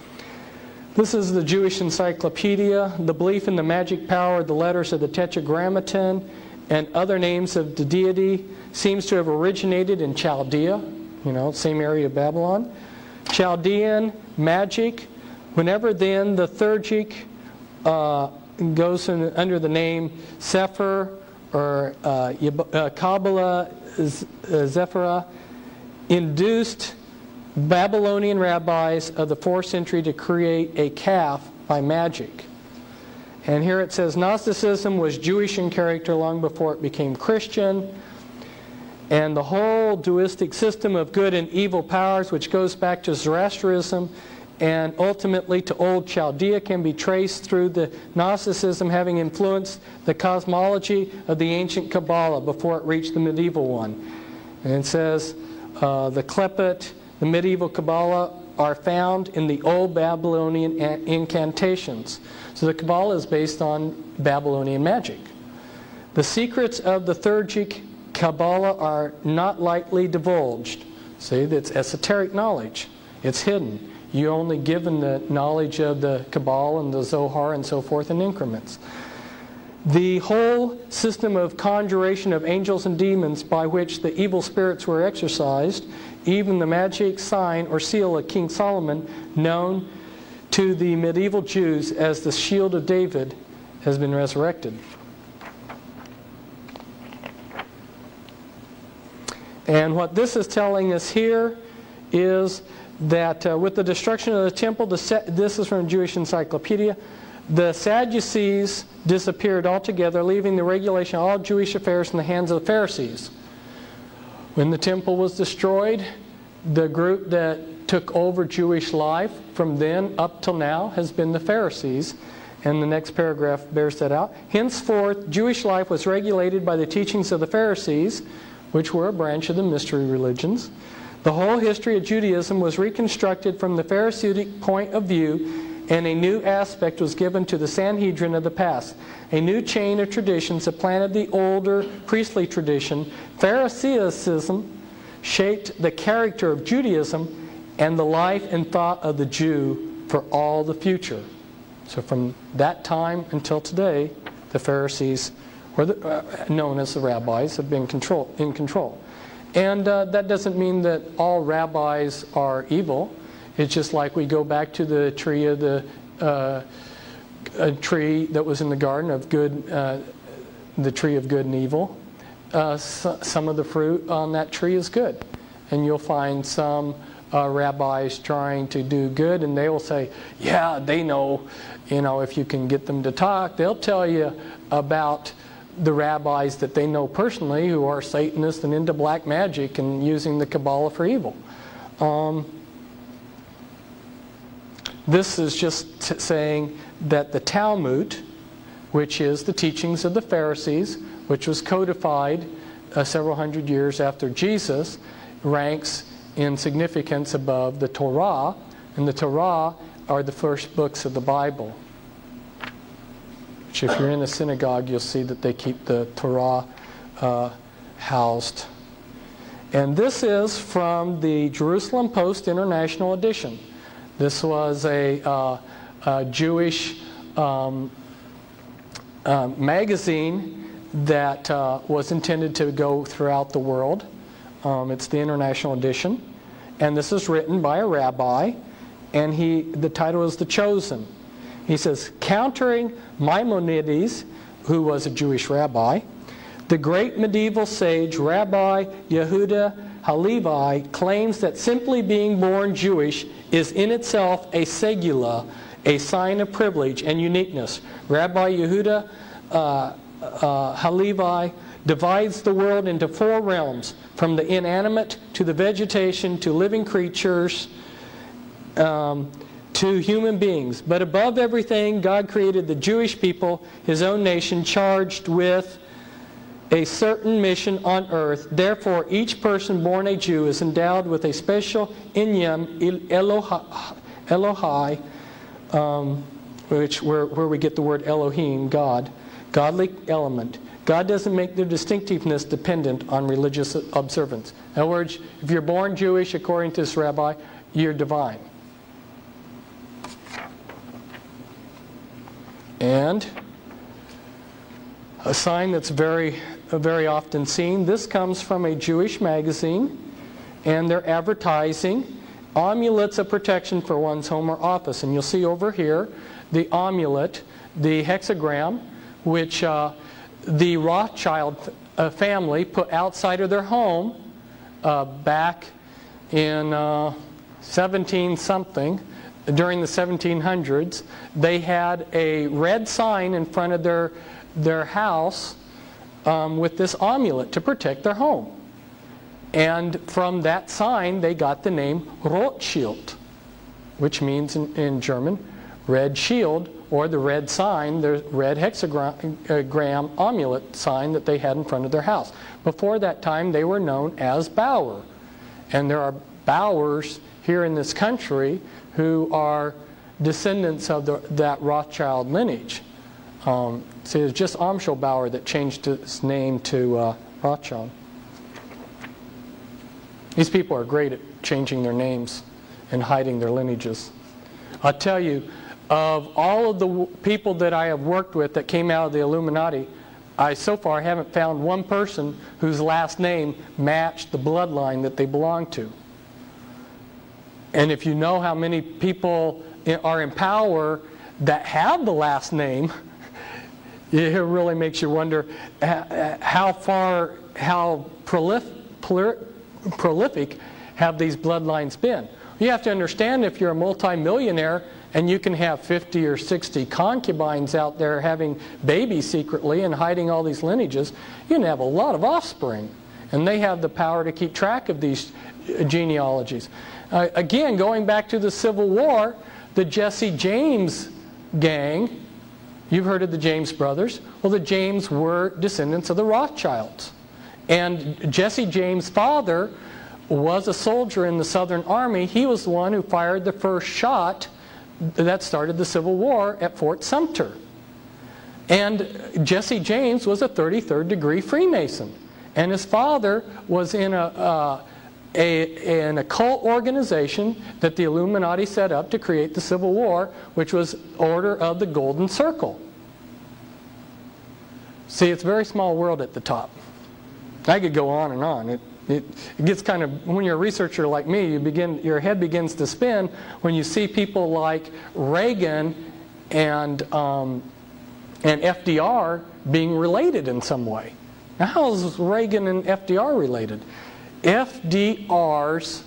This is the Jewish Encyclopedia. The belief in the magic power of the letters of the Tetragrammaton and other names of the deity seems to have originated in Chaldea, same area of Babylon. Chaldean magic, whenever then the Theurgic goes under the name Sefer or Kabbalah Zephyrah, induced Babylonian rabbis of the 4th century to create a calf by magic. And here it says, Gnosticism was Jewish in character long before it became Christian. And the whole dualistic system of good and evil powers, which goes back to Zoroastrianism and ultimately to old Chaldea, can be traced through the Gnosticism having influenced the cosmology of the ancient Kabbalah before it reached the medieval one. And it says, the Klepet, the medieval Kabbalah, are found in the old Babylonian incantations. So the Kabbalah is based on Babylonian magic. The secrets of the Theurgic Kabbalah are not lightly divulged. See, that's esoteric knowledge. It's hidden. You're only given the knowledge of the Kabbalah and the Zohar and so forth in increments. The whole system of conjuration of angels and demons by which the evil spirits were exorcised, even the magic sign or seal of King Solomon, known to the medieval Jews as the Shield of David, has been resurrected. And what this is telling us here is that with the destruction of the temple, this is from a Jewish encyclopedia, the Sadducees disappeared altogether, leaving the regulation of all Jewish affairs in the hands of the Pharisees. When the temple was destroyed, the group that took over Jewish life from then up till now has been the Pharisees. And the next paragraph bears that out. Henceforth, Jewish life was regulated by the teachings of the Pharisees, which were a branch of the mystery religions. The whole history of Judaism was reconstructed from the Pharisaic point of view, and a new aspect was given to the Sanhedrin of the past. A new chain of traditions supplanted the older priestly tradition. Pharisaism shaped the character of Judaism and the life and thought of the Jew for all the future. So from that time until today, the Pharisees, known as the rabbis, have been in control. And that doesn't mean that all rabbis are evil. It's just like we go back to the tree of a tree that was in the garden of good, the tree of good and evil. Some of the fruit on that tree is good, and you'll find some rabbis trying to do good, and they will say, "Yeah, they know. If you can get them to talk, they'll tell you about the rabbis that they know personally who are Satanists and into black magic and using the Kabbalah for evil." This is just saying that the Talmud, which is the teachings of the Pharisees, which was codified several hundred years after Jesus, ranks in significance above the Torah, and the Torah are the first books of the Bible. Which if you're in a synagogue, you'll see that they keep the Torah housed. And this is from the Jerusalem Post International Edition. This was a Jewish magazine that was intended to go throughout the world. It's the International Edition. And this is written by a rabbi, and the title is The Chosen. He says, countering Maimonides, who was a Jewish rabbi, the great medieval sage Rabbi Yehuda Halevi claims that simply being born Jewish is in itself a segula, a sign of privilege and uniqueness. Rabbi Yehuda Halevi divides the world into four realms, from the inanimate to the vegetation to living creatures to human beings. But above everything, God created the Jewish people, His own nation, charged with a certain mission on earth. Therefore, each person born a Jew is endowed with a special inyan Elohai, where we get the word Elohim, God, godly element. God doesn't make their distinctiveness dependent on religious observance. In other words, if you're born Jewish, according to this rabbi, you're divine. And a sign that's very often seen, this comes from a Jewish magazine, and they're advertising amulets of protection for one's home or office. And you'll see over here the amulet, the hexagram, which the Rothschild family put outside of their home back in 17-something. During the 1700s, they had a red sign in front of their house with this amulet to protect their home. And from that sign, they got the name Rothschild, which means in German, red shield, or the red sign, the red hexagram amulet sign that they had in front of their house. Before that time, they were known as Bauer. And there are Bauers here in this country who are descendants of that Rothschild lineage. So it's just Amschel Bauer that changed his name to Rothschild. These people are great at changing their names and hiding their lineages. I'll tell you, of all of the people that I have worked with that came out of the Illuminati, I so far haven't found one person whose last name matched the bloodline that they belong to. And if you know how many people are in power that have the last name, it really makes you wonder how prolific prolific have these bloodlines been? You have to understand, if you're a multimillionaire and you can have 50 or 60 concubines out there having babies secretly and hiding all these lineages, you can have a lot of offspring. And they have the power to keep track of these genealogies. Again, going back to the Civil War, the Jesse James gang, you've heard of the James brothers. Well, the James were descendants of the Rothschilds. And Jesse James' father was a soldier in the Southern Army. He was the one who fired the first shot that started the Civil War at Fort Sumter. And Jesse James was a 33rd degree Freemason. And his father was in an occult organization that the Illuminati set up to create the Civil War, which was Order of the Golden Circle. See, it's a very small world at the top. I could go on and on. It gets kind of, when you're a researcher like me, your head begins to spin when you see people like Reagan and FDR being related in some way. Now, how is Reagan and FDR related? FDR's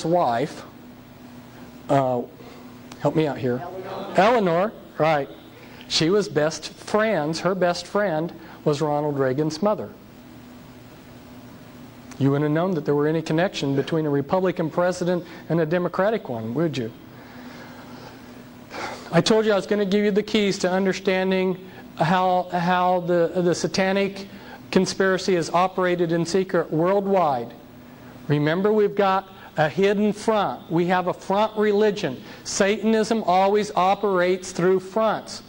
wife, help me out here. Eleanor, right. She was best friends. Her best friend was Ronald Reagan's mother. You wouldn't have known that there were any connection between a Republican president and a Democratic one, would you? I told you I was going to give you the keys to understanding how the satanic conspiracy is operated in secret worldwide. Remember, we've got a hidden front. We have a front religion. Satanism always operates through fronts.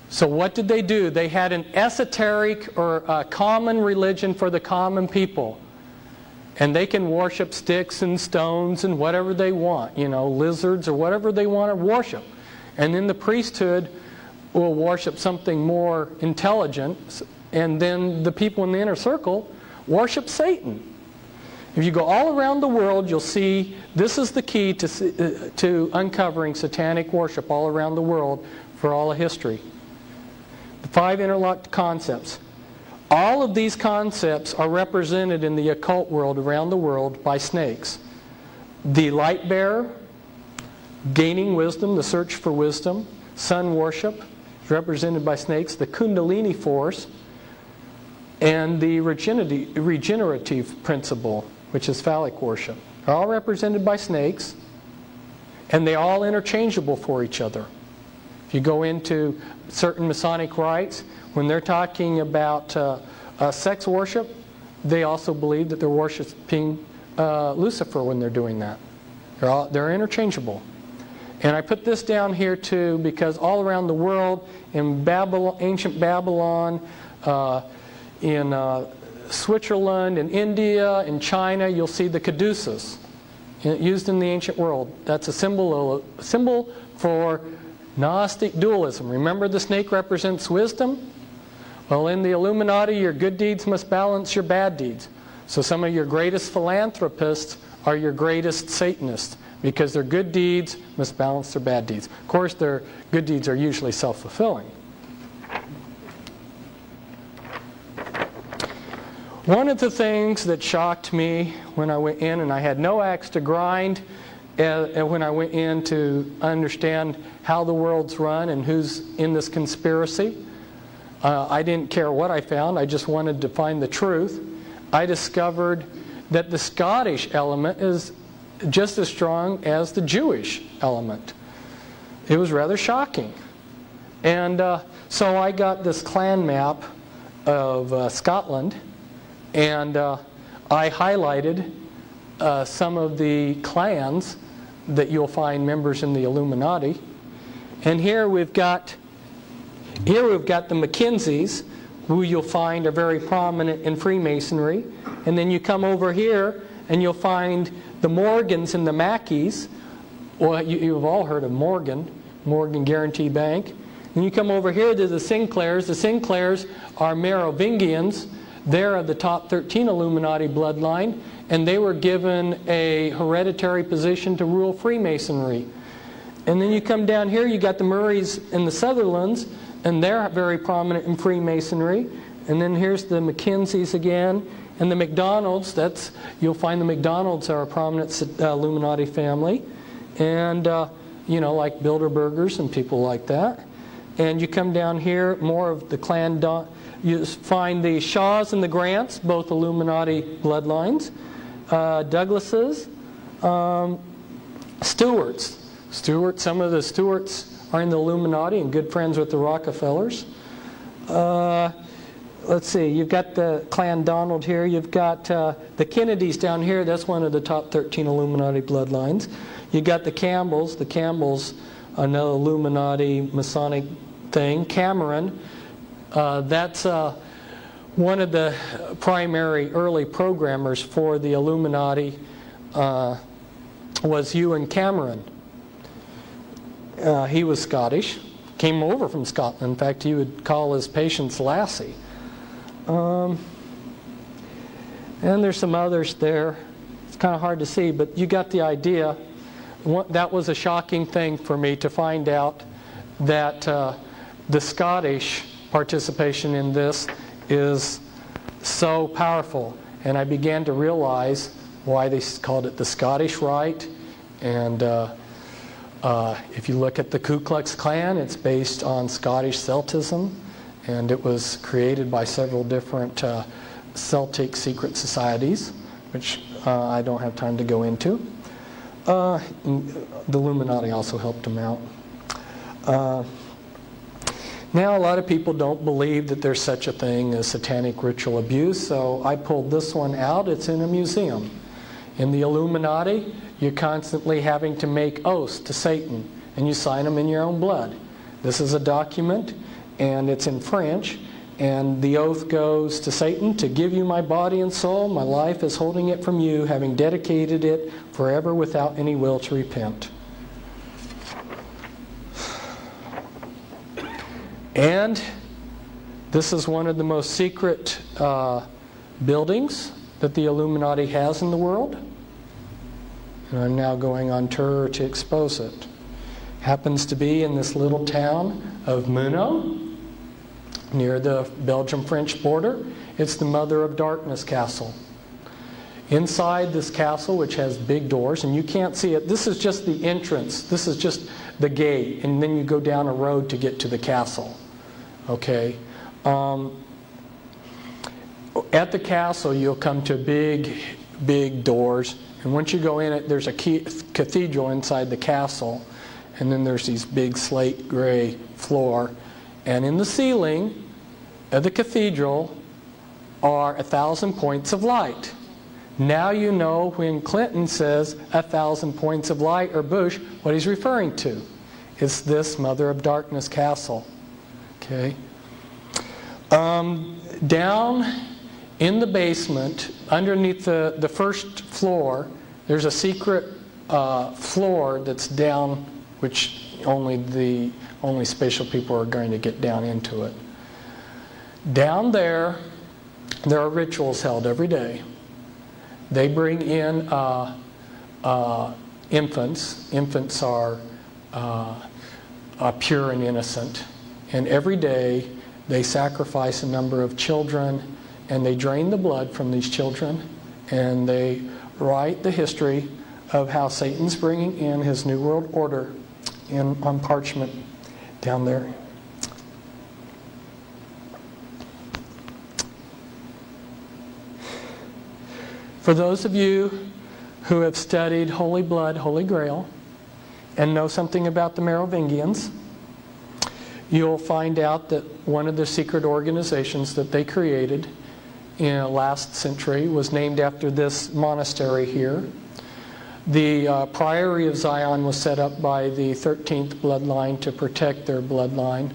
So what did they do? They had an esoteric or a common religion for the common people. And they can worship sticks and stones and whatever they want, lizards or whatever they want to worship. And then the priesthood will worship something more intelligent, and then the people in the inner circle worship Satan. If you go all around the world, you'll see this is the key to uncovering satanic worship all around the world for all of history. The 5 interlocked concepts. All of these concepts are represented in the occult world around the world by snakes. The light bearer, gaining wisdom, the search for wisdom, sun worship, represented by snakes, the Kundalini force, and the regenerative principle, which is phallic worship. They're all represented by snakes, and they're all interchangeable for each other. If you go into certain Masonic rites, when they're talking about sex worship, they also believe that they're worshiping Lucifer when they're doing that. They're interchangeable. And I put this down here too because all around the world, in Babylon, ancient Babylon, in Switzerland, in India, in China, you'll see the caduceus used in the ancient world. That's a symbol for Gnostic dualism. Remember, the snake represents wisdom? Well, in the Illuminati, your good deeds must balance your bad deeds. So some of your greatest philanthropists are your greatest Satanists, because their good deeds must balance their bad deeds. Of course, their good deeds are usually self-fulfilling. One of the things that shocked me when I went in, and I had no axe to grind when I went in to understand how the world's run and who's in this conspiracy, I didn't care what I found. I just wanted to find the truth. I discovered that the Scottish element is just as strong as the Jewish element. It was rather shocking. And so I got this clan map of Scotland, and I highlighted some of the clans that you'll find members in the Illuminati. And here we've got the Mackenzies, who you'll find are very prominent in Freemasonry. And then you come over here and you'll find the Morgans and the Mackeys. Well, you've all heard of Morgan Guarantee Bank. And you come over here to the Sinclairs. The Sinclairs are Merovingians. They're of the top 13 Illuminati bloodline, and they were given a hereditary position to rule Freemasonry. And then you come down here, you got the Murrays and the Sutherlands, and they're very prominent in Freemasonry. And then here's the Mackenzies again, and the McDonalds. You'll find the McDonalds are a prominent Illuminati family, and like Bilderbergers and people like that. And you come down here, more of the clan. You find the Shaws and the Grants, both Illuminati bloodlines. Douglases, Stewarts. Some of the Stewarts are in the Illuminati and good friends with the Rockefellers. Let's see, you've got the Clan Donald here. You've got the Kennedys down here. That's one of the top 13 Illuminati bloodlines. You've got the Campbells. The Campbells, another Illuminati Masonic thing. Cameron, that's one of the primary early programmers for the Illuminati was Ewan Cameron. He was Scottish, came over from Scotland. In fact, he would call his patients Lassie. And there's some others there. It's kind of hard to see, but you got the idea. That was a shocking thing for me to find out that the Scottish participation in this is so powerful. And I began to realize why they called it the Scottish Rite. And if you look at the Ku Klux Klan, it's based on Scottish Celtism. And it was created by several different Celtic secret societies, which I don't have time to go into. The Illuminati also helped them out. Now a lot of people don't believe that there's such a thing as satanic ritual abuse, so I pulled this one out. It's in a museum. In the Illuminati, you're constantly having to make oaths to Satan, and you sign them in your own blood. This is a document, and it's in French, and the oath goes to Satan: to give you my body and soul, my life is holding it from you, having dedicated it forever without any will to repent. And this is one of the most secret buildings that the Illuminati has in the world. And I'm now going on tour to expose it. Happens to be in this little town of Muno, near the Belgium-French border. It's the Mother of Darkness Castle. Inside this castle, which has big doors, and you can't see it, this is just the entrance. This is just the gate, and then you go down a road to get to the castle. Okay. At the castle, you'll come to big doors, and once you go in it, there's a cathedral inside the castle, and then there's these big slate gray floor, and in the ceiling of the cathedral are 1,000 points of light. Now you know when Clinton says 1,000 points of light, or Bush, what he's referring to. It's this Mother of Darkness castle. Okay. Down in the basement, underneath the first floor, there's a secret floor that's down, which only special people are going to get down into it. Down there are rituals held every day. They bring in infants. Infants are pure and innocent. And every day they sacrifice a number of children, and they drain the blood from these children, and they write the history of how Satan's bringing in his New World Order on parchment down there. For those of you who have studied Holy Blood, Holy Grail, and know something about the Merovingians, you'll find out that one of the secret organizations that they created in the last century was named after this monastery here. The Priory of Zion was set up by the 13th bloodline to protect their bloodline,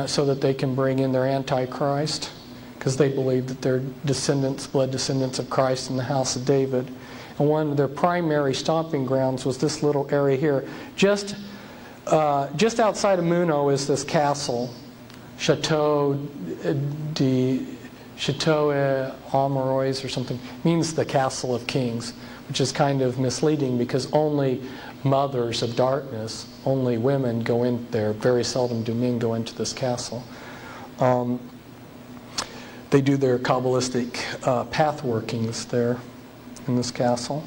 so that they can bring in their Antichrist, because they believe that they're descendants, blood descendants of Christ in the house of David. And one of their primary stomping grounds was this little area here. Just outside of Muno is this castle, Chateau Amorois or something. It means the Castle of Kings, which is kind of misleading because only mothers of darkness. Only women go in there. Very seldom do men go into this castle. They do their Kabbalistic path workings there in this castle.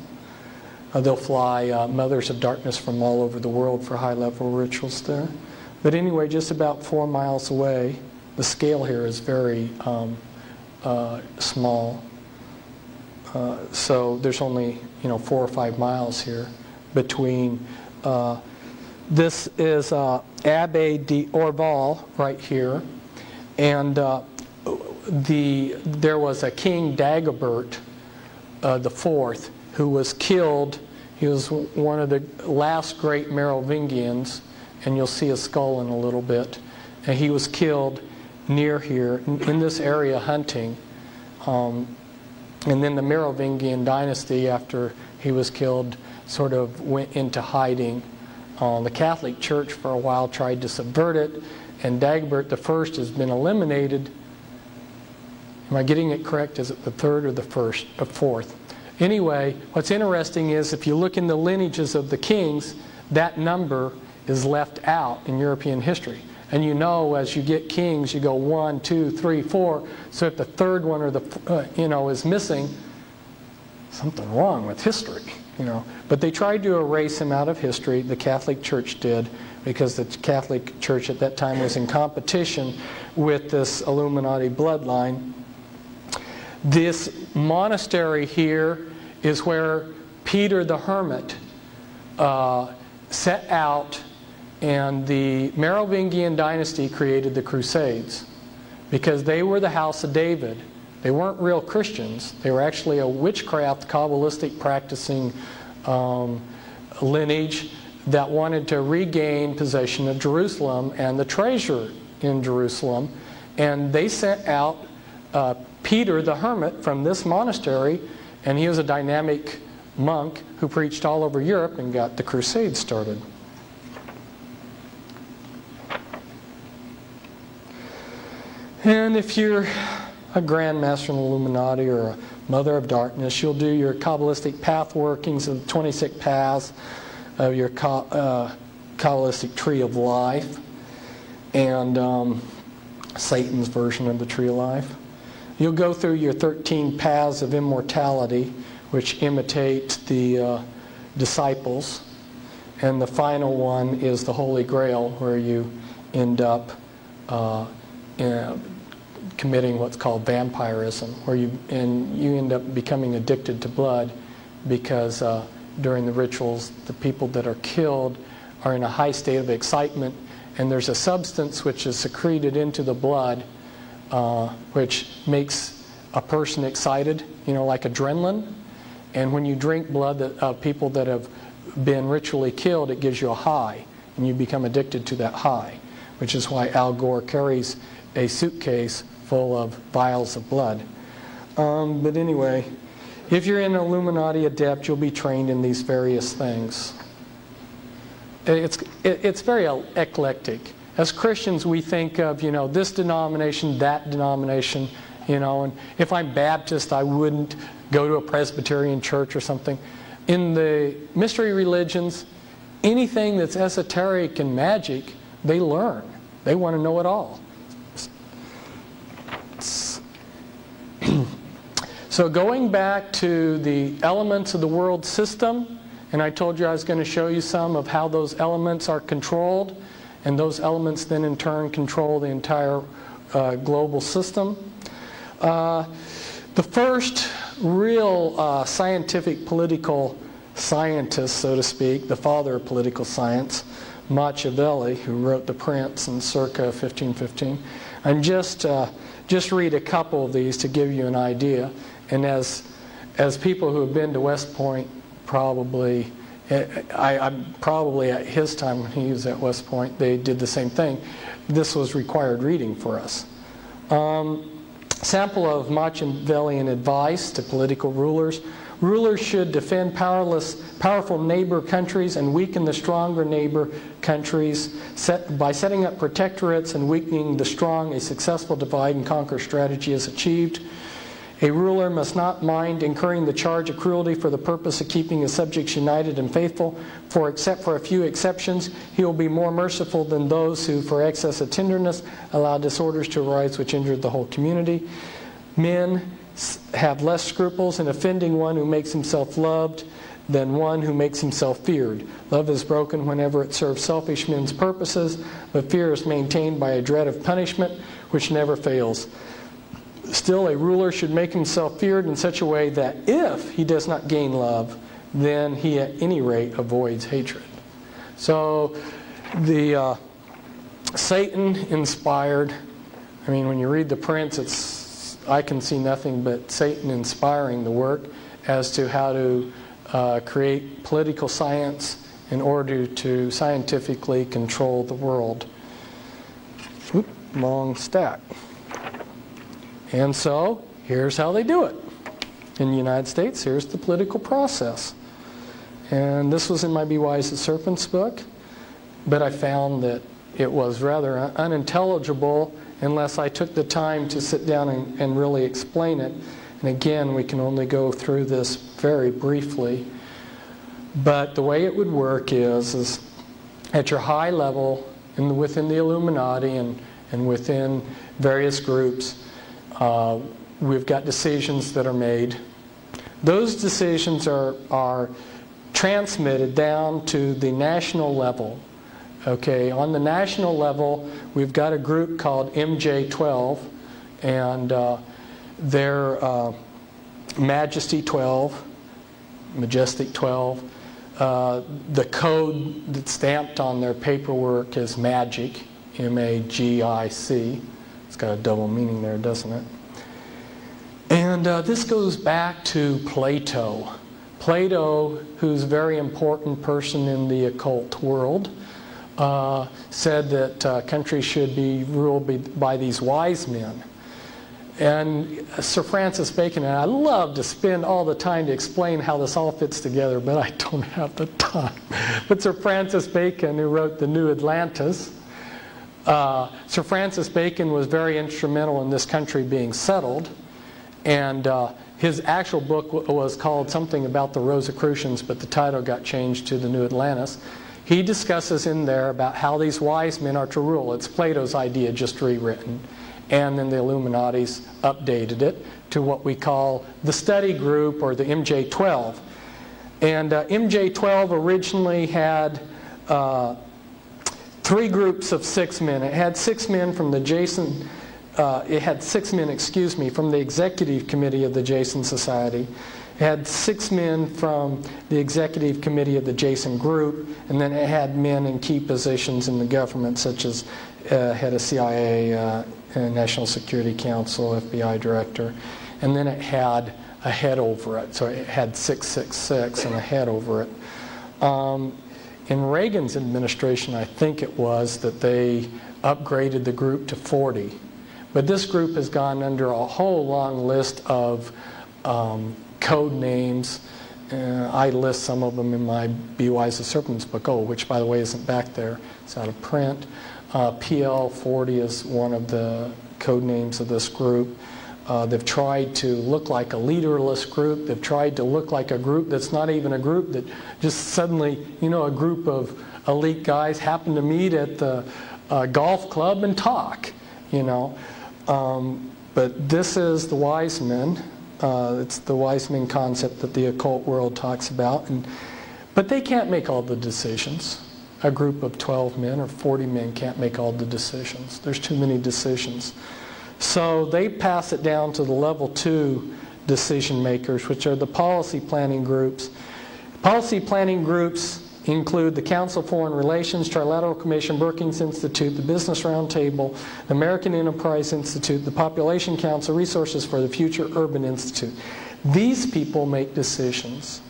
They'll fly mothers of darkness from all over the world for high-level rituals there. But anyway, just about 4 miles away, the scale here is very small. So there's only 4 or 5 miles here between. This is Abbé d'Orval right here, and there was a King Dagobert the Fourth who was killed. He was one of the last great Merovingians, and you'll see his skull in a little bit. And he was killed near here in this area hunting. And then the Merovingian dynasty, after he was killed, sort of went into hiding. The Catholic Church for a while tried to subvert it, and Dagobert I has been eliminated. Am I getting it correct? Is it the third or the fourth? Anyway, what's interesting is if you look in the lineages of the kings, that number is left out in European history. And as you get kings, you go 1, 2, 3, 4. So if the third one or is missing, something wrong with history. But they tried to erase him out of history. The Catholic Church did, because the Catholic Church at that time was in competition with this Illuminati bloodline. This monastery here is where Peter the Hermit set out, and the Merovingian dynasty created the Crusades because they were the house of David. They weren't real Christians. They were actually a witchcraft, Kabbalistic practicing lineage that wanted to regain possession of Jerusalem and the treasure in Jerusalem. And they sent out Peter the Hermit from this monastery, and he was a dynamic monk who preached all over Europe and got the Crusades started. And if you're a Grand Master in the Illuminati or a Mother of Darkness, you'll do your Kabbalistic path workings of the 26 paths of your Kabbalistic Tree of Life and Satan's version of the Tree of Life. You'll go through your 13 paths of immortality, which imitate the disciples. And the final one is the Holy Grail, where you end up committing what's called vampirism, where you end up becoming addicted to blood, because during the rituals, the people that are killed are in a high state of excitement, and there's a substance which is secreted into the blood, which makes a person excited, like adrenaline. And when you drink blood of people that have been ritually killed, it gives you a high, and you become addicted to that high, which is why Al Gore carries a suitcase full of vials of blood. But anyway, if you're an Illuminati adept, you'll be trained in these various things. It's very eclectic. As Christians, we think of, this denomination, that denomination, and if I'm Baptist, I wouldn't go to a Presbyterian church or something. In the mystery religions, anything that's esoteric and magic, they learn. They want to know it all. So going back to the elements of the world system, and I told you I was going to show you some of how those elements are controlled, and those elements then in turn control the entire global system. The first real scientific political scientist, so to speak, the father of political science, Machiavelli, who wrote The Prince in circa 1515. And just read a couple of these to give you an idea. And as people who have been to West Point probably, I'm probably at his time when he was at West Point, they did the same thing. This was required reading for us. Sample of Machiavellian advice to political rulers. Rulers should defend powerful neighbor countries and weaken the stronger neighbor countries. By setting up protectorates and weakening the strong, a successful divide and conquer strategy is achieved. A ruler must not mind incurring the charge of cruelty for the purpose of keeping his subjects united and faithful, for except for a few exceptions, he will be more merciful than those who, for excess of tenderness, allow disorders to arise which injure the whole community. Men have less scruples in offending one who makes himself loved than one who makes himself feared. Love is broken whenever it serves selfish men's purposes, but fear is maintained by a dread of punishment which never fails. Still, a ruler should make himself feared in such a way that if he does not gain love, then he at any rate avoids hatred. So the Satan inspired, when you read the prints, I can see nothing but Satan inspiring the work as to how to create political science in order to scientifically control the world. Oop, long stack. And so, here's how they do it. In the United States, here's the political process. And this was in my Be Wise As Serpents book, but I found that it was rather unintelligible unless I took the time to sit down and really explain it. And again, we can only go through this very briefly. But the way it would work is at your high level, within the Illuminati and within various groups, we've got decisions that are made. Those decisions are transmitted down to the national level. Okay, on the national level, we've got a group called MJ12, and they're Majesty 12, Majestic 12. The code that's stamped on their paperwork is MAGIC, M-A-G-I-C. It's got a double meaning there, doesn't it? And this goes back to Plato. Plato, who's a very important person in the occult world, said that countries should be ruled by these wise men. And Sir Francis Bacon, and I love to spend all the time to explain how this all fits together, but I don't have the time. But Sir Francis Bacon, who wrote The New Atlantis, Sir Francis Bacon was very instrumental in this country being settled, and his actual book was called something about the Rosicrucians, but the title got changed to The New Atlantis. He discusses in there about how these wise men are to rule. It's Plato's idea, just rewritten. And then the Illuminati's updated it to what we call the study group, or the MJ12. And MJ12 originally had 3 groups of 6 men. It had 6 men from the Jason. It had 6 men, from the executive committee of the Jason Society. It had 6 men from the executive committee of the Jason Group, and then it had men in key positions in the government, such as head of CIA, National Security Council, FBI director, and then it had a head over it. So it had 666 and a head over it. In Reagan's administration, I think it was that they upgraded the group to 40. But this group has gone under a whole long list of code names. I list some of them in my Be Wise As Serpents book, which by the way isn't back there. It's out of print. PL40 is one of the code names of this group. They've tried to look like a leaderless group. They've tried to look like a group that's not even a group, that just suddenly, a group of elite guys happen to meet at the golf club and talk, But this is the wise men. It's the wise men concept that the occult world talks about. But they can't make all the decisions. A group of 12 men or 40 men can't make all the decisions. There's too many decisions. So they pass it down to the level 2 decision makers, which are the policy planning groups. Policy planning groups include the Council of Foreign Relations, Trilateral Commission, Brookings Institute, the Business Roundtable, the American Enterprise Institute, the Population Council, Resources for the Future, Urban Institute. These people make decisions.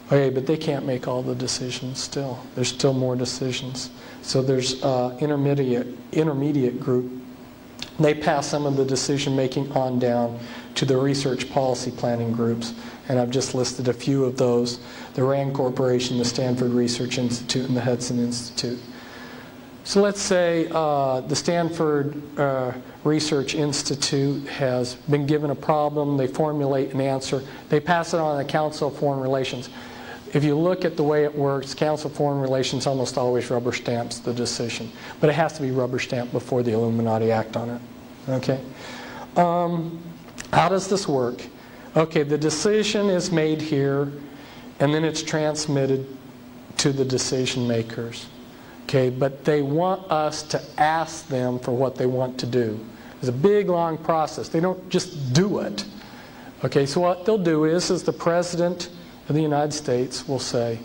Okay, but they can't make all the decisions still. There's still more decisions. So there's intermediate group. They pass some of the decision making on down to the research policy planning groups. And I've just listed a few of those. The RAND Corporation, the Stanford Research Institute, and the Hudson Institute. So let's say the Stanford Research Institute has been given a problem, they formulate an answer, they pass it on to the Council of Foreign Relations. If you look at the way it works, Council of Foreign Relations almost always rubber stamps the decision. But it has to be rubber stamped before the Illuminati act on it. Okay? How does this work? Okay, the decision is made here, and then it's transmitted to the decision makers. Okay, but they want us to ask them for what they want to do. It's a big, long process. They don't just do it. Okay, so what they'll do is the President of the United States will say,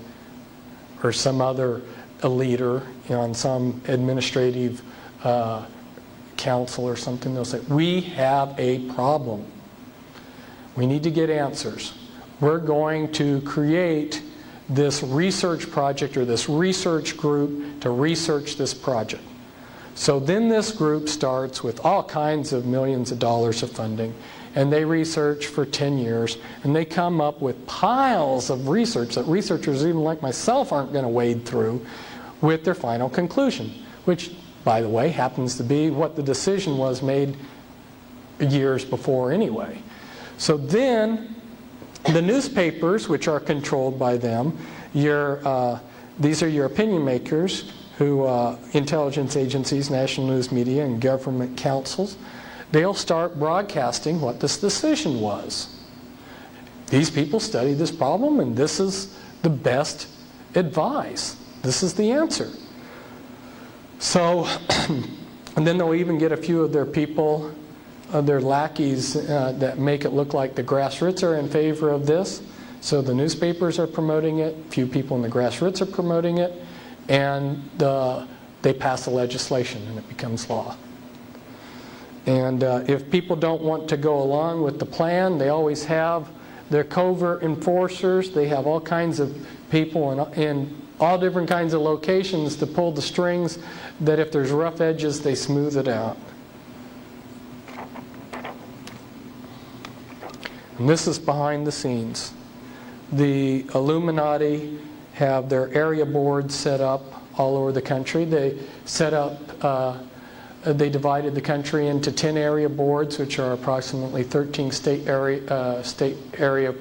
or some other leader on some administrative council or something, they'll say, we have a problem. We need to get answers. We're going to create this research project or this research group to research this project. So then this group starts with all kinds of millions of dollars of funding, and they research for 10 years, and they come up with piles of research that researchers even like myself aren't going to wade through with their final conclusion, which, by the way, happens to be what the decision was made years before anyway. So then the newspapers, which are controlled by them, these are your opinion makers, who intelligence agencies, national news media, and government councils, they'll start broadcasting what this decision was. These people studied this problem, and this is the best advice. This is the answer. So, and then they'll even get a few of their people, their lackeys, that make it look like the grassroots are in favor of this. So the newspapers are promoting it, a few people in the grassroots are promoting it, and they pass the legislation and it becomes law. And if people don't want to go along with the plan, they always have their covert enforcers. They have all kinds of people in all different kinds of locations to pull the strings, that if there's rough edges, they smooth it out. And this is behind the scenes. The Illuminati have their area boards set up all over the country. They set up, they divided the country into 10 area boards, which are approximately 13 state area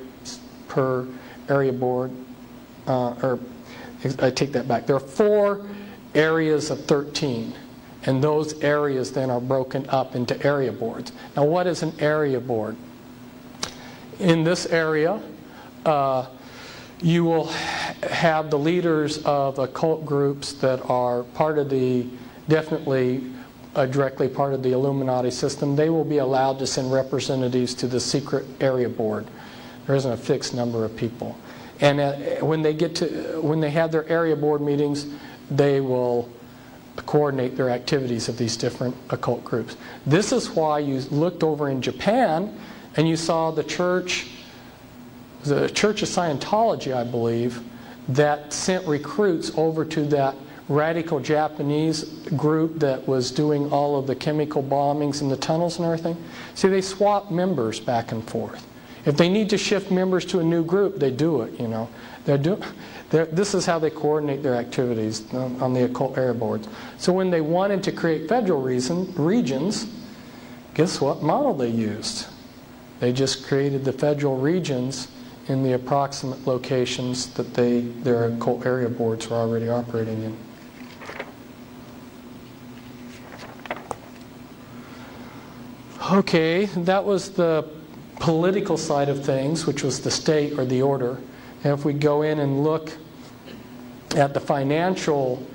per area board. Or I take that back. There are 4 areas of 13, and those areas then are broken up into area boards. Now, what is an area board? In this area, you will have the leaders of occult groups that are part of the, definitely directly part of the Illuminati system. They will be allowed to send representatives to the secret area board. There isn't a fixed number of people. And when they have their area board meetings, they will coordinate their activities of these different occult groups. This is why you looked over in Japan and you saw the Church of Scientology, I believe, that sent recruits over to that radical Japanese group that was doing all of the chemical bombings in the tunnels and everything. See, they swap members back and forth. If they need to shift members to a new group, they do it, you know. This is how they coordinate their activities on the occult area boards. So when they wanted to create federal regions, guess what model they used? They just created the federal regions in the approximate locations that their occult area boards were already operating in. Okay, that was the political side of things, which was the state or the order. And if we go in and look at the financial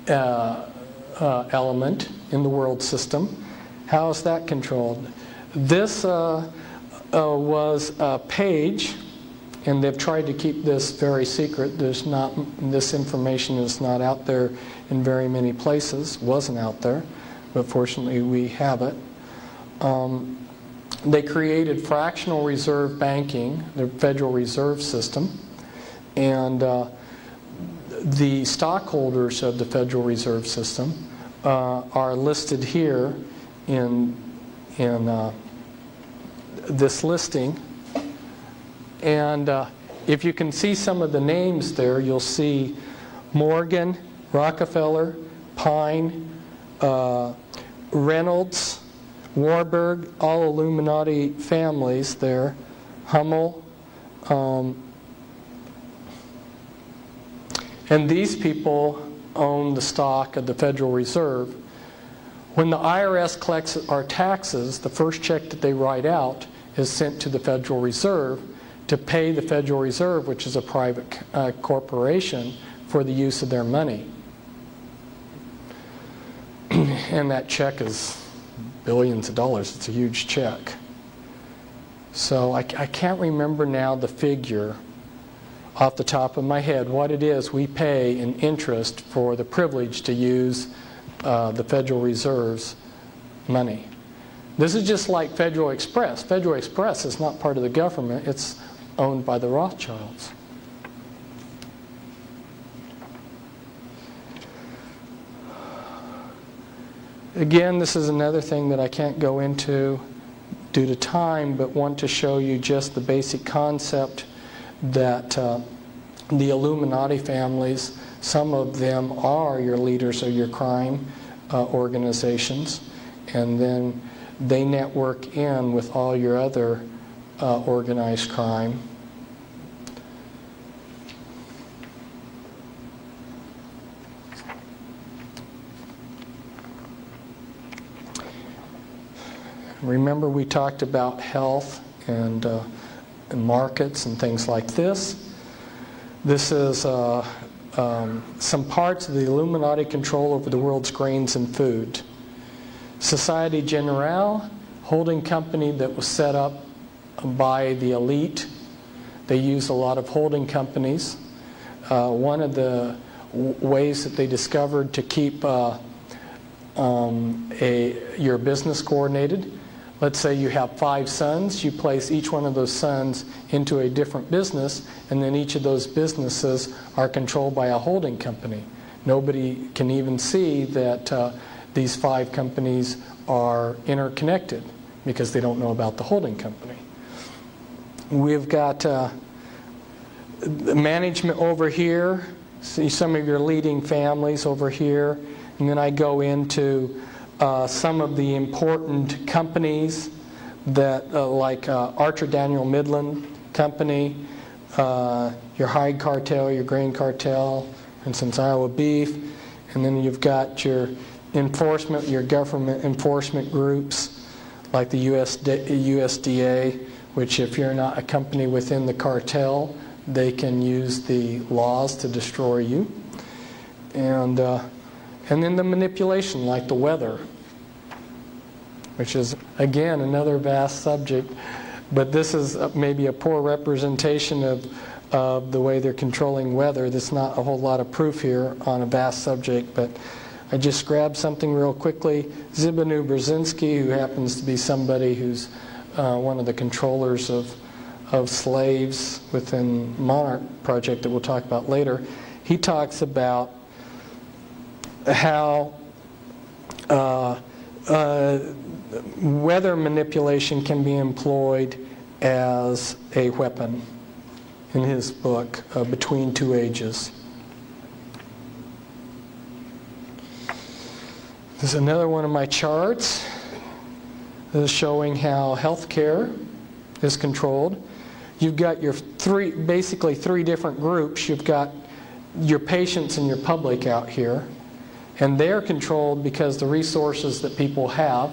element in the world system, how is that controlled? This was a page, and they've tried to keep this very secret. This information is not out there in very many places. Wasn't out there, but fortunately we have it. They created fractional reserve banking, the Federal Reserve System, and the stockholders of the Federal Reserve System are listed here in this listing. And if you can see some of the names there, you'll see Morgan, Rockefeller, Pine, Reynolds, Warburg, all Illuminati families there, Hummel, and these people own the stock of the Federal Reserve. When the IRS collects our taxes, the first check that they write out is sent to the Federal Reserve to pay the Federal Reserve, which is a private corporation, for the use of their money. And that check is billions of dollars. It's a huge check. So I can't remember now the figure off the top of my head what it is we pay in interest for the privilege to use the Federal Reserve's money. This is just like Federal Express. Federal Express is not part of the government. It's owned by the Rothschilds. Again, this is another thing that I can't go into due to time, but want to show you just the basic concept that the Illuminati families, some of them are your leaders of your crime organizations, and then they network in with all your other organized crime. Remember, we talked about health and markets and things like this. This is some parts of the Illuminati control over the world's grains and food. Societe Generale, holding company that was set up by the elite. They use a lot of holding companies. One of the ways that they discovered to keep your business coordinated, let's say you have 5 sons, you place each one of those sons into a different business, and then each of those businesses are controlled by a holding company. Nobody can even see that these 5 companies are interconnected because they don't know about the holding company. We've got management over here, see some of your leading families over here, and then I go into some of the important companies that, like Archer Daniel Midland Company, your hide cartel, your grain cartel, for instance, Iowa Beef, and then you've got your enforcement, your government enforcement groups, like the USDA, which if you're not a company within the cartel, they can use the laws to destroy you. And then the manipulation, like the weather, which is, again, another vast subject. But this is maybe a poor representation of the way they're controlling weather. There's not a whole lot of proof here on a vast subject, but I just grabbed something real quickly. Zbigniew Brzezinski, who happens to be somebody who's one of the controllers of slaves within Monarch Project that we'll talk about later, he talks about how weather manipulation can be employed as a weapon in his book, Between Two Ages. This is another one of my charts. This is showing how healthcare is controlled. You've got your basically three different groups. You've got your patients and your public out here. And they're controlled because the resources that people have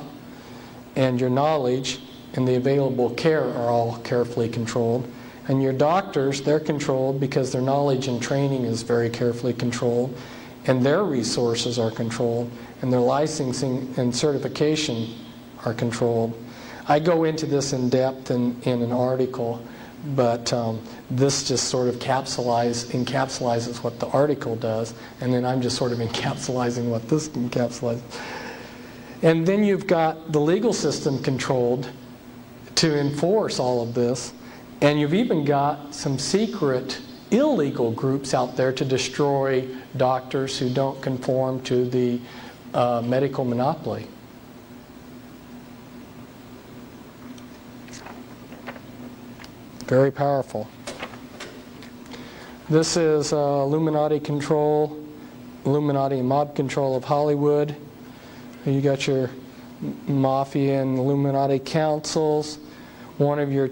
and your knowledge and the available care are all carefully controlled. And your doctors, they're controlled because their knowledge and training is very carefully controlled. And their resources are controlled. And their licensing and certification are controlled. I go into this in depth in an article, but this just sort of encapsulates what the article does, and then I'm just sort of encapsulating what this encapsulates. And then you've got the legal system controlled to enforce all of this, and you've even got some secret illegal groups out there to destroy doctors who don't conform to the medical monopoly. Very powerful. This is Illuminati control Illuminati and mob control of Hollywood. You got your mafia and Illuminati councils. One of your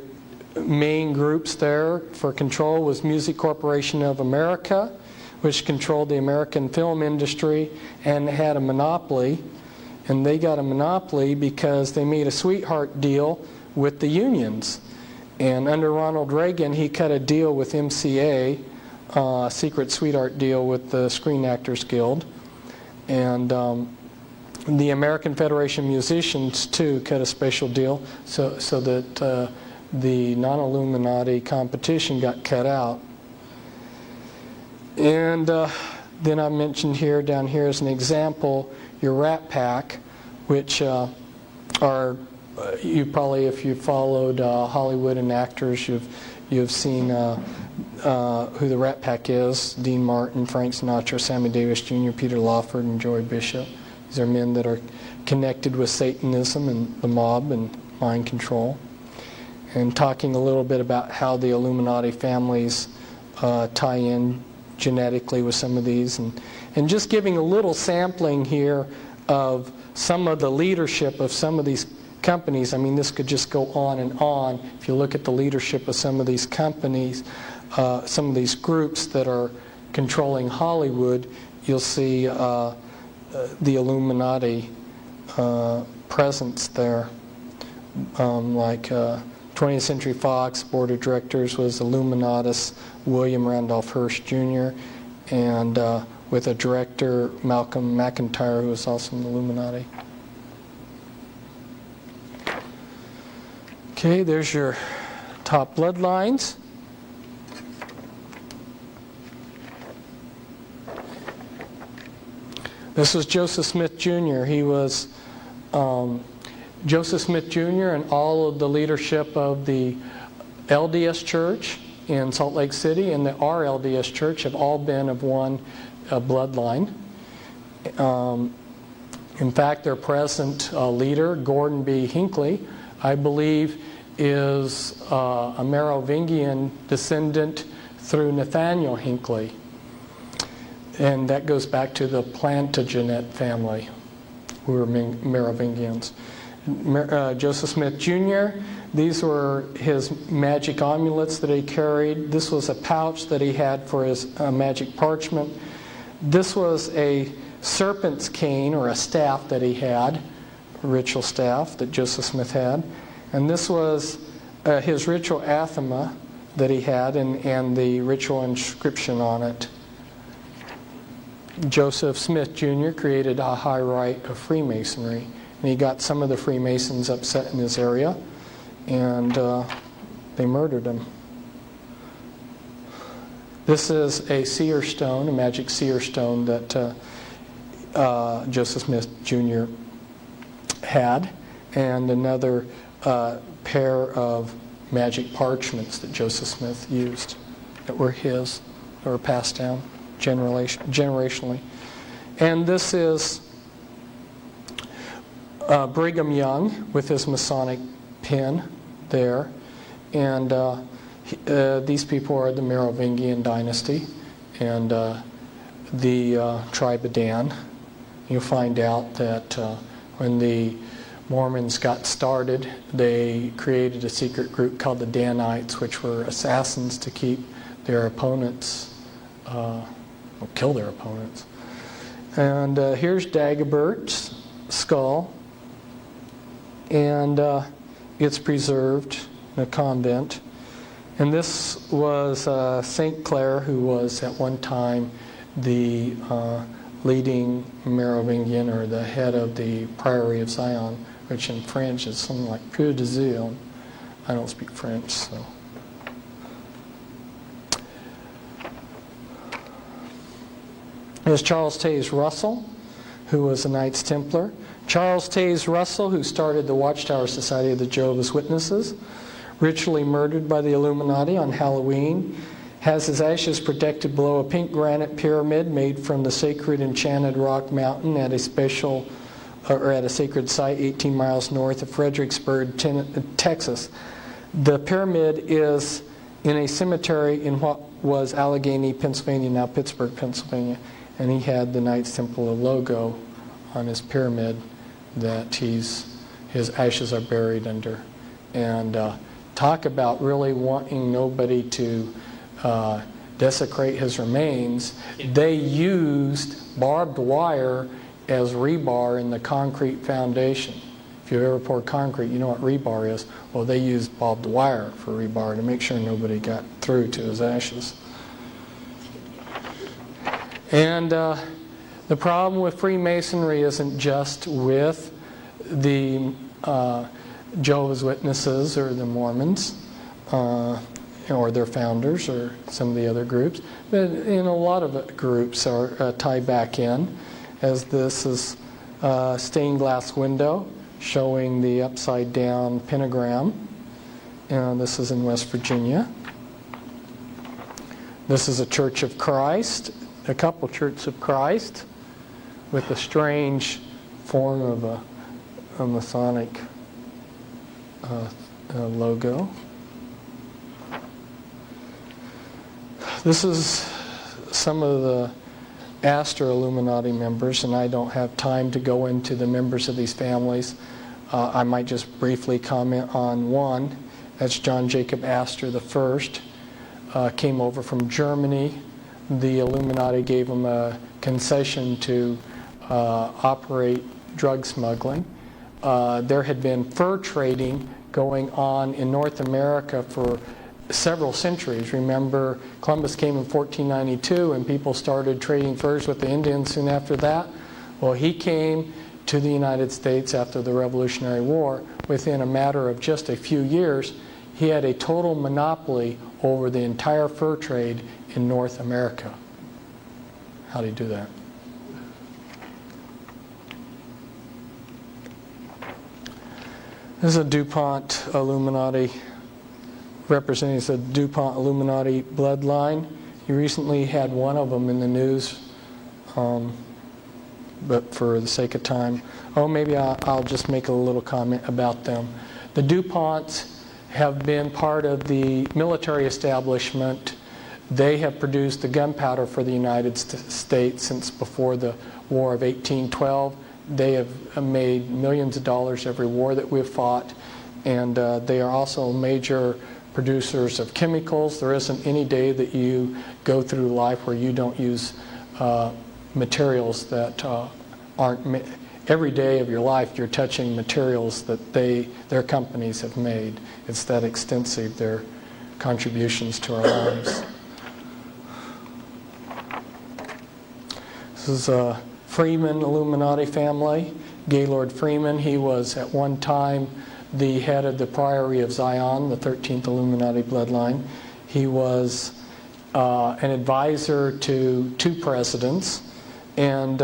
main groups there for control was Music Corporation of America, which controlled the American film industry and had a monopoly. And they got a monopoly because they made a sweetheart deal with the unions. And under Ronald Reagan, he cut a deal with MCA, a secret sweetheart deal with the Screen Actors Guild. And the American Federation of Musicians, too, cut a special deal so that the non-Illuminati competition got cut out. And then I mentioned here, down here as an example, your Rat Pack, which are, you probably, if you followed Hollywood and actors, you've seen who the Rat Pack is: Dean Martin, Frank Sinatra, Sammy Davis Jr., Peter Lawford, and Joey Bishop. These are men that are connected with Satanism and the mob and mind control. And talking a little bit about how the Illuminati families tie in genetically with some of these, and just giving a little sampling here of some of the leadership of some of these companies. I mean, this could just go on and on. If you look at the leadership of some of these companies, some of these groups that are controlling Hollywood, you'll see the Illuminati presence there. Like 20th Century Fox Board of Directors was Illuminatus William Randolph Hearst Jr., and with a director, Malcolm McIntyre, who was also an Illuminati. Okay, there's your top bloodlines. This was Joseph Smith Jr. He was Joseph Smith Jr. and all of the leadership of the LDS Church in Salt Lake City and the RLDS Church have all been of one bloodline. In fact, their present leader, Gordon B. Hinckley, I believe is a Merovingian descendant through Nathaniel Hinckley. And that goes back to the Plantagenet family, who were Merovingians. Joseph Smith Jr., these were his magic amulets that he carried. This was a pouch that he had for his magic parchment. This was a serpent's cane, or a staff that he had, a ritual staff that Joseph Smith had. And this was his ritual athema that he had, and the ritual inscription on it. Joseph Smith Jr. created a high rite of Freemasonry. And he got some of the Freemasons upset in his area, and they murdered him. This is a seer stone, a magic seer stone that Joseph Smith Jr. had, and another pair of magic parchments that Joseph Smith used that were his, that were passed down generationally. And this is Brigham Young with his Masonic pin there. And these people are the Merovingian dynasty and the tribe of Dan. You'll find out that when the Mormons got started, they created a secret group called the Danites, which were assassins to keep their opponents, kill their opponents. And here's Dagobert's skull, and it's preserved in a convent. And this was St. Clair, who was at one time the leading Merovingian, or the head of the Priory of Zion, which in French is something like Peu de Zion. I don't speak French, so. There's Charles Taze Russell, who was a Knights Templar. Charles Taze Russell, who started the Watchtower Society of the Jehovah's Witnesses, ritually murdered by the Illuminati on Halloween, has his ashes protected below a pink granite pyramid made from the sacred enchanted rock mountain at a special, or at a sacred site 18 miles north of Fredericksburg, Texas. The pyramid is in a cemetery in what was Allegheny, Pennsylvania, now Pittsburgh, Pennsylvania. and he had the Knights Templar logo on his pyramid that his ashes are buried under. And talk about really wanting nobody to desecrate his remains. They used barbed wire as rebar in the concrete foundation. If you've ever poured concrete, you know what rebar is. Well, they used barbed wire for rebar to make sure nobody got through to his ashes. And the problem with Freemasonry isn't just with the Jehovah's Witnesses or the Mormons or their founders or some of the other groups, but a lot of groups are tied back in, as this is a stained glass window showing the upside down pentagram. And this is in West Virginia. This is a Church of Christ, a couple Churches of Christ, with a strange form of a Masonic logo. This is some of the Astor Illuminati members, and I don't have time to go into the members of these families. I might just briefly comment on one. That's John Jacob Astor I. Came over from Germany. The Illuminati gave him a concession to operate drug smuggling. There had been fur trading going on in North America for several centuries. Remember, Columbus came in 1492 and people started trading furs with the Indians soon after that. Well, he came to the United States after the Revolutionary War. Within a matter of just a few years, he had a total monopoly over the entire fur trade in North America. How do you do that? This is a DuPont Illuminati, representing the DuPont Illuminati bloodline. You recently had one of them in the news, but for the sake of time, maybe I'll just make a little comment about them. The DuPonts have been part of the military establishment. They have produced the gunpowder for the United States since before the War of 1812. They have made millions of dollars every war that we've fought, and they are also major producers of chemicals. There isn't any day that you go through life where you don't use materials that aren't every day of your life you're touching materials that their companies have made. It's that extensive, their contributions to our lives. This is a Freeman Illuminati family. Gaylord Freeman, he was at one time the head of the Priory of Zion, the 13th Illuminati bloodline. He was an advisor to two presidents, and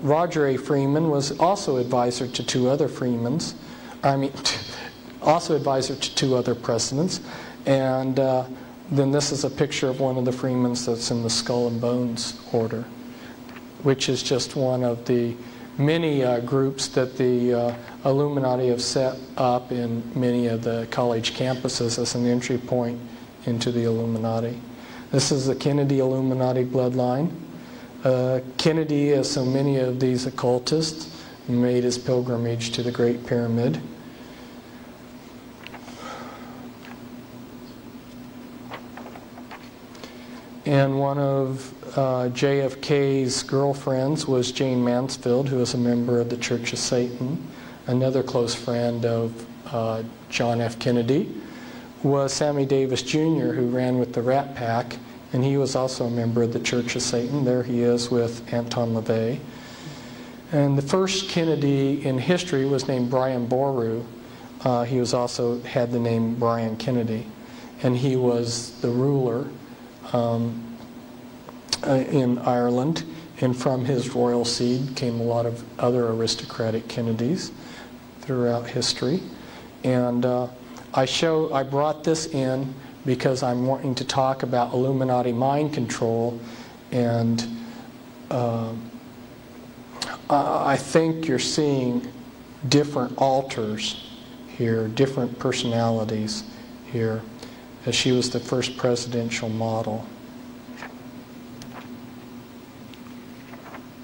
Roger A. Freeman was also advisor to two other Freemans. Also advisor to two other presidents. And then this is a picture of one of the Freemans that's in the Skull and Bones order, which is just one of the many groups that the Illuminati have set up in many of the college campuses as an entry point into the Illuminati. This is the Kennedy Illuminati bloodline. Kennedy, as so many of these occultists, made his pilgrimage to the Great Pyramid. And one of JFK's girlfriends was Jane Mansfield, who was a member of the Church of Satan. Another close friend of John F. Kennedy was Sammy Davis Jr., who ran with the Rat Pack, and he was also a member of the Church of Satan. There he is with Anton LaVey. And the first Kennedy in history was named Brian Boru. He was also had the name Brian Kennedy, and he was the ruler in Ireland, and from his royal seed came a lot of other aristocratic Kennedys throughout history. And I brought this in because I'm wanting to talk about Illuminati mind control, and I think you're seeing different alters here, different personalities here, as she was the first presidential model.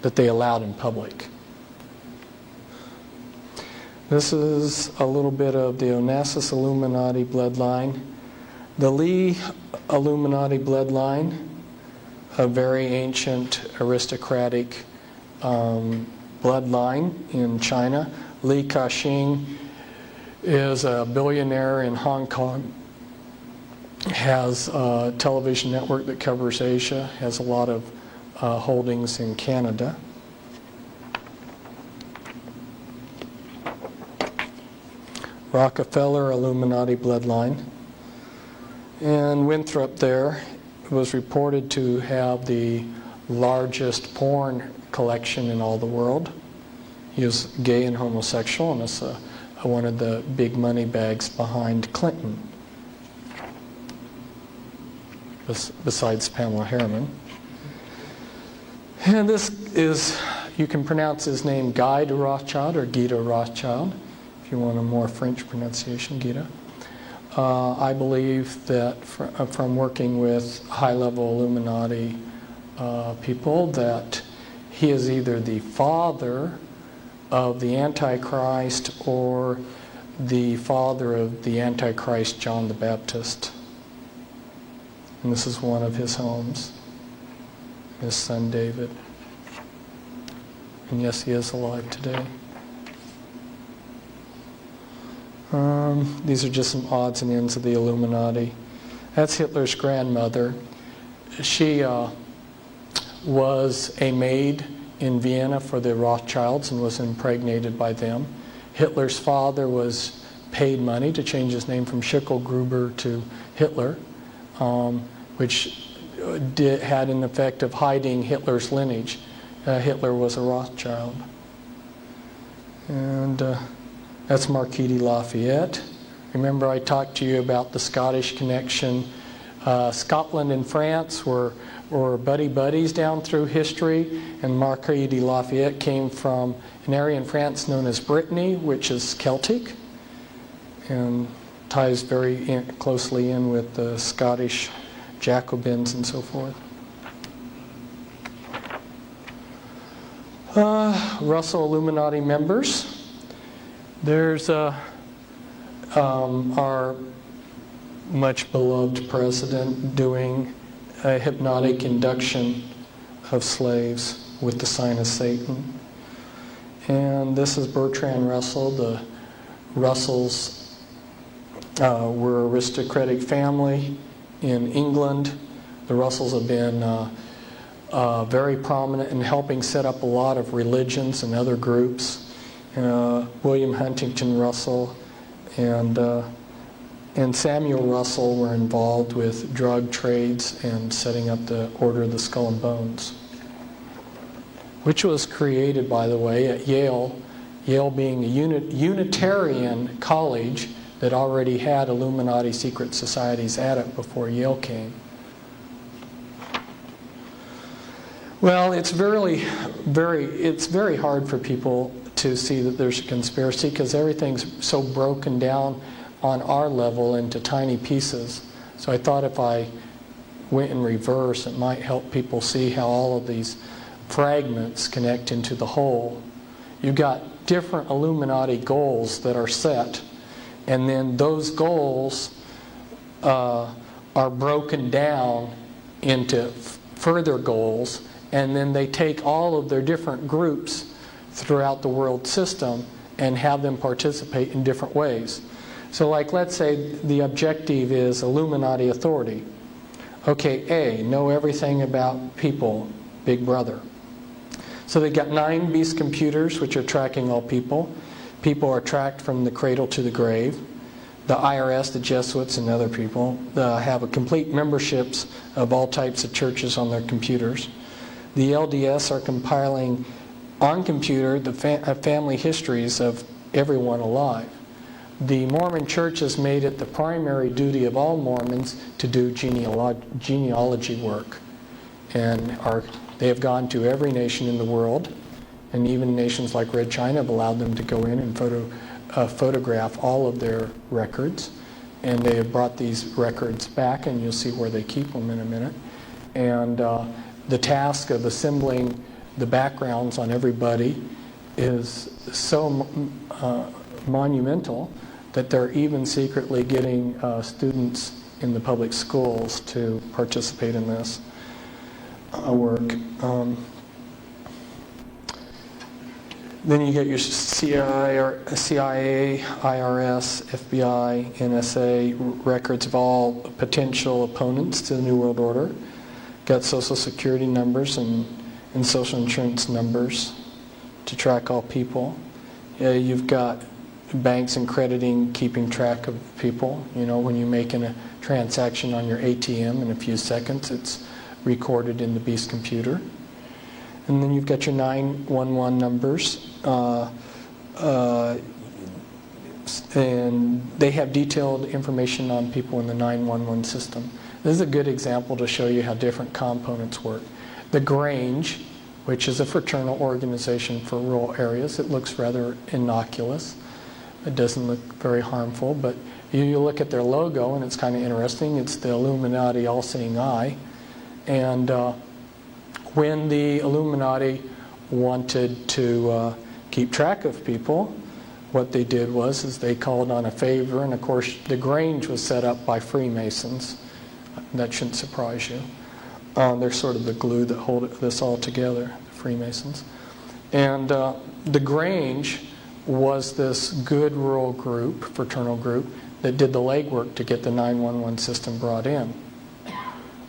that they allowed in public. This is a little bit of the Onassis Illuminati bloodline. The Li Illuminati bloodline, a very ancient aristocratic bloodline in China. Li Ka-shing is a billionaire in Hong Kong, has a television network that covers Asia, has a lot of holdings in Canada. Rockefeller Illuminati bloodline. And Winthrop there was reported to have the largest porn collection in all the world. He was gay and homosexual, and is one of the big money bags behind Clinton, besides Pamela Harriman. And this is, you can pronounce his name Guy de Rothschild or Guy de Rothschild, if you want a more French pronunciation, Guido. I believe that from working with high-level Illuminati people that he is either the father of the Antichrist or the father of the Antichrist John the Baptist. And this is one of his homes, his son David. And yes, he is alive today. These are just some odds and ends of the Illuminati. That's Hitler's grandmother. She was a maid in Vienna for the Rothschilds and was impregnated by them. Hitler's father was paid money to change his name from Schicklgruber to Hitler, which had an effect of hiding Hitler's lineage. Hitler was a Rothschild. And that's Marquis de Lafayette. Remember I talked to you about the Scottish connection. Scotland and France were buddy-buddies down through history, and Marquis de Lafayette came from an area in France known as Brittany, which is Celtic, and ties very closely in with the Scottish Jacobins and so forth. Russell Illuminati members. There's our much beloved president doing a hypnotic induction of slaves with the sign of Satan. And this is Bertrand Russell. The Russells were an aristocratic family in England. The Russells have been very prominent in helping set up a lot of religions and other groups. William Huntington Russell and Samuel Russell were involved with drug trades and setting up the Order of the Skull and Bones, which was created, by the way, at Yale, Yale being a Unitarian college that already had Illuminati secret societies at it before Yale came. Well, it's very hard for people to see that there's a conspiracy because everything's so broken down on our level into tiny pieces. So I thought if I went in reverse, it might help people see how all of these fragments connect into the whole. You've got different Illuminati goals that are set, and then those goals are broken down into further goals, and then they take all of their different groups throughout the world system and have them participate in different ways. So like, let's say the objective is Illuminati authority. Okay, A, know everything about people, Big Brother. So they've got 9 beast computers which are tracking all people. People are tracked from the cradle to the grave. The IRS, the Jesuits, and other people have a complete memberships of all types of churches on their computers. The LDS are compiling on computer the family histories of everyone alive. The Mormon Church has made it the primary duty of all Mormons to do genealogy work. And they have gone to every nation in the world, and even nations like Red China have allowed them to go in and photograph all of their records. And they have brought these records back, and you'll see where they keep them in a minute. And the task of assembling the backgrounds on everybody is so monumental that they're even secretly getting students in the public schools to participate in this work. Then you get your CIA, IRS, FBI, NSA records of all potential opponents to the New World Order. Got Social Security numbers and Social Insurance numbers to track all people. You've got banks and crediting keeping track of people. You know, when you're making a transaction on your ATM in a few seconds, it's recorded in the Beast computer. And then you've got your 911 numbers. And they have detailed information on people in the 911 system. This is a good example to show you how different components work. The Grange, which is a fraternal organization for rural areas, it looks rather innocuous. It doesn't look very harmful, but you look at their logo and it's kind of interesting. It's the Illuminati all-seeing eye. And when the Illuminati wanted to keep track of people, what they did was they called on a favor, and of course the Grange was set up by Freemasons. That shouldn't surprise you. They're sort of the glue that hold this all together, the Freemasons. And the Grange was this good rural group, fraternal group, that did the legwork to get the 911 system brought in.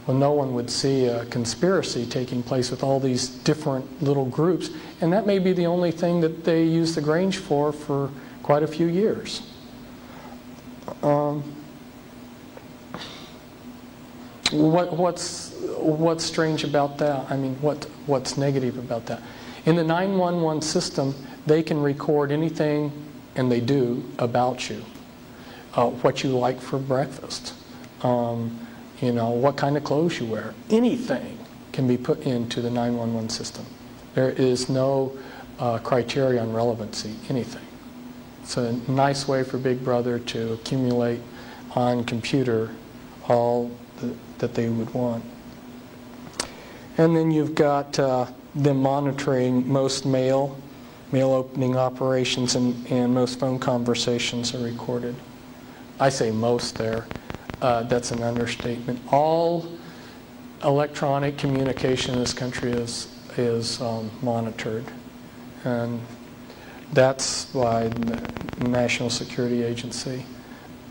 Well, no one would see a conspiracy taking place with all these different little groups, and that may be the only thing that they used the Grange for quite a few years. What's strange about that? I mean, what's negative about that? In the 911 system, they can record anything, and they do, about you. What you like for breakfast. You know, what kind of clothes you wear. Anything can be put into the 911 system. There is no criteria on relevancy, anything. It's a nice way for Big Brother to accumulate on computer all that they would want. And then you've got them monitoring most mail opening operations, and most phone conversations are recorded. I say most there. That's an understatement. All electronic communication in this country is monitored, and that's by the National Security Agency,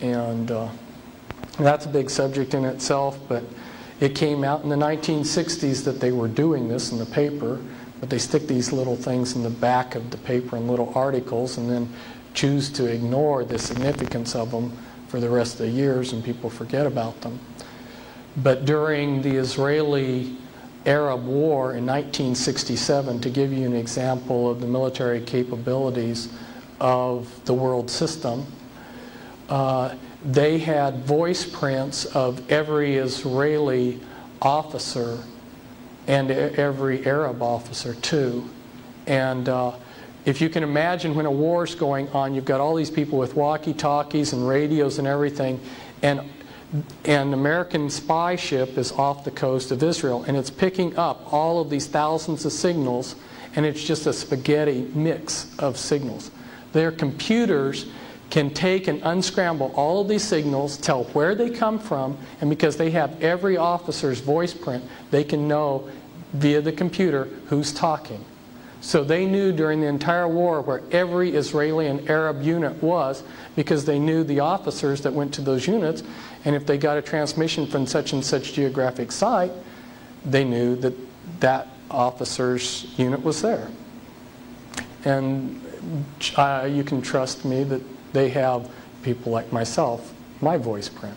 and that's a big subject in itself. But it came out in the 1960s that they were doing this in the paper, but they stick these little things in the back of the paper in little articles, and then choose to ignore the significance of them for the rest of the years, and people forget about them. But during the Israeli-Arab War in 1967, to give you an example of the military capabilities of the world system, they had voice prints of every Israeli officer and every Arab officer too. And if you can imagine, when a war's going on, you've got all these people with walkie-talkies and radios and everything, and an American spy ship is off the coast of Israel, and it's picking up all of these thousands of signals, and it's just a spaghetti mix of signals. Their computers can take and unscramble all of these signals, tell where they come from, and because they have every officer's voice print, they can know via the computer who's talking. So they knew during the entire war where every Israeli and Arab unit was, because they knew the officers that went to those units, and if they got a transmission from such and such geographic site, they knew that that officer's unit was there. And you can trust me that they have people like myself, my voice print.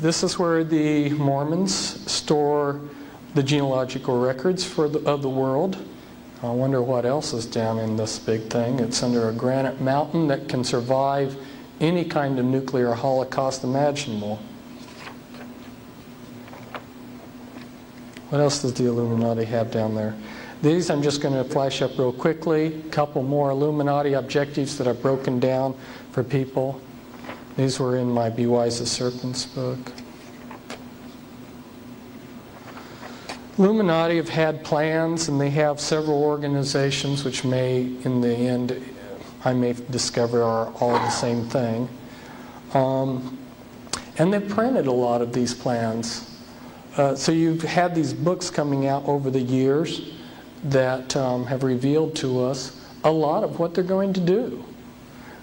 This is where the Mormons store the genealogical records of the world. I wonder what else is down in this big thing. It's under a granite mountain that can survive any kind of nuclear holocaust imaginable. What else does the Illuminati have down there? These I'm just going to flash up real quickly. A couple more Illuminati objectives that I've broken down for people. These were in my Be Wise As Serpents book. Illuminati have had plans, and they have several organizations which may, in the end, I may discover are all the same thing. And they've printed a lot of these plans. So you've had these books coming out over the years that have revealed to us a lot of what they're going to do.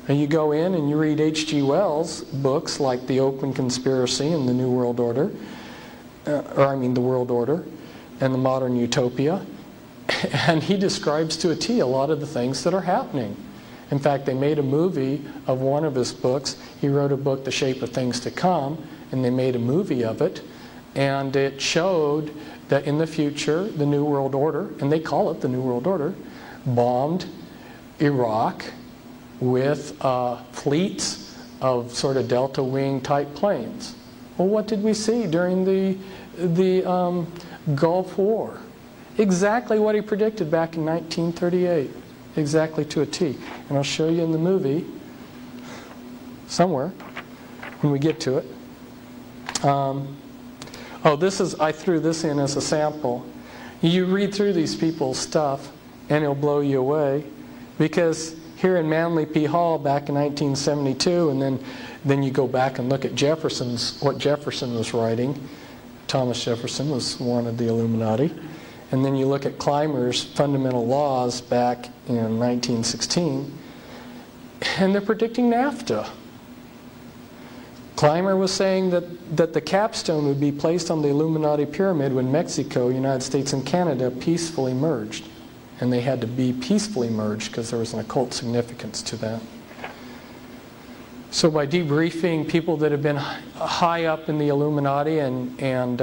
And you go in and you read H.G. Wells' books like The Open Conspiracy and the New World Order, the World Order and the Modern Utopia, and he describes to a T a lot of the things that are happening. In fact, they made a movie of one of his books. He wrote a book, The Shape of Things to Come, and they made a movie of it. And it showed that in the future, the New World Order, and they call it the New World Order, bombed Iraq with fleets of sort of Delta Wing type planes. Well, what did we see during the Gulf War? Exactly what he predicted back in 1938. Exactly to a T. And I'll show you in the movie somewhere when we get to it. I threw this in as a sample. You read through these people's stuff and it'll blow you away, because here in Manly P. Hall back in 1972, and then you go back and look at what Jefferson was writing. Thomas Jefferson was one of the Illuminati. And then you look at Clymer's fundamental laws back in 1916, and they're predicting NAFTA. Clymer was saying that the capstone would be placed on the Illuminati pyramid when Mexico, United States, and Canada peacefully merged. And they had to be peacefully merged because there was an occult significance to that. So by debriefing people that have been high up in the Illuminati and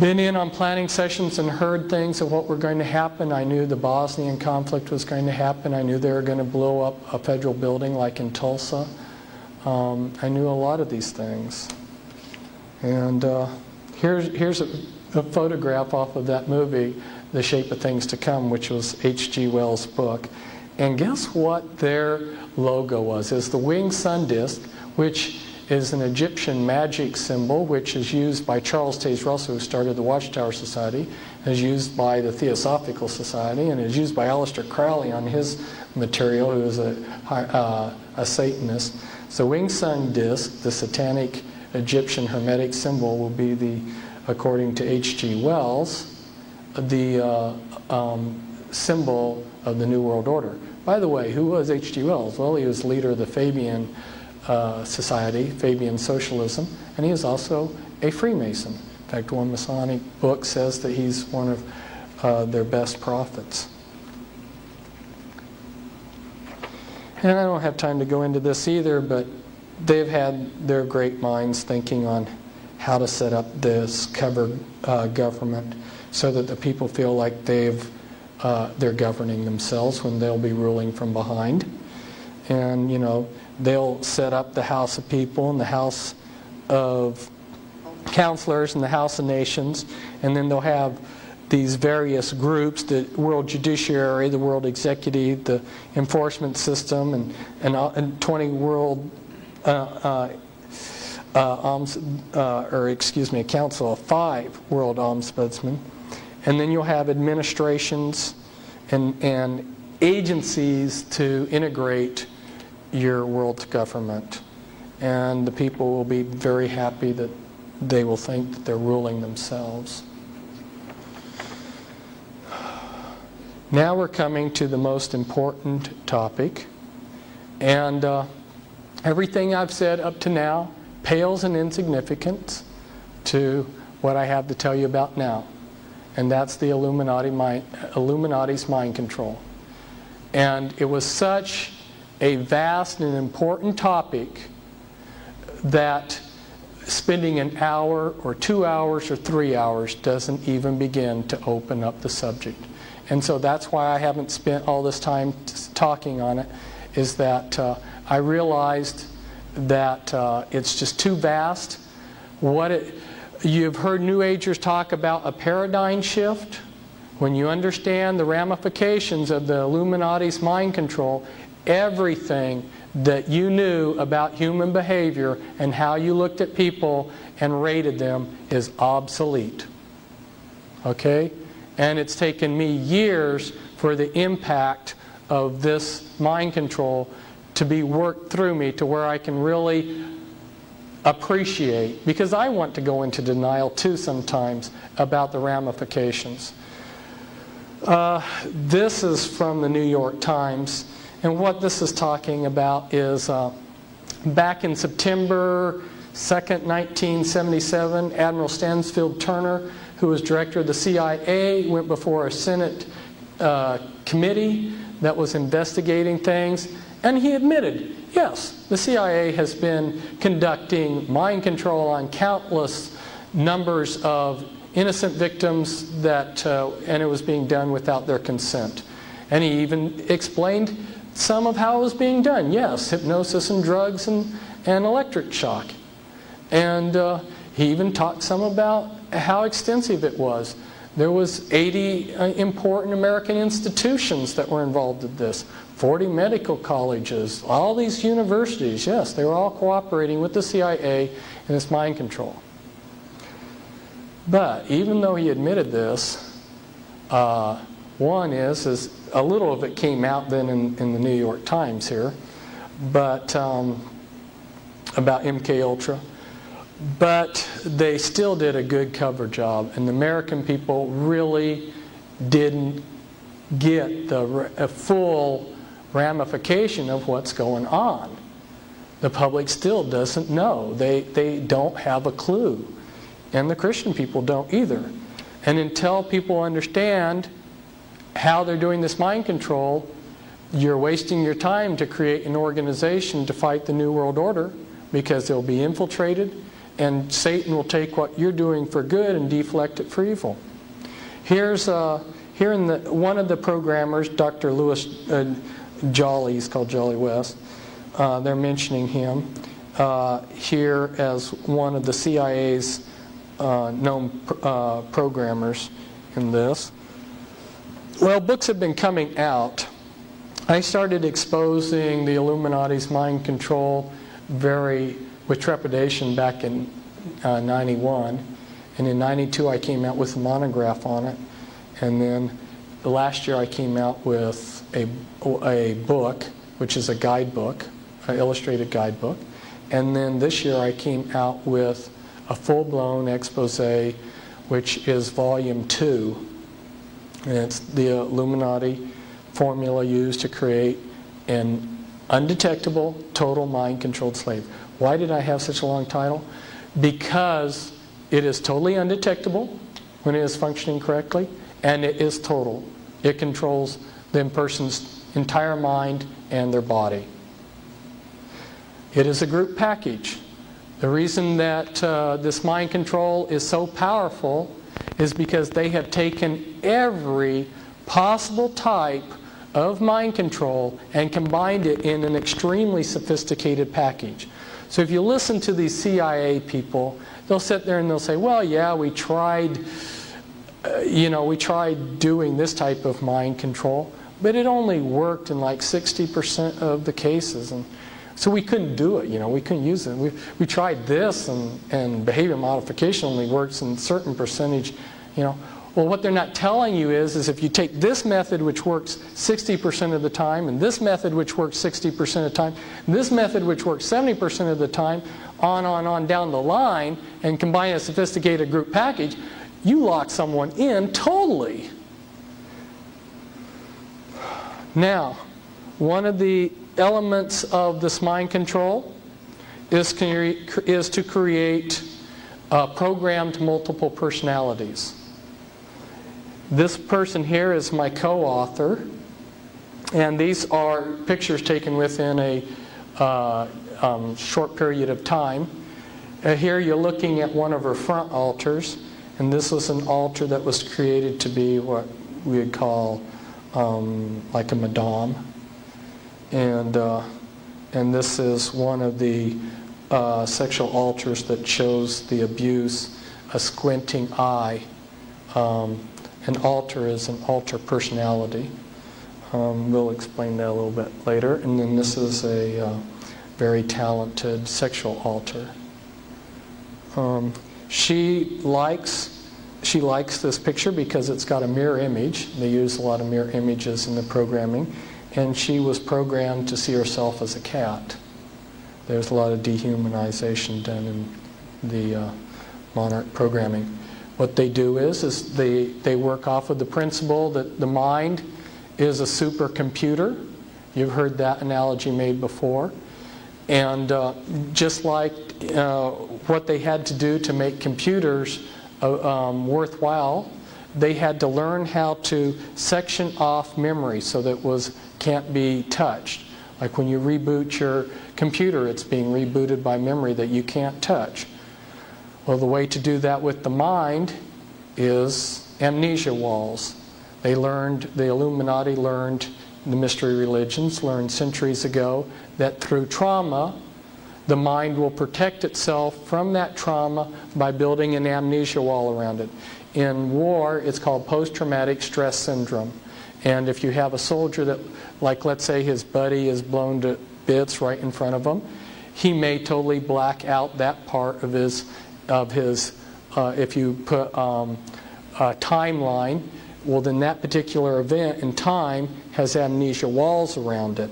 been in on planning sessions and heard things of what were going to happen. I knew the Bosnian conflict was going to happen. I knew they were going to blow up a federal building like in Tulsa. I knew a lot of these things. And here's a photograph off of that movie, The Shape of Things to Come, which was H.G. Wells' book. And guess what their logo was? It's the winged sun disk, which is an Egyptian magic symbol, which is used by Charles Taze Russell, who started the Watchtower Society, is used by the Theosophical Society, and is used by Aleister Crowley on his material, who is a Satanist. So winged sun disk, the satanic Egyptian hermetic symbol, will be according to H.G. Wells, the symbol of the New World Order. By the way, who was H.G. Wells? Well, he was leader of the Fabian Society, Fabian Socialism, and he is also a Freemason. In fact, one Masonic book says that he's one of their best prophets. And I don't have time to go into this either, but they've had their great minds thinking on how to set up this cover government so that the people feel like they're governing themselves when they'll be ruling from behind. And, they'll set up the House of People and the House of Counselors and the House of Nations, and then they'll have these various groups, the World Judiciary, the World Executive, the Enforcement System, and 20 World, a council of 5 World Ombudsmen. And then you'll have administrations and agencies to integrate your world government. And the people will be very happy that they will think that they're ruling themselves. Now we're coming to the most important topic. And everything I've said up to now pales in insignificance to what I have to tell you about now. And that's the Illuminati's mind control. And it was such a vast and important topic that spending an hour or 2 hours or 3 hours doesn't even begin to open up the subject. And so that's why I haven't spent all this time talking on it, is that I realized that it's just too vast. You've heard New Agers talk about a paradigm shift. When you understand the ramifications of the Illuminati's mind control, everything that you knew about human behavior and how you looked at people and rated them is obsolete. Okay? And it's taken me years for the impact of this mind control to be worked through me to where I can really appreciate, because I want to go into denial too sometimes about the ramifications. This is from the New York Times, and what this is talking about is back in September 2nd, 1977, Admiral Stansfield Turner, who was director of the CIA, went before a Senate committee that was investigating things, and he admitted, yes, the CIA has been conducting mind control on countless numbers of innocent victims and it was being done without their consent. And he even explained some of how it was being done. Yes, hypnosis and drugs and electric shock. And he even talked some about how extensive it was. There was 80 important American institutions that were involved in this. 40 medical colleges, all these universities, yes, they were all cooperating with the CIA in this mind control. But even though he admitted this, one is a little of it came out then in the New York Times here, but about MKUltra. But they still did a good cover job, and the American people really didn't get a full ramification of what's going on. The public still doesn't know. They don't have a clue. And the Christian people don't either. And until people understand how they're doing this mind control, you're wasting your time to create an organization to fight the New World Order, because they'll be infiltrated, and Satan will take what you're doing for good and deflect it for evil. Here in one of the programmers, Dr. Lewis Jolly, he's called Jolly West, they're mentioning him here as one of the CIA's known programmers in this. Well, books have been coming out. I started exposing the Illuminati's mind control with trepidation back in 91, and in 92 I came out with a monograph on it, and then last year I came out with a book, which is a guidebook, an illustrated guidebook, and then this year I came out with a full-blown expose, which is volume 2, and it's the Illuminati formula used to create an undetectable, total mind-controlled slave. Why did I have such a long title? Because it is totally undetectable when it is functioning correctly, and it is total. It controls the person's entire mind and their body. It is a group package. The reason that this mind control is so powerful is because they have taken every possible type of mind control and combined it in an extremely sophisticated package. So if you listen to these CIA people, they'll sit there and they'll say, well, yeah, we tried doing this type of mind control, but it only worked in like 60% of the cases. And so we couldn't do it, we couldn't use it. We tried this, and behavior modification only works in a certain percentage, Well, what they're not telling you is if you take this method, which works 60% of the time, and this method, which works 60% of the time, and this method, which works 70% of the time, on down the line, and combine a sophisticated group package, you lock someone in totally. Now, one of the elements of this mind control is to create programmed multiple personalities. This person here is my co-author, and these are pictures taken within a short period of time. Here you're looking at one of her front altars, and this was an altar that was created to be what we would call like a madame. And this is one of the sexual altars that shows the abuse, a squinting eye. An altar is an alter personality. We'll explain that a little bit later. And then this is a very talented sexual alter. She likes she likes this picture because it's got a mirror image. They use a lot of mirror images in the programming. And she was programmed to see herself as a cat. There's a lot of dehumanization done in the Monarch programming. What they do is they work off of the principle that the mind is a supercomputer. You've heard that analogy made before. And just like what they had to do to make computers worthwhile, they had to learn how to section off memory so that it can't be touched. Like when you reboot your computer, it's being rebooted by memory that you can't touch. Well, the way to do that with the mind is amnesia walls. The Illuminati learned, the mystery religions learned centuries ago that through trauma, the mind will protect itself from that trauma by building an amnesia wall around it. In war, it's called post-traumatic stress syndrome. And if you have a soldier that, like let's say his buddy is blown to bits right in front of him, he may totally black out that part of his if you put a timeline, well then that particular event in time has amnesia walls around it.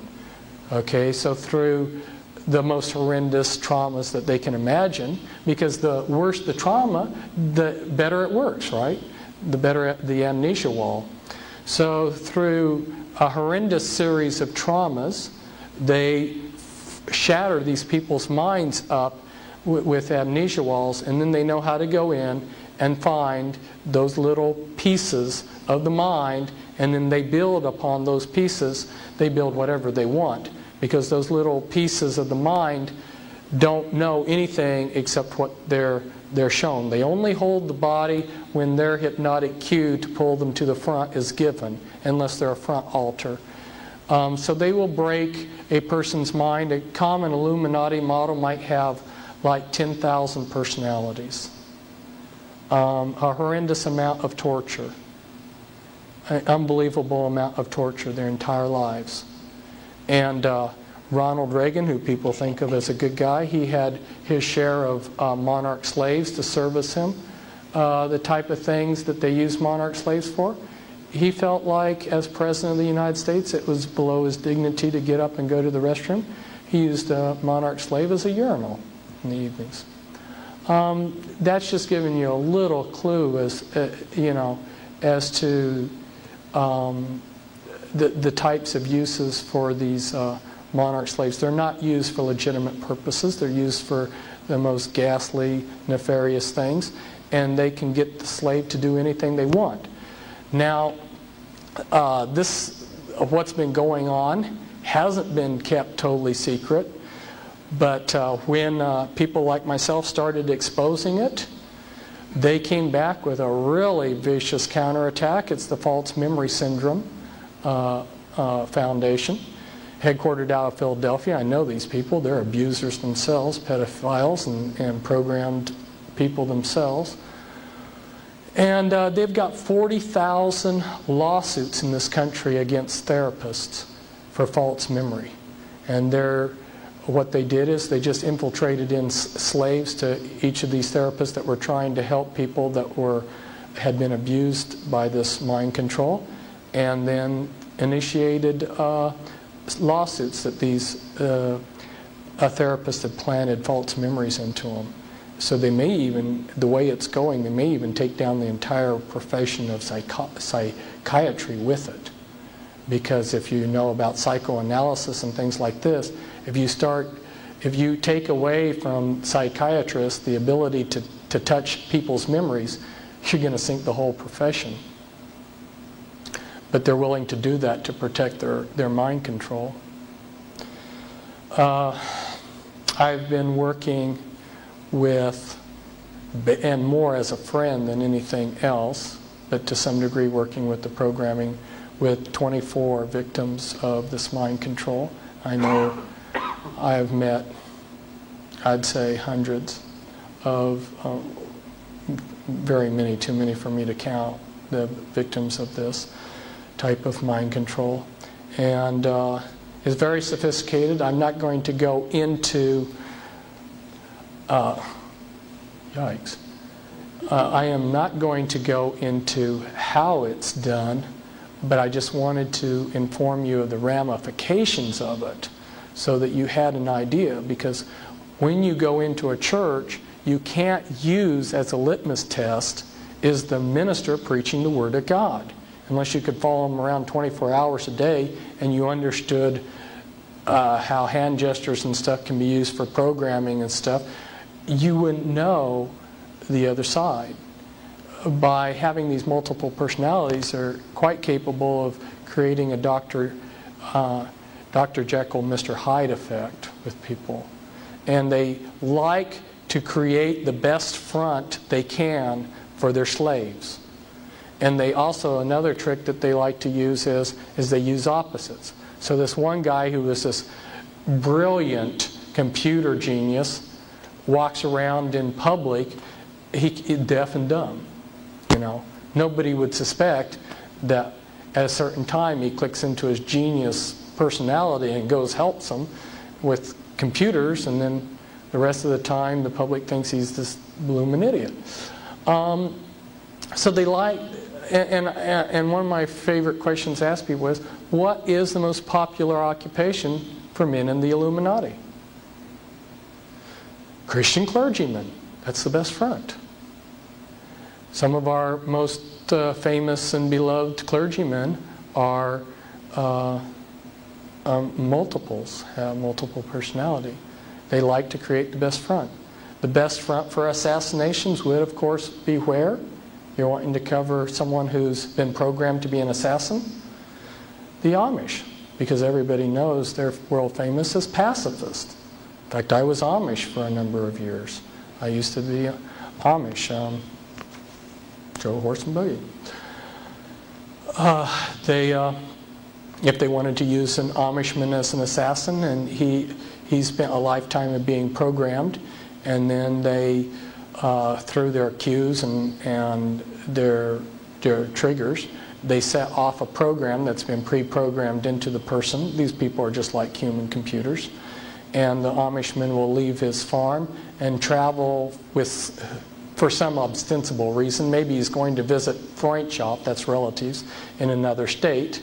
Okay, so through the most horrendous traumas that they can imagine, because the worse the trauma, the better it works, right? The better the amnesia wall. So through a horrendous series of traumas, they shatter these people's minds up with amnesia walls, and then they know how to go in and find those little pieces of the mind, and then they build upon those pieces. They build whatever they want, because those little pieces of the mind don't know anything except what they're shown. They only hold the body when their hypnotic cue to pull them to the front is given, unless they're a front altar. So they will break a person's mind. A common Illuminati model might have like 10,000 personalities. A horrendous amount of torture. An unbelievable amount of torture their entire lives. And Ronald Reagan, who people think of as a good guy, he had his share of monarch slaves to service him. The type of things that they use monarch slaves for. He felt like, as President of the United States, it was below his dignity to get up and go to the restroom. He used a monarch slave as a urinal in the evenings. That's just giving you a little clue as to the types of uses for these monarch slaves. They're not used for legitimate purposes. They're used for the most ghastly, nefarious things, and they can get the slave to do anything they want. Now, what's been going on hasn't been kept totally secret, but when people like myself started exposing it, they came back with a really vicious counterattack. It's the False Memory Syndrome Foundation, headquartered out of Philadelphia. I know these people. They're abusers themselves, pedophiles, and programmed people themselves. And they've got 40,000 lawsuits in this country against therapists for false memory. And what they did is they just infiltrated in slaves to each of these therapists that were trying to help people that had been abused by this mind control, and then initiated lawsuits that these therapists had planted false memories into them. So they may even, the way it's going, they may even take down the entire profession of psychiatry with it. Because if you know about psychoanalysis and things like this, if you take away from psychiatrists the ability to touch people's memories, you're going to sink the whole profession. But they're willing to do that to protect their mind control. I've been working with, and more as a friend than anything else, but to some degree working with the programming, with 24 victims of this mind control. I know I have met, I'd say, hundreds of, very many, too many for me to count, the victims of this type of mind control. And it's very sophisticated. I'm not going to go into I am not going to go into how it's done, but I just wanted to inform you of the ramifications of it so that you had an idea. Because when you go into a church, you can't use as a litmus test, is the minister preaching the Word of God? Unless you could follow them around 24 hours a day and you understood how hand gestures and stuff can be used for programming and stuff, you wouldn't know the other side. By having these multiple personalities, they're quite capable of creating a Dr. Jekyll, Mr. Hyde effect with people. And they like to create the best front they can for their slaves. And they also, another trick that they like to use is they use opposites. So this one guy who was this brilliant computer genius walks around in public, he's deaf and dumb. You know, nobody would suspect that at a certain time he clicks into his genius personality and goes helps them with computers, and then the rest of the time the public thinks he's this blooming idiot. So they like, and one of my favorite questions to ask people was, what is the most popular occupation for men in the Illuminati? Christian clergymen. That's the best front. Some of our most famous and beloved clergymen are multiples, have multiple personality. They like to create the best front. The best front for assassinations would, of course, be where? You're wanting to cover someone who's been programmed to be an assassin? The Amish, because everybody knows they're world famous as pacifists. In fact, I was Amish for a number of years. I used to be Amish. Drove a horse and buggy. If they wanted to use an Amishman as an assassin, and he spent a lifetime of being programmed, and then they through their cues and their triggers, they set off a program that's been pre-programmed into the person. These people are just like human computers. And the Amishman will leave his farm and travel for some ostensible reason. Maybe he's going to visit Freundschaft, that's relatives, in another state.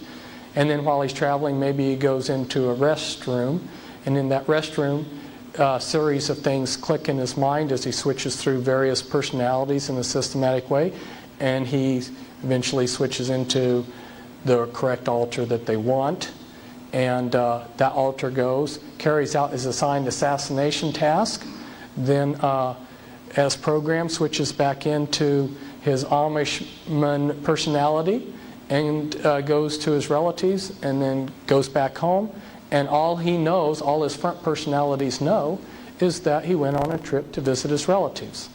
And then while he's traveling, maybe he goes into a restroom. And in that restroom, a series of things click in his mind as he switches through various personalities in a systematic way. And he eventually switches into the correct altar that they want. And that altar carries out his assigned assassination task. Then, as programmed, switches back into his Amishman personality and goes to his relatives and then goes back home. And all he knows, all his front personalities know, is that he went on a trip to visit his relatives.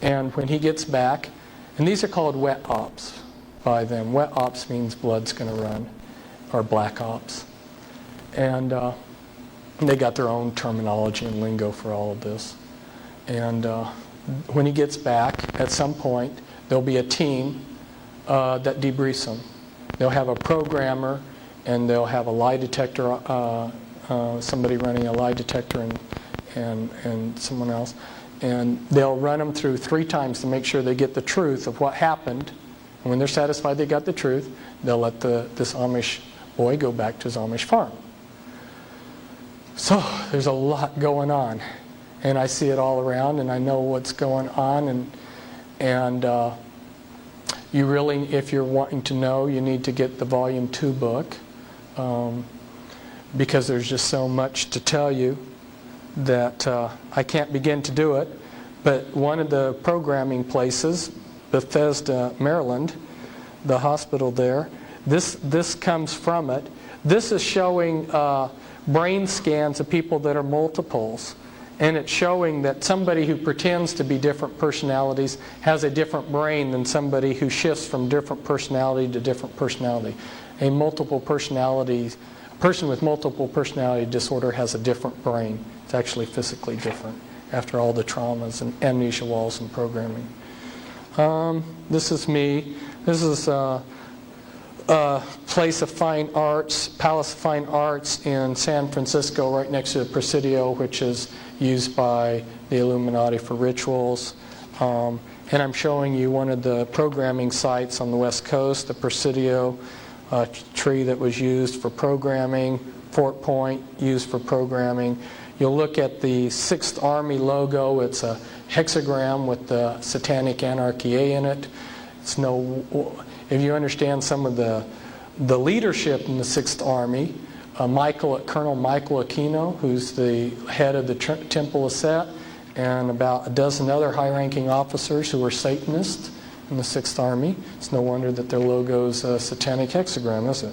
And when he gets back, and these are called wet ops by them. Wet ops means blood's going to run, or black ops. And they got their own terminology and lingo for all of this. And when he gets back, at some point, there'll be a team that debriefs him. They'll have a programmer, and they'll have a lie detector, somebody running a lie detector and someone else. And they'll run them through 3 times to make sure they get the truth of what happened. And when they're satisfied they got the truth, they'll let this Amish boy go back to his Amish farm. So there's a lot going on. And I see it all around, and I know what's going on. And you really, if you're wanting to know, you need to get the Volume 2 book. Because there's just so much to tell you that I can't begin to do it. But one of the programming places, Bethesda, Maryland, the hospital there, this comes from it. This is showing brain scans of people that are multiples. And it's showing that somebody who pretends to be different personalities has a different brain than somebody who shifts from different personality to different personality. A person with multiple personality disorder has a different brain. It's actually physically different after all the traumas and amnesia walls and programming. This is me. This is a place of fine arts, Palace of Fine Arts in San Francisco, right next to the Presidio, which is used by the Illuminati for rituals. And And I'm showing you one of the programming sites on the West Coast, the Presidio tree that was used for programming, Fort Point used for programming. You'll look at the 6th Army logo. It's a hexagram with the Satanic Anarchy A in it. If you understand some of the leadership in the 6th Army, Colonel Michael Aquino, who's the head of the Temple of Set, and about a dozen other high-ranking officers who were Satanists in the 6th Army. It's no wonder that their logo's a satanic hexagram, is it?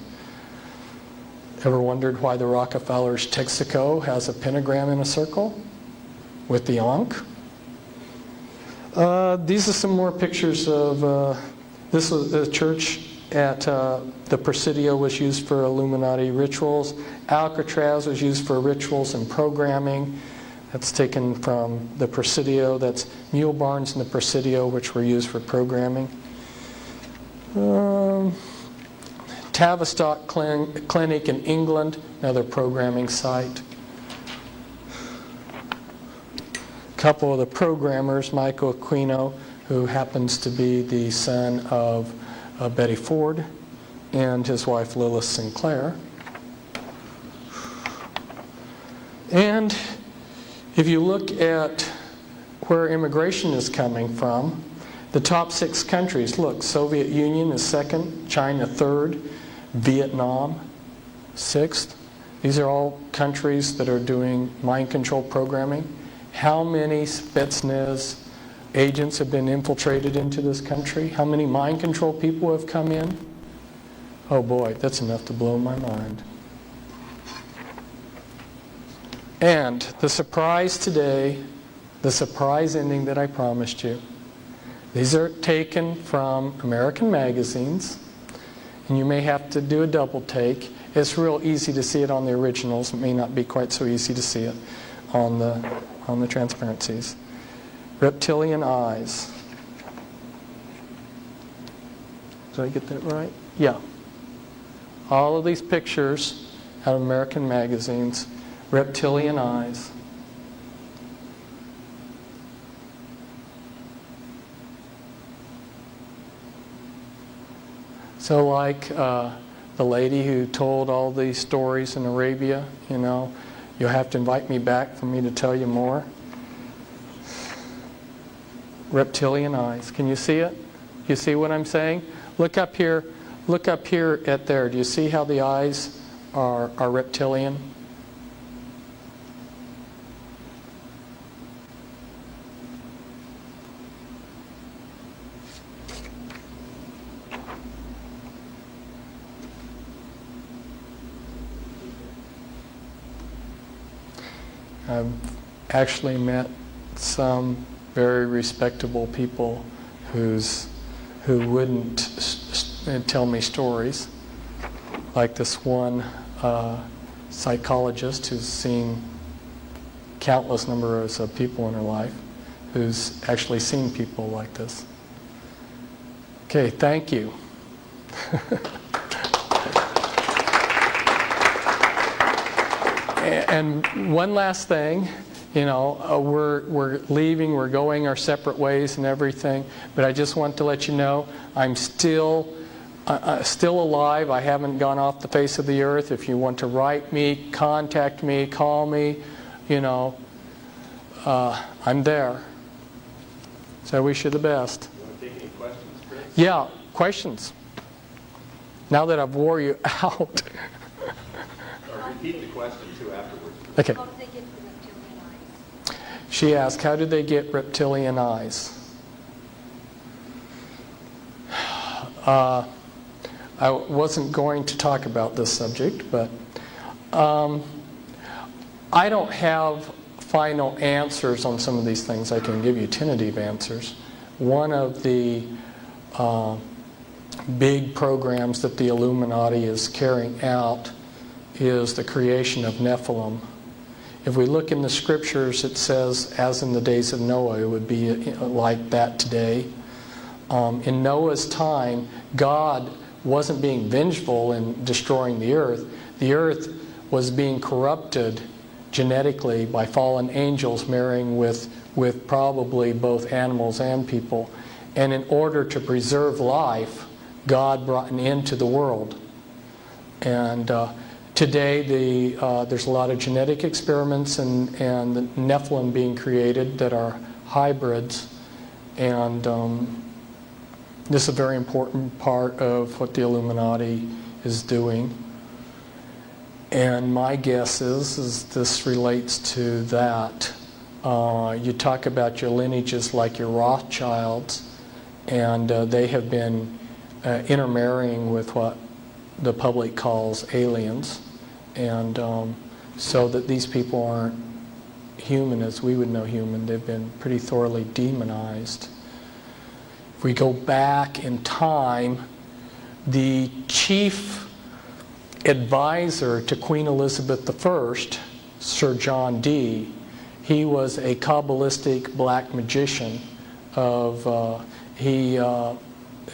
Ever wondered why the Rockefellers' Texaco has a pentagram in a circle with the Ankh? These are some more pictures of, this was the church at the Presidio was used for Illuminati rituals. Alcatraz was used for rituals and programming. That's taken from the Presidio. That's mule barns in the Presidio, which were used for programming. Tavistock Clinic in England, another programming site. A couple of the programmers, Michael Aquino, who happens to be the son of Betty Ford, and his wife Lilith Sinclair. And if you look at where immigration is coming from, the top 6 countries, look, Soviet Union is 2nd, China 3rd, Vietnam 6th. These are all countries that are doing mind control programming. How many Spetsnaz agents have been infiltrated into this country? How many mind control people have come in? Oh boy, that's enough to blow my mind. And the surprise today, the surprise ending that I promised you, these are taken from American magazines, and you may have to do a double take. It's real easy to see it on the originals. It may not be quite so easy to see it on the transparencies. Reptilian eyes. Did I get that right? Yeah. All of these pictures out of American magazines, reptilian eyes. So like the lady who told all these stories in Arabia, you'll have to invite me back for me to tell you more. Reptilian eyes. Can you see it? You see what I'm saying? Look up here at there. Do you see how the eyes are reptilian? I've actually met some very respectable people who wouldn't tell me stories, like this one psychologist who's seen countless numbers of people in her life, who's actually seen people like this. Okay, thank you. And one last thing, we're leaving, we're going our separate ways and everything, but I just want to let you know I'm still alive. I haven't gone off the face of the earth. If you want to write me, contact me, call me, I'm there. So I wish you the best. You want to take any questions, Chris? Yeah, questions. Now that I've wore you out. Repeat the question too afterwards. Okay. How did they get the reptilian eyes? She asked, how did they get reptilian eyes? I wasn't going to talk about this subject, but I don't have final answers on some of these things. I can give you tentative answers. One of the big programs that the Illuminati is carrying out is the creation of Nephilim. If we look in the scriptures, it says, as in the days of Noah, it would be like that today. In Noah's time, God wasn't being vengeful in destroying the earth. The earth was being corrupted genetically by fallen angels marrying with probably both animals and people. And in order to preserve life, God brought an end to the world. And today there's a lot of genetic experiments and the Nephilim being created that are hybrids. And this is a very important part of what the Illuminati is doing. And my guess is this relates to that. You talk about your lineages like your Rothschilds, and they have been intermarrying with what the public calls aliens, and so that these people aren't human as we would know human. They've been pretty thoroughly demonized. If we go back in time, the chief advisor to Queen Elizabeth I, Sir John Dee, he was a Kabbalistic black magician. He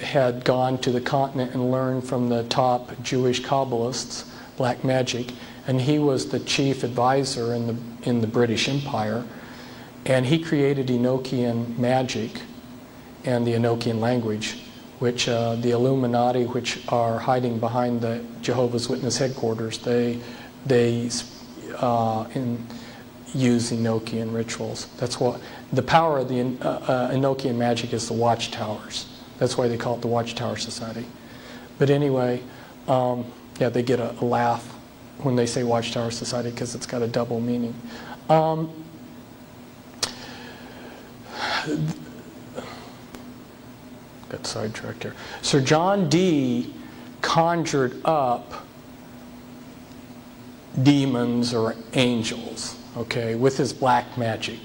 had gone to the continent and learned from the top Jewish Kabbalists black magic, and he was the chief advisor in the British Empire, and he created Enochian magic and the Enochian language, which the Illuminati, which are hiding behind the Jehovah's Witness headquarters, they use Enochian rituals. That's what the power of the Enochian magic is. The watchtowers. That's why they call it the Watchtower Society. But anyway, yeah, they get a laugh when they say Watchtower Society because it's got a double meaning. Got sidetracked here. Sir John Dee conjured up demons or angels, okay, with his black magic.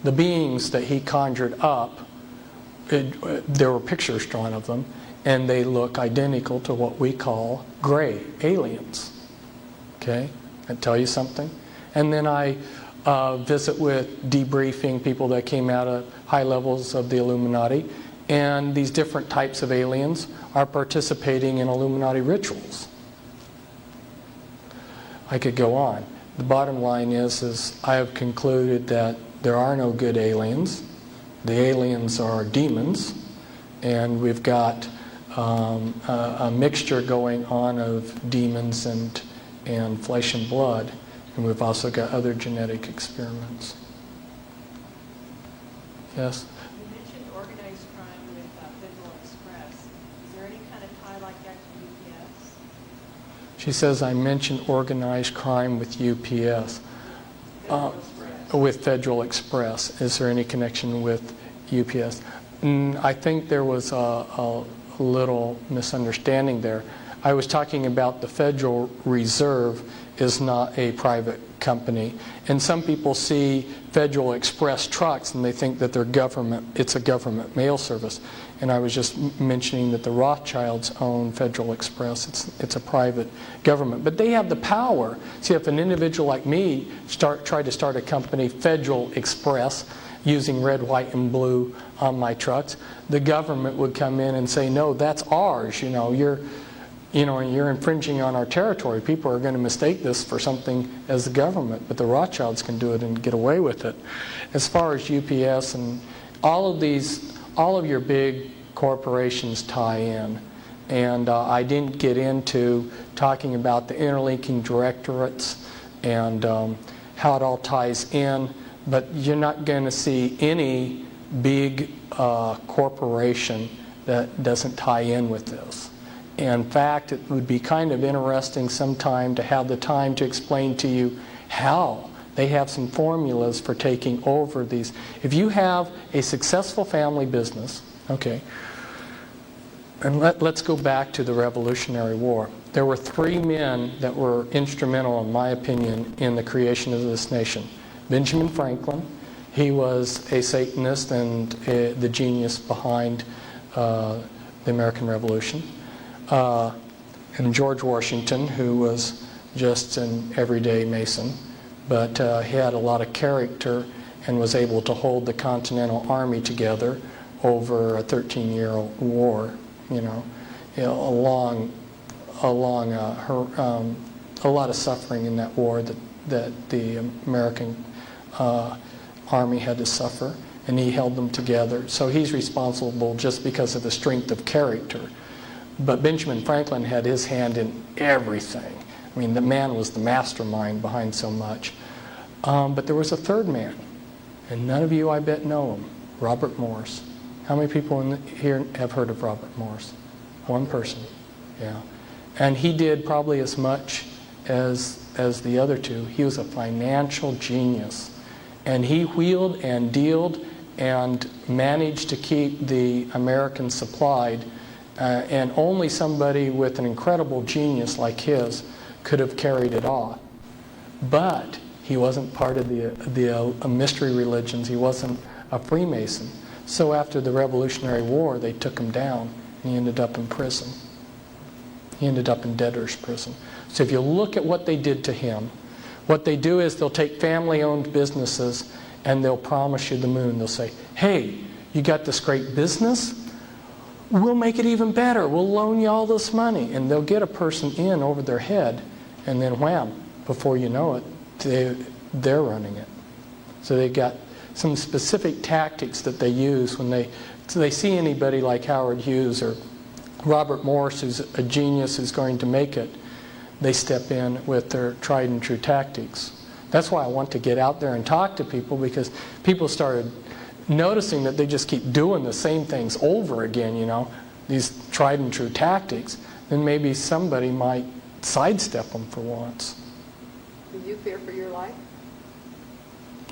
The beings that he conjured up, there were pictures drawn of them, and they look identical to what we call gray aliens. Okay, that tell you something? And then I visit with debriefing people that came out of high levels of the Illuminati, and these different types of aliens are participating in Illuminati rituals. I could go on. The bottom line is I have concluded that there are no good aliens. The aliens are demons, and we've got a mixture going on of demons and flesh and blood, and we've also got other genetic experiments. Yes? You mentioned organized crime with Federal Express. Is there any kind of tie like that to UPS? She says, I mentioned organized crime with UPS. With Federal Express. Is there any connection with UPS? I think there was a little misunderstanding there. I was talking about the Federal Reserve is not a private company. And some people see Federal Express trucks and they think that they're government, it's a government mail service. And I was just mentioning that the Rothschilds own Federal Express. It's a private government. But they have the power. See, if an individual like me tried to start a company, Federal Express, using red, white, and blue on my trucks, the government would come in and say, no, that's ours. You're infringing on our territory. People are going to mistake this for something as the government, but the Rothschilds can do it and get away with it. As far as UPS and all of your big corporations tie in. And I didn't get into talking about the interlinking directorates and how it all ties in, but you're not going to see any big corporation that doesn't tie in with this. In fact, it would be kind of interesting sometime to have the time to explain to you how. They have some formulas for taking over these. If you have a successful family business, okay, and let's go back to the Revolutionary War. There were 3 men that were instrumental, in my opinion, in the creation of this nation. Benjamin Franklin, he was a Satanist and the genius behind the American Revolution. And George Washington, who was just an everyday Mason, but he had a lot of character and was able to hold the Continental Army together over a 13-year war. A lot of suffering in that war that the American Army had to suffer. and he held them together. So he's responsible just because of the strength of character. But Benjamin Franklin had his hand in everything. I mean, the man was the mastermind behind so much. But there was a third man, and none of you, I bet, know him, Robert Morris. How many people here have heard of Robert Morris? One person, yeah. And he did probably as much as the other two. He was a financial genius. And he wheeled and dealed and managed to keep the Americans supplied. And only somebody with an incredible genius like his could have carried it off. But he wasn't part of the mystery religions. He wasn't a Freemason. So after the Revolutionary War, they took him down, and he ended up in prison. He ended up in debtor's prison. So if you look at what they did to him, what they do is they'll take family-owned businesses and they'll promise you the moon. They'll say, hey, you got this great business? We'll make it even better. We'll loan you all this money. And they'll get a person in over their head, and then wham, before you know it, they're running it. So they got some specific tactics that they use when they see anybody like Howard Hughes or Robert Morris, who's a genius who's going to make it. They step in with their tried and true tactics. That's why I want to get out there and talk to people, because people started noticing that they just keep doing the same things over again, these tried and true tactics. Then maybe somebody might sidestep them for once. Do you fear for your life?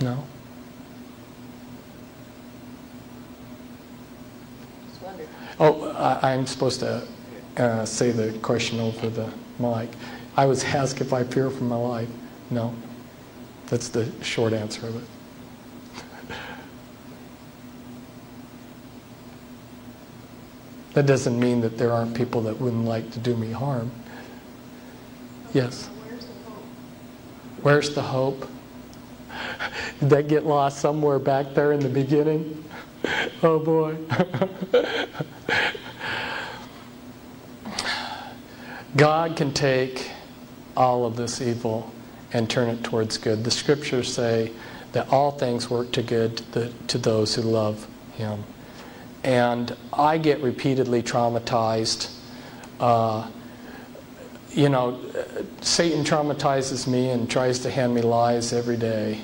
No. Just wondered. Oh, I'm supposed to say the question over the mic. I was asked if I fear for my life. No. That's the short answer of it. That doesn't mean that there aren't people that wouldn't like to do me harm. Yes? Where's the hope? Did that get lost somewhere back there in the beginning? Oh boy. God can take all of this evil and turn it towards good. The scriptures say that all things work to good to those who love Him. And I get repeatedly traumatized. Satan traumatizes me and tries to hand me lies every day.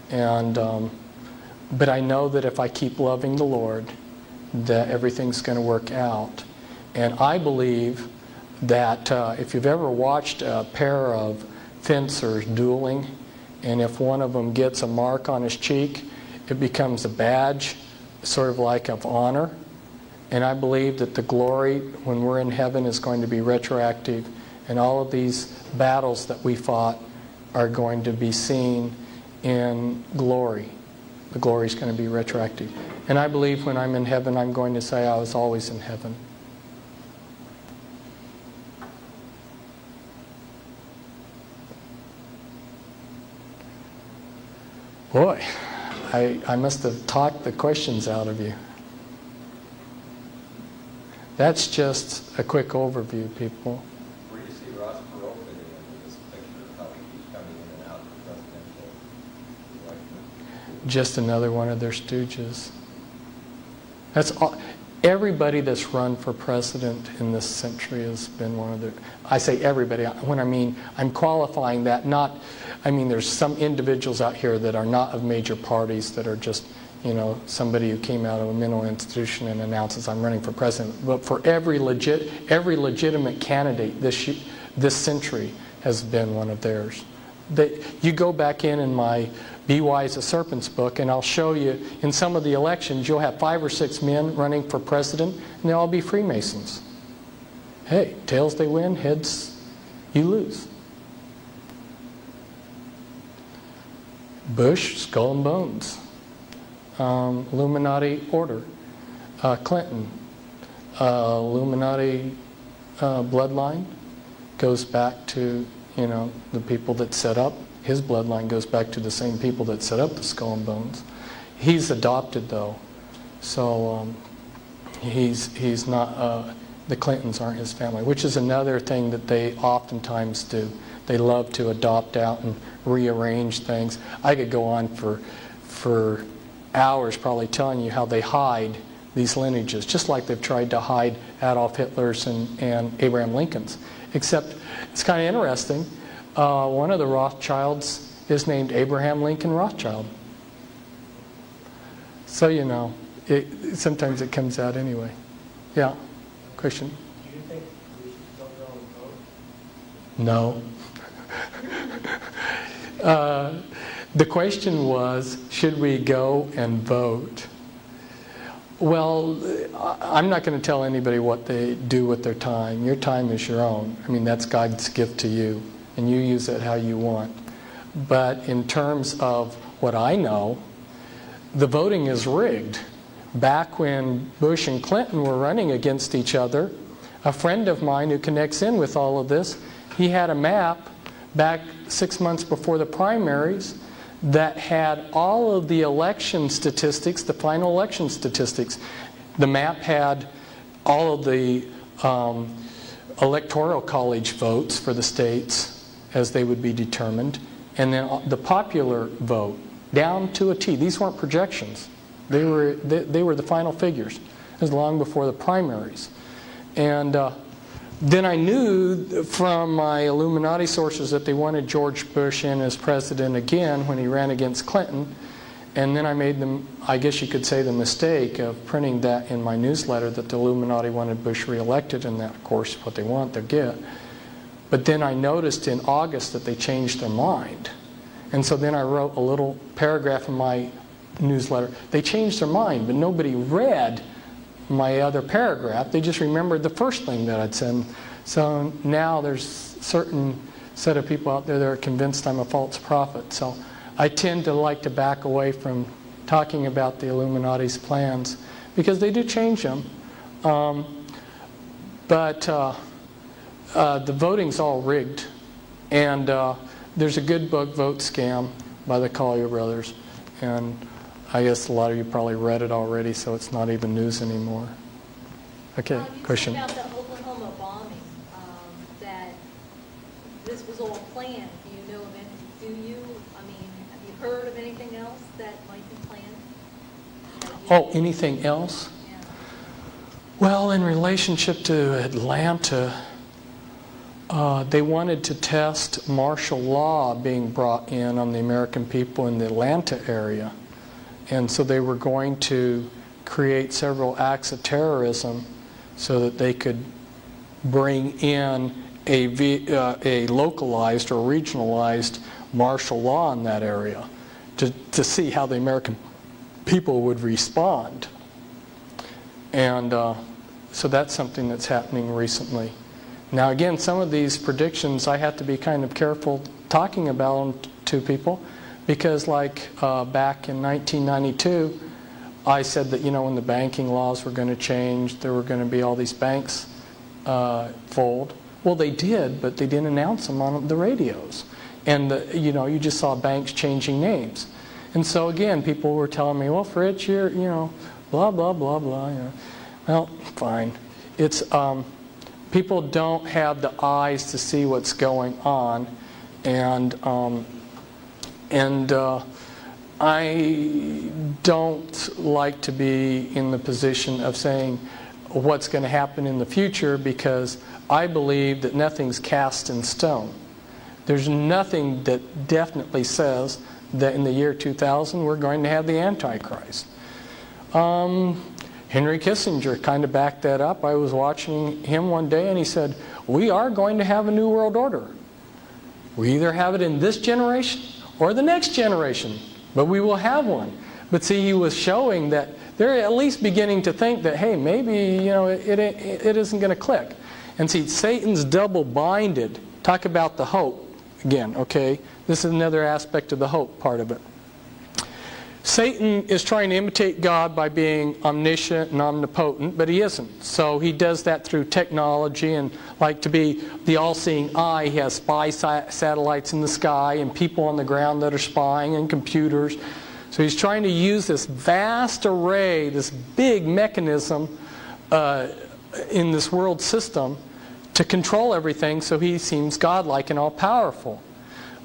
But I know that if I keep loving the Lord, that everything's going to work out. And I believe that if you've ever watched a pair of fencers dueling, and if one of them gets a mark on his cheek, it becomes a badge, sort of like of honor. And I believe that the glory when we're in heaven is going to be retroactive, and all of these battles that we fought are going to be seen in glory. The glory is going to be retroactive. And I believe when I'm in heaven, I'm going to say I was always in heaven. Boy, I must have talked the questions out of you. That's just a quick overview, people. Where do you see Ross Perot fitting into this picture of how he keeps coming in and out of the presidential election? Just another one of their stooges. That's all. Everybody that's run for president in this century has been one of their... I say everybody. When I mean, I'm qualifying that not... I mean, there's some individuals out here that are not of major parties that are just, somebody who came out of a mental institution and announces, I'm running for president. But for every legitimate candidate this century has been one of theirs. You go back in my Be Wise As Serpents book, and I'll show you in some of the elections, you'll have 5 or 6 men running for president, and they'll all be Freemasons. Hey, tails they win, heads you lose. Bush, skull and bones. Illuminati order. Clinton, Illuminati bloodline goes back to, the people that set up. His bloodline goes back to the same people that set up the skull and bones. He's adopted, though. So he's not, the Clintons aren't his family, which is another thing that they oftentimes do. They love to adopt out and rearrange things. I could go on for hours probably telling you how they hide these lineages, just like they've tried to hide Adolf Hitler's and Abraham Lincoln's. Except it's kind of interesting. One of the Rothschilds is named Abraham Lincoln Rothschild. So you know, sometimes it comes out anyway. Yeah, question? Do you think we should still go and vote? No. The question was, should we go and vote? Well, I'm not going to tell anybody what they do with their time. Your time is your own. I mean, that's God's gift to you, and you use it how you want. But in terms of what I know, the voting is rigged. Back when Bush and Clinton were running against each other, a friend of mine who connects in with all of this, he had a map back 6 months before the primaries that had all of the election statistics, the final election statistics. The map had all of the electoral college votes for the states as they would be determined, and then the popular vote down to a T. These weren't projections. They were the final figures. It was long before the primaries. And then I knew from my Illuminati sources that they wanted George Bush in as president again when he ran against Clinton. And then I made them, I guess you could say, the mistake of printing that in my newsletter that the Illuminati wanted Bush reelected, and that, of course, what they want, they'll get. But then I noticed in August that they changed their mind. And so then I wrote a little paragraph in my newsletter. They changed their mind, but nobody read my other paragraph. They just remembered the first thing that I'd said. So now there's a certain set of people out there that are convinced I'm a false prophet. So I tend to like to back away from talking about the Illuminati's plans because they do change them. But the voting's all rigged. And there's a good book, Vote Scam, by the Collier brothers. And I guess a lot of you probably read it already, so it's not even news anymore. Okay, question? You said about the Oklahoma bombing, that this was all planned. Do you know of any, have you heard of anything else that might be planned? Oh, anything else? Yeah. Well, in relationship to Atlanta, they wanted to test martial law being brought in on the American people in the Atlanta area. And so they were going to create several acts of terrorism so that they could bring in a localized or regionalized martial law in that area to see how the American people would respond. And so that's something that's happening recently. Now again, some of these predictions I have to be kind of careful talking about them to people because like back in 1992 I said that when the banking laws were going to change, there were going to be all these banks fold. Well, they did, but they didn't announce them on the radios. And you just saw banks changing names. And so again, people were telling me, well, Fritz, you're blah blah blah blah. Well, fine. It's people don't have the eyes to see what's going on, and I don't like to be in the position of saying what's going to happen in the future because I believe that nothing's cast in stone. There's nothing that definitely says that in the year 2000 we're going to have the Antichrist. Henry Kissinger kind of backed that up. I was watching him one day and he said, we are going to have a new world order. We either have it in this generation or the next generation, but we will have one. But see, he was showing that they're at least beginning to think that, hey, maybe it isn't going to click. And see, Satan's double-binded. Talk about the hope again, okay? This is another aspect of the hope part of it. Satan is trying to imitate God by being omniscient and omnipotent, but he isn't. So he does that through technology and like to be the all-seeing eye. He has spy satellites in the sky and people on the ground that are spying and computers. So he's trying to use this vast array, this big mechanism in this world system to control everything so he seems godlike and all-powerful.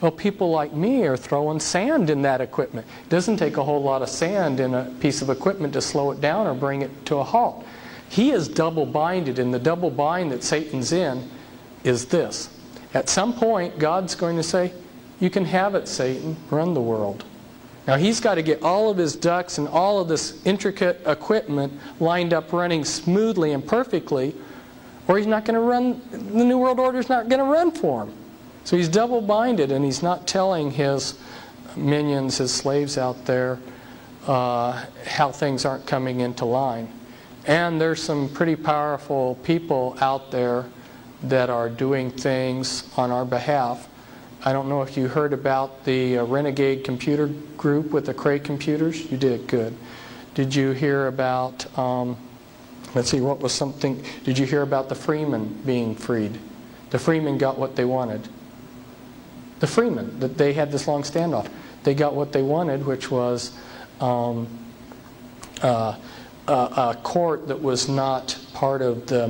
Well, people like me are throwing sand in that equipment. It doesn't take a whole lot of sand in a piece of equipment to slow it down or bring it to a halt. He is double-binded, and the double bind that Satan's in is this. At some point, God's going to say, you can have it, Satan, run the world. Now, he's got to get all of his ducks and all of this intricate equipment lined up running smoothly and perfectly, or he's not going to run, the New World Order's not going to run for him. So he's double-binded, and he's not telling his minions, his slaves out there, how things aren't coming into line. And there's some pretty powerful people out there that are doing things on our behalf. I don't know if you heard about the renegade computer group with the Cray computers. You did, good. Did you hear about, let's see, what was something, did you hear about the Freemen being freed? The Freemen got what they wanted. The Freemen, that they had this long standoff. They got what they wanted, which was a court that was not part of the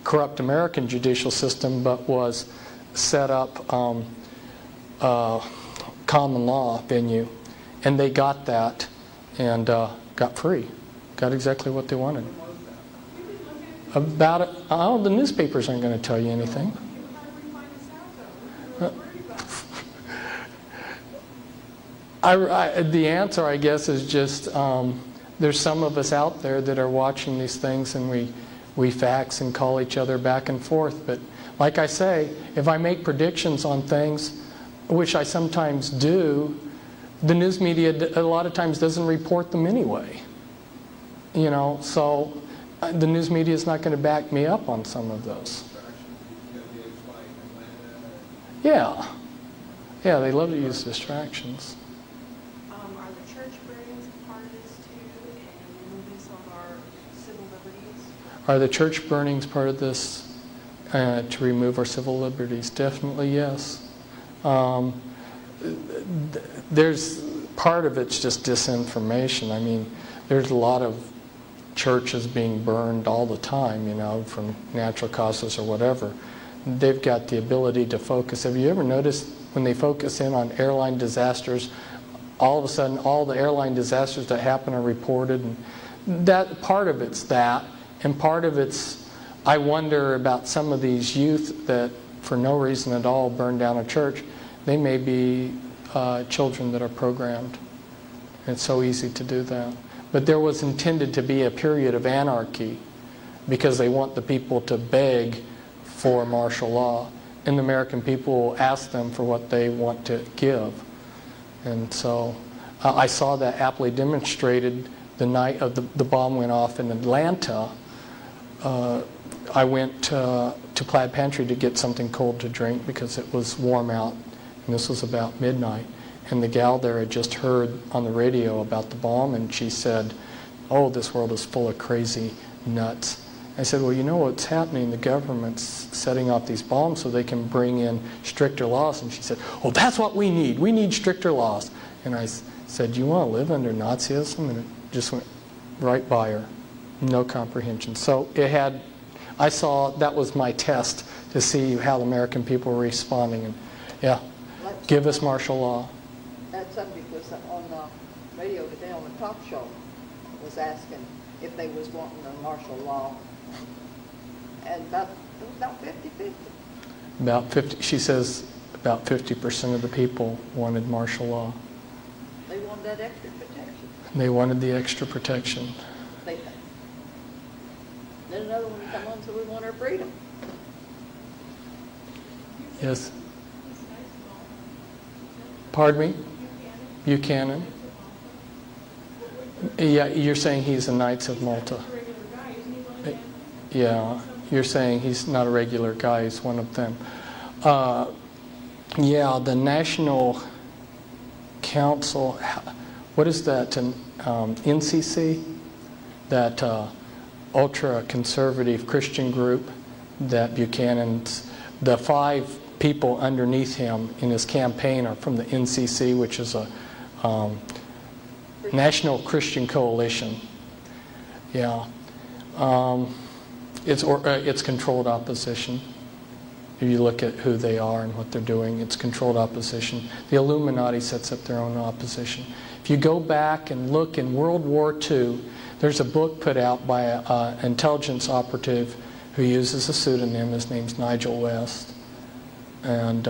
corrupt American judicial system, but was set up common law venue. And they got that and got free. Got exactly what they wanted. About it, oh, the newspapers aren't going to tell you anything. The answer, I guess, is just there's some of us out there that are watching these things, and we fax and call each other back and forth. But like I say, if I make predictions on things, which I sometimes do, the news media a lot of times doesn't report them anyway. You know, so the news media is not going to back me up on some of those. Yeah. Yeah, they love to use distractions. Are the church burnings part of this too, and removing some of our civil liberties? Are the church burnings part of this to remove our civil liberties? Definitely yes. There's part of it's just disinformation. I mean, there's a lot of churches being burned all the time, you know, from natural causes or whatever. They've got the ability to focus. Have you ever noticed when they focus in on airline disasters, all of a sudden all the airline disasters that happen are reported? And that part of it's that, and part of it's, I wonder about some of these youth that for no reason at all burn down a church. They may be children that are programmed. It's so easy to do that. But there was intended to be a period of anarchy because they want the people to beg for martial law. And the American people will ask them for what they want to give. And so I saw that aptly demonstrated the night of the bomb went off in Atlanta. I went to Plaid Pantry to get something cold to drink because it was warm out, and this was about midnight. And the gal there had just heard on the radio about the bomb, and she said, "Oh, this world is full of crazy nuts." I said, "Well, you know what's happening? The government's setting off these bombs so they can bring in stricter laws." And she said, "Oh, that's what we need. We need stricter laws." And I said, "Do you want to live under Nazism?" And it just went right by her. No comprehension. So it had, I saw that was my test to see how the American people were responding. And yeah, give us martial law. That subject was on the radio today on the talk show, was asking if they was wanting a martial law. And it was about 50-50. About 50, she says about 50% of the people wanted martial law. They wanted that extra protection. They wanted the extra protection. They think. Then another one come on, so we want our freedom. Yes. Pardon me? Buchanan. Yeah, you're saying he's a Knights of Malta. Yeah, you're saying he's not a regular guy, he's one of them. Yeah, the National Council, what is that, NCC? That ultra-conservative Christian group that Buchanan's, the 5 people underneath him in his campaign are from the NCC, which is a National Christian Coalition. Yeah. It's controlled opposition. If you look at who they are and what they're doing, it's controlled opposition. The Illuminati sets up their own opposition. If you go back and look in World War II, there's a book put out by an intelligence operative who uses a pseudonym. His name's Nigel West. And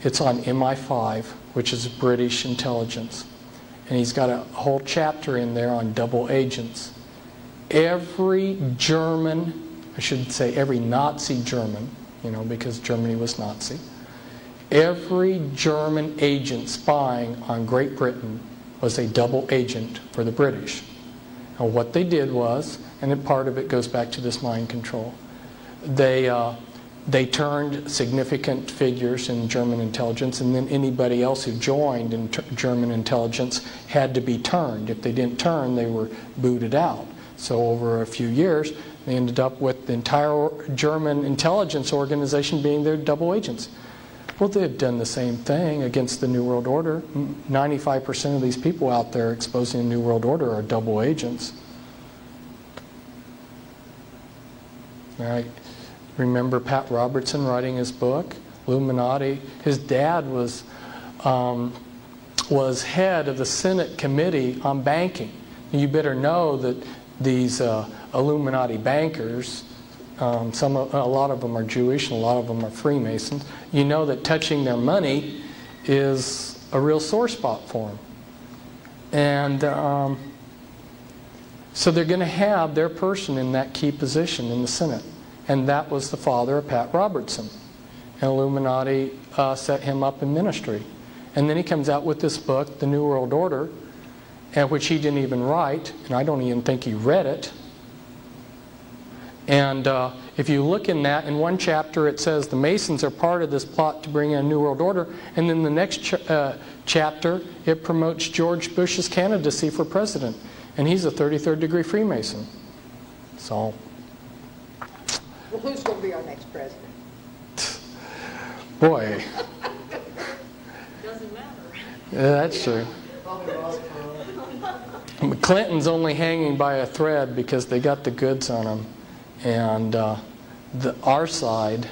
it's on MI5, which is British intelligence. And he's got a whole chapter in there on double agents. Every German, I should say every Nazi German, because Germany was Nazi, every German agent spying on Great Britain was a double agent for the British. Now what they did was, and then part of it goes back to this mind control, they turned significant figures in German intelligence, and then anybody else who joined in German intelligence had to be turned. If they didn't turn, they were booted out. So over a few years, they ended up with the entire German intelligence organization being their double agents. Well, they've done the same thing against the New World Order. 95% of these people out there exposing the New World Order are double agents. All right. Remember Pat Robertson writing his book, Illuminati? His dad was head of the Senate Committee on Banking. You better know that these Illuminati bankers, a lot of them are Jewish and a lot of them are Freemasons. You know that touching their money is a real sore spot for them. And so they're going to have their person in that key position in the Senate. And that was the father of Pat Robertson. And Illuminati set him up in ministry. And then he comes out with this book, The New World Order, which he didn't even write, and I don't even think he read it. And if you look in that, in one chapter it says the Masons are part of this plot to bring in a New World Order, and then the next chapter it promotes George Bush's candidacy for president, and he's a 33rd degree Freemason. So, Well, who's going to be our next president? boy, Doesn't matter. yeah, that's true. Probably Ross Perot. Clinton's only hanging by a thread because they got the goods on him. And our side,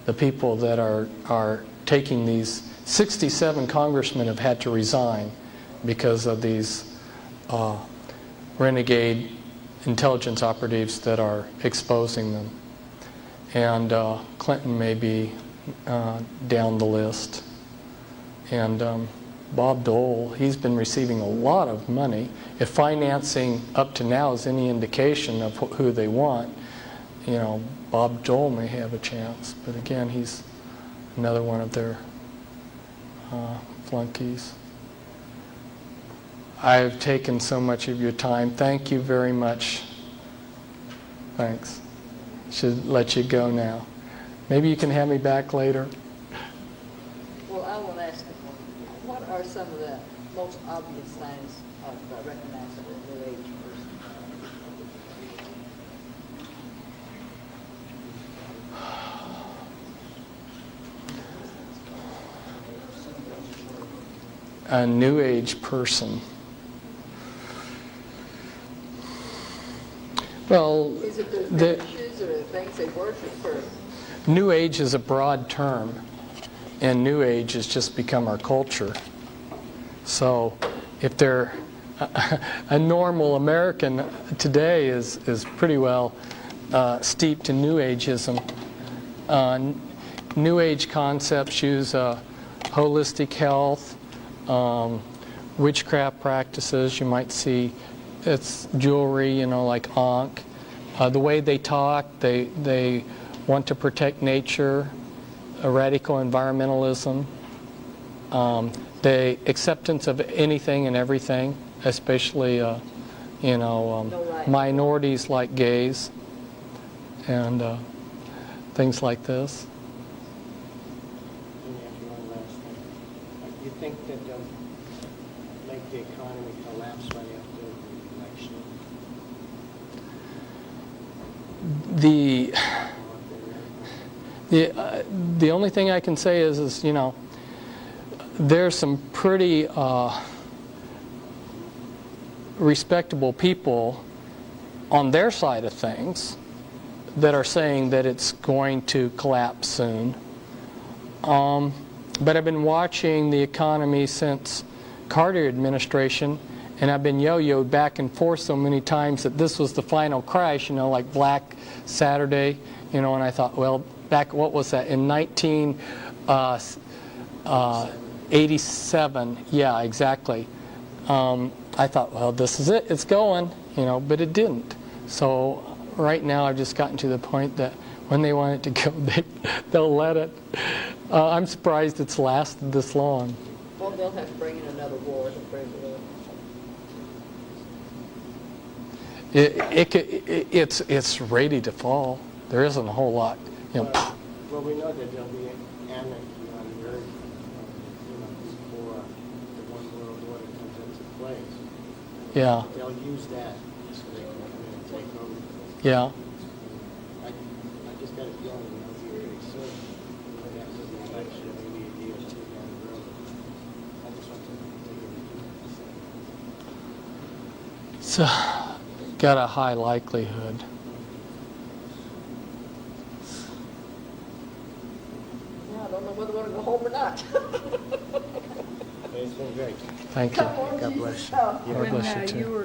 the people that are taking these, 67 congressmen have had to resign because of these renegade intelligence operatives that are exposing them. And Clinton may be down the list. And Bob Dole, he's been receiving a lot of money. If financing up to now is any indication of who they want, Bob Dole may have a chance. But again, he's another one of their flunkies. I've taken so much of your time. Thank you very much. Thanks. Should let you go now. Maybe you can have me back later. Well, I will ask you, what are some of the most obvious signs of recognizable New Age person? A New Age person. Well, Is it their fetishes or the things they worship for? New Age is a broad term, and New Age has just become our culture. So if they're a normal American today is pretty well steeped in New Ageism. New Age concepts use holistic health, witchcraft practices. You might see it's jewelry, like Ankh. The way they talk, they want to protect nature, a radical environmentalism, the acceptance of anything and everything, especially minorities like gays and things like this. Let me ask you one last thing. You think that they'll make the economy collapse right after the election? The only thing I can say is there's some pretty respectable people on their side of things that are saying that it's going to collapse soon. But I've been watching the economy since Carter administration, and I've been yo-yoed back and forth so many times that this was the final crash, like Black Saturday, and I thought, well, back, what was that, in 1987, yeah, exactly. I thought, well, this is it, it's going, but it didn't. So right now I've just gotten to the point that when they want it to go, they'll let it. I'm surprised it's lasted this long. Well, they'll have to bring in another war to bring it up. It's ready to fall. There isn't a whole lot. Well, we know that there'll be anarchy on the earth, before the one world order comes into place. Yeah, They'll use that so they can come in and take over. yeah. I just got a feeling it'll be pretty soon. Maybe after the election, maybe a year or two down the road. I just want to take it. So, got a high likelihood. Yeah, I don't know whether we're going to go home or not. It's been great. Thank you. Come on, God Jesus. bless you. Oh. God bless you too.